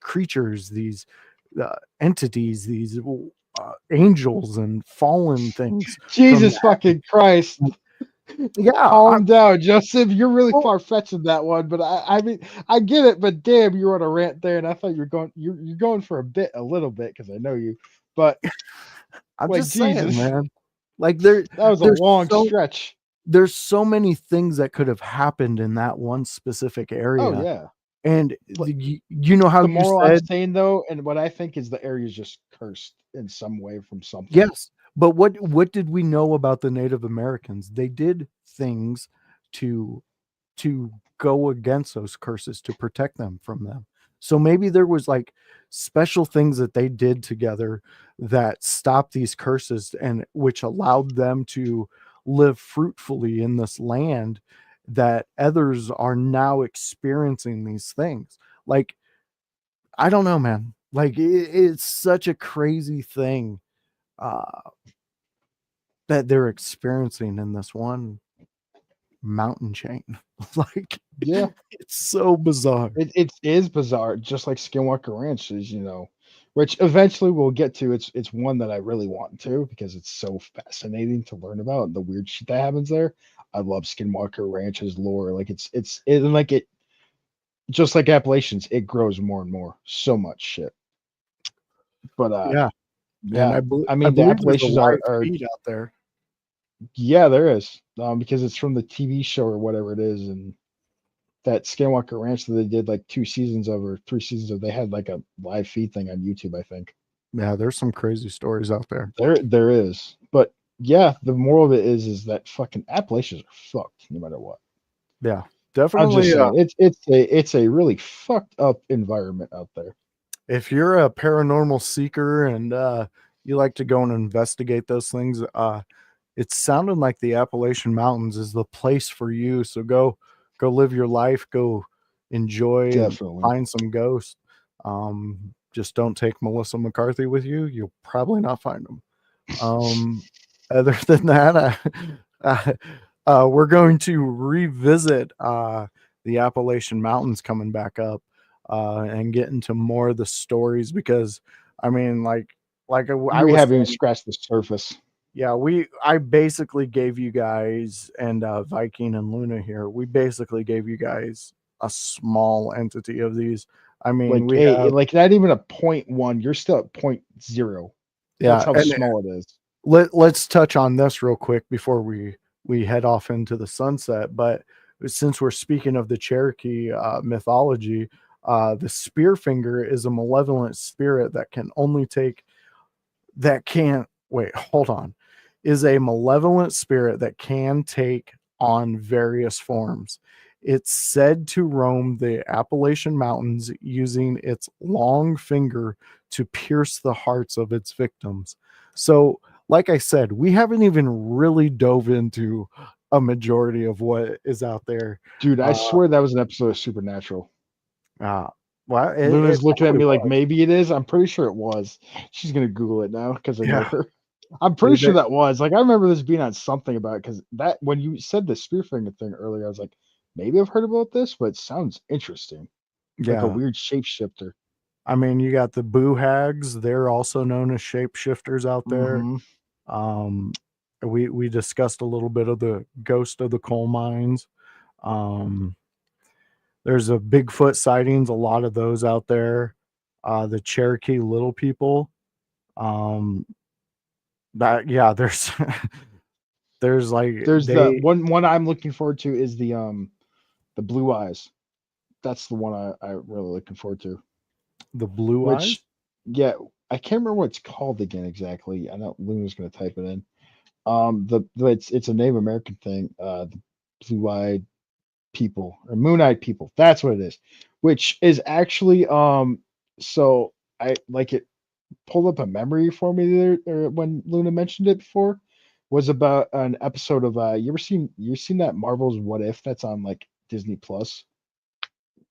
creatures, these entities, these angels and fallen things from Jesus that. fucking Christ. Yeah, Calm down, Joseph. You're really well, far fetching that one, but I mean I get it, but damn, you're on a rant there, and I thought you're going for a little bit because I know you, but I'm like just saying, Jesus, man. Like that was a there's long so stretch. there's so many things that could have happened in that one specific Oh area. yeah. And But you know how the you moral I'm said saying though, and what I think is the area is just cursed in some way from something. yes, but what did we know about the Native Americans? They did things to to go against those curses to protect them from them. So maybe there was like special things that they did together that stopped these curses and which allowed them to live fruitfully in this land that others are now experiencing these things. Like I don't know, man. Like it's such a crazy thing uh that they're experiencing in this one mountain chain. Like Yeah, it's so bizarre. it is bizarre, just like Skinwalker Ranch is, which eventually we'll get to. It's one that I really want to because it's so fascinating to learn about the weird shit that happens there. I love Skinwalker Ranch's lore. Like and like it just like Appalachians, it grows more and more. So much shit. But Yeah, and yeah, I I mean the believe there's a Appalachians live are feed out there. yeah, there is. Because it's from the TV show or whatever it is, and that Skinwalker Ranch that they did like 2 seasons of or 3 seasons of, they had like a live feed thing on YouTube, I think. Yeah, there's some crazy stories out there. There is. But yeah, the moral of it is that fucking Appalachians are fucked no matter what. Yeah, I'm just definitely. saying it's a really fucked up environment out there. If you're a paranormal seeker and you like to go and investigate those things, it sounded like the Appalachian Mountains is the place for you. So go live your life, go enjoy and Definitely. find some ghosts. Just don't take Melissa McCarthy with you. You'll probably not find them. Other than that, we're going to revisit the Appalachian Mountains coming back up and get into more of the stories because I mean, I We was haven't even saying, scratched the surface. yeah, I basically gave you guys and Viking and Luna here. We basically gave you guys a small entity of these. I mean, Like we a have like not even a 0.1. You're still at 0.0. That's yeah, how and small it is. let's touch on this real quick before we head off into the sunset. But since we're speaking of the Cherokee mythology, the Spearfinger is a malevolent spirit that can only take that can wait hold on is a malevolent spirit that can take on various forms. It's said to roam the Appalachian Mountains using its long finger to pierce the hearts of its victims. So, like I said, we haven't even really dove into a majority of what is out there. Dude, I Uh, swear that was an episode of Supernatural. uh, well, it Luna's looking at probably me like was. maybe it is. I'm pretty sure it was. She's gonna Google it now because I know Yeah, her. I'm pretty dude, sure that was. Like I remember this being on something about it because that when you said the spear finger thing earlier, I was like, maybe I've heard about this, but it sounds interesting. Like a yeah. weird shapeshifter. I mean, you got the boo hags. They're also known as shapeshifters out there. Mm-hmm. Um, we discussed a little bit of the ghost of the coal mines. Um, there's a Bigfoot sightings, a lot of those out there. The Cherokee Little People. Um, that yeah, there's there's like There's the they one I'm looking forward to is the blue eyes. That's the one I really looking forward to. the blue eyes. Which yeah, I can't remember what it's called again exactly. I know Luna's gonna type it in. It's a Native American thing. The blue-eyed people or moon-eyed people. That's what it is. Which is actually so I like it pulled up a memory for me there or when Luna mentioned it before was about an episode of you ever seen that Marvel's What If that's on like Disney Plus?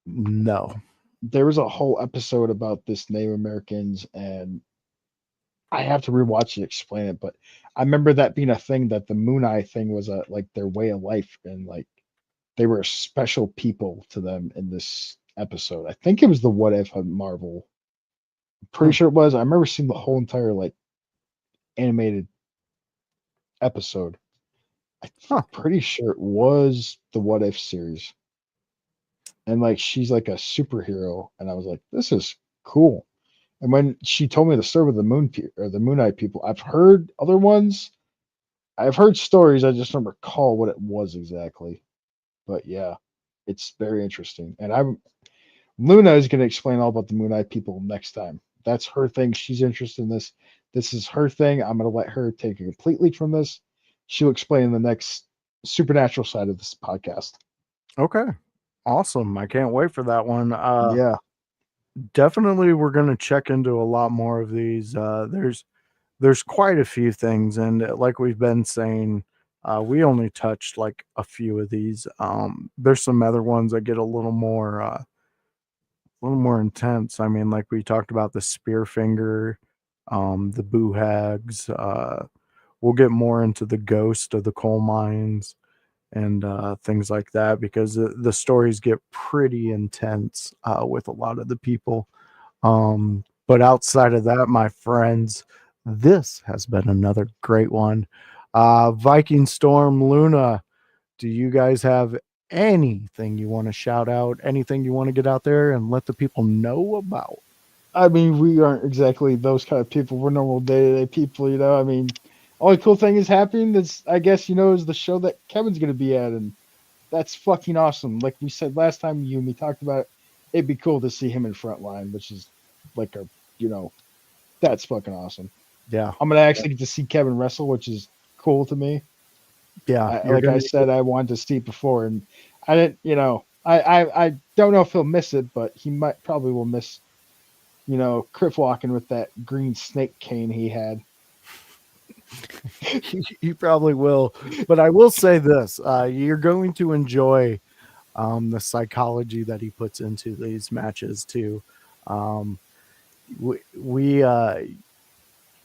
No. There was a whole episode about this Native Americans and I have to rewatch it to explain it, but I remember that being a thing that the Moon Eye thing was a like their way of life and like they were special people to them in this episode. I think it was the What If of Marvel. Pretty Hmm. sure it was. I remember seeing the whole entire like animated episode. I'm Huh. pretty sure it was the What If series. And like she's like a superhero, and I was like, this is cool. And when she told me the story with the or the Moon Knight people, I've heard other ones. I've heard stories. I just don't recall what it was exactly. But yeah, it's very interesting. And Luna is going to explain all about the Moon Knight people next time. That's her thing. She's interested in this. This is her thing. I'm going to let her take it completely from this. She'll explain the next supernatural side of this podcast. Okay. Awesome. I can't wait for that one. Yeah. Definitely we're going to check into a lot more of these. There's quite a few things, and like we've been saying, we only touched like a few of these. There's some other ones that get a little more intense. I mean, like we talked about the Spearfinger, the Boo Hags. We'll get more into the ghost of the coal mines and things like that, because the stories get pretty intense with a lot of the people. But outside of that, my friends, this has been another great one. Viking Storm, Luna, do you guys have anything you want to shout out? Anything you want to get out there and let the people know about? I mean, we aren't exactly those kind of people. We're normal day-to-day people, you know. I mean, only cool thing is happening is, I guess, you know, is the show that Kevin's going to be at, and that's fucking awesome. Like we said last time, you and me talked about it, it'd be cool to see him in Frontline, which is like a, you know, that's fucking awesome. Yeah. I'm going to actually get to see Kevin wrestle, which is cool to me. Yeah. Like I said, I wanted to see it before, and I didn't, you know, I don't know if he'll miss it, but he probably will miss, you know, Criff walking with that green snake cane he had. You probably will, but I will say this: you're going to enjoy the psychology that he puts into these matches too.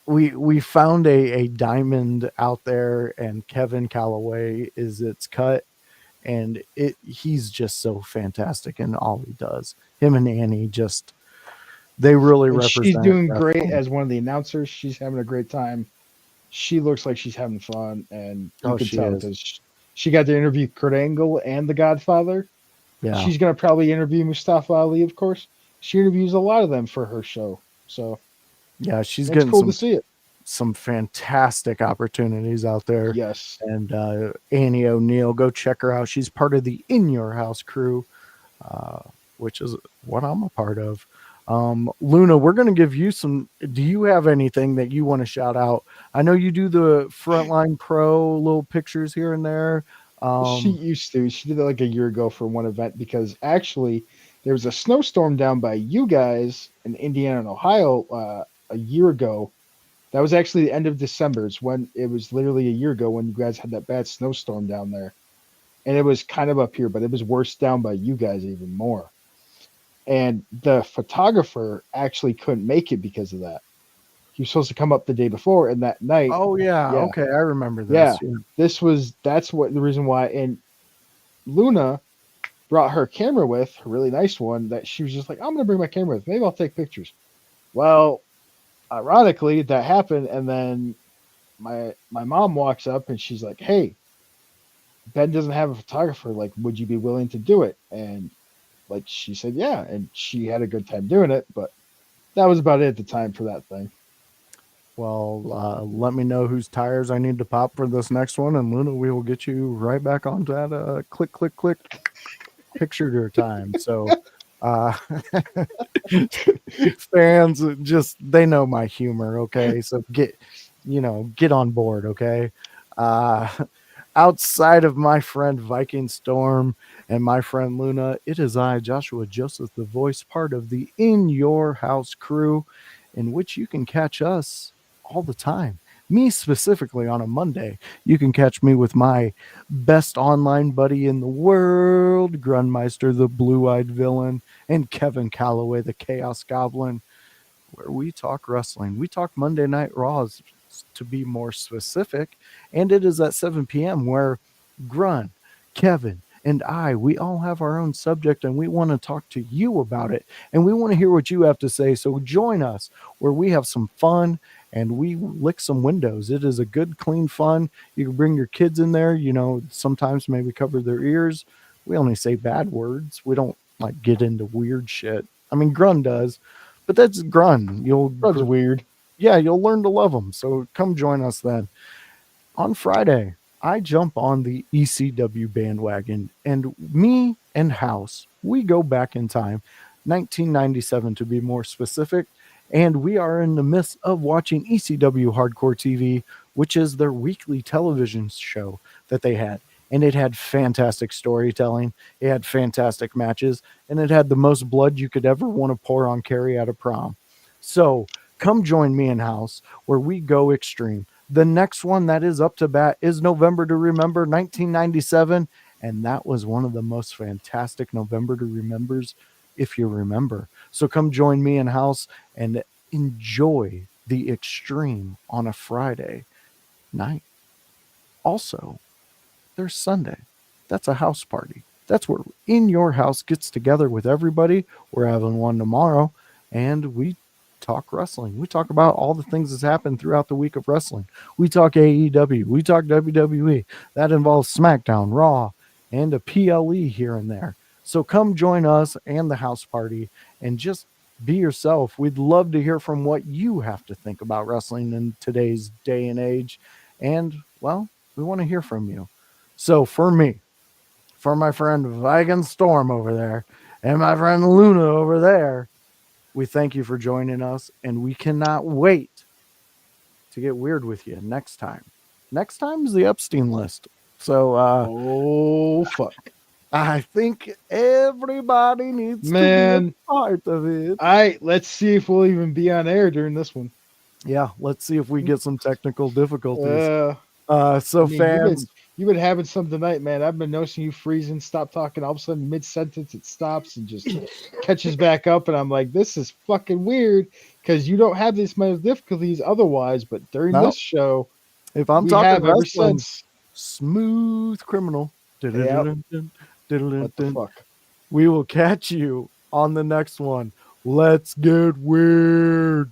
We found a diamond out there, and Kevin Calloway is its cut, and he's just so fantastic in all he does. Him and Annie just, they really And represent. she's doing that great film. as one of the announcers. She's having a great time. She looks like she's having fun, and you can She tell is. because she got to interview Kurt Angle and The Godfather. Yeah, She's gonna probably interview Mustafa Ali, of course. She interviews a lot of them for her show, so yeah, she's it's getting cool to see it. some fantastic opportunities out there. Yes, And Annie O'Neill, go check her out. She's part of the In Your House crew, which is what I'm a part of. Luna, we're going to give you some. Do you have anything that you want to shout out? I know you do the Frontline Pro little pictures here and there. she used to. She did it like a year ago for one event because actually there was a snowstorm down by you guys in Indiana and Ohio a year ago. That was actually the end of December. It's when it was literally a year ago when you guys had that bad snowstorm down there. And it was kind of up here, but it was worse down by you guys even more. And the photographer actually couldn't make it because of that. He was supposed to come up the day before, and that night. Oh yeah, Yeah. okay, I remember this. Yeah, that's what the reason why. And Luna brought her camera with, a really nice one that she was just like, I'm gonna bring my camera with. Maybe I'll take pictures. Well, ironically, that happened, and then my mom walks up and she's like, "Hey, Ben doesn't have a photographer. Like, would you be willing to do it?" And like she said, yeah, and she had a good time doing it. But that was about it at the time for that thing. Well, let me know whose tires I need to pop for this next one, and Luna, we will get you right back onto that click, click, click picture your time. So fans just, they know my humor, okay? So get on board, okay? Outside of my friend Viking Storm and my friend Luna, it is I, Joshua Joseph, the voice part of the In Your House crew, in which you can catch us all the time. Me specifically on a Monday. You can catch me with my best online buddy in the world, Grunmeister, the blue-eyed villain, and Kevin Calloway, the Chaos Goblin, where we talk wrestling. We talk Monday Night Raws, to be more specific, and it is at 7 p.m. where Grun, Kevin, and we all have our own subject, and we want to talk to you about it, and we want to hear what you have to say. So join us where we have some fun and we lick some windows. It is a good, clean fun. You can bring your kids in there, sometimes maybe cover their ears. We only say bad words. We don't like get into weird shit. I mean, Grun does, but that's Grun. That's weird. Yeah, you'll learn to love them. So come join us then. On Friday, I jump on the ECW bandwagon, and me and House, we go back in time, 1997 to be more specific, and we are in the midst of watching ECW Hardcore TV, which is their weekly television show that they had. And it had fantastic storytelling, it had fantastic matches, and it had the most blood you could ever want to pour on Carrie at a prom. So come join me and House where we go extreme. The next one that is up to bat is November to Remember 1997. And that was one of the most fantastic November to Remembers, if you remember. So come join me in House and enjoy the extreme on a Friday night. Also, there's Sunday. That's a house party. That's where In Your House gets together with everybody. We're having one tomorrow, and we talk wrestling. We talk about all the things that's happened throughout the week of wrestling. We talk AEW. We talk WWE. That involves SmackDown, Raw, and a PLE here and there. So come join us and the house party and just be yourself. We'd love to hear from what you have to think about wrestling in today's day and age. And, well, we want to hear from you. So for me, for my friend Viking Storm over there, and my friend Luna over there, we thank you for joining us, and we cannot wait to get weird with you next time. Next time is the Epstein list. So, Oh fuck. I think everybody needs to be a part of it. All right, let's see if we'll even be on air during this one. Yeah, let's see if we get some technical difficulties. So I mean, fans, you've been having some tonight, man. I've been noticing you freezing, stop talking. All of a sudden, mid-sentence, it stops and just catches back up. And I'm like, this is fucking weird because you don't have this much difficulties otherwise. But during this show, if I'm we talking have ever wrestling, since. Smooth criminal. What the fuck? We will catch you on the next one. Let's get weird.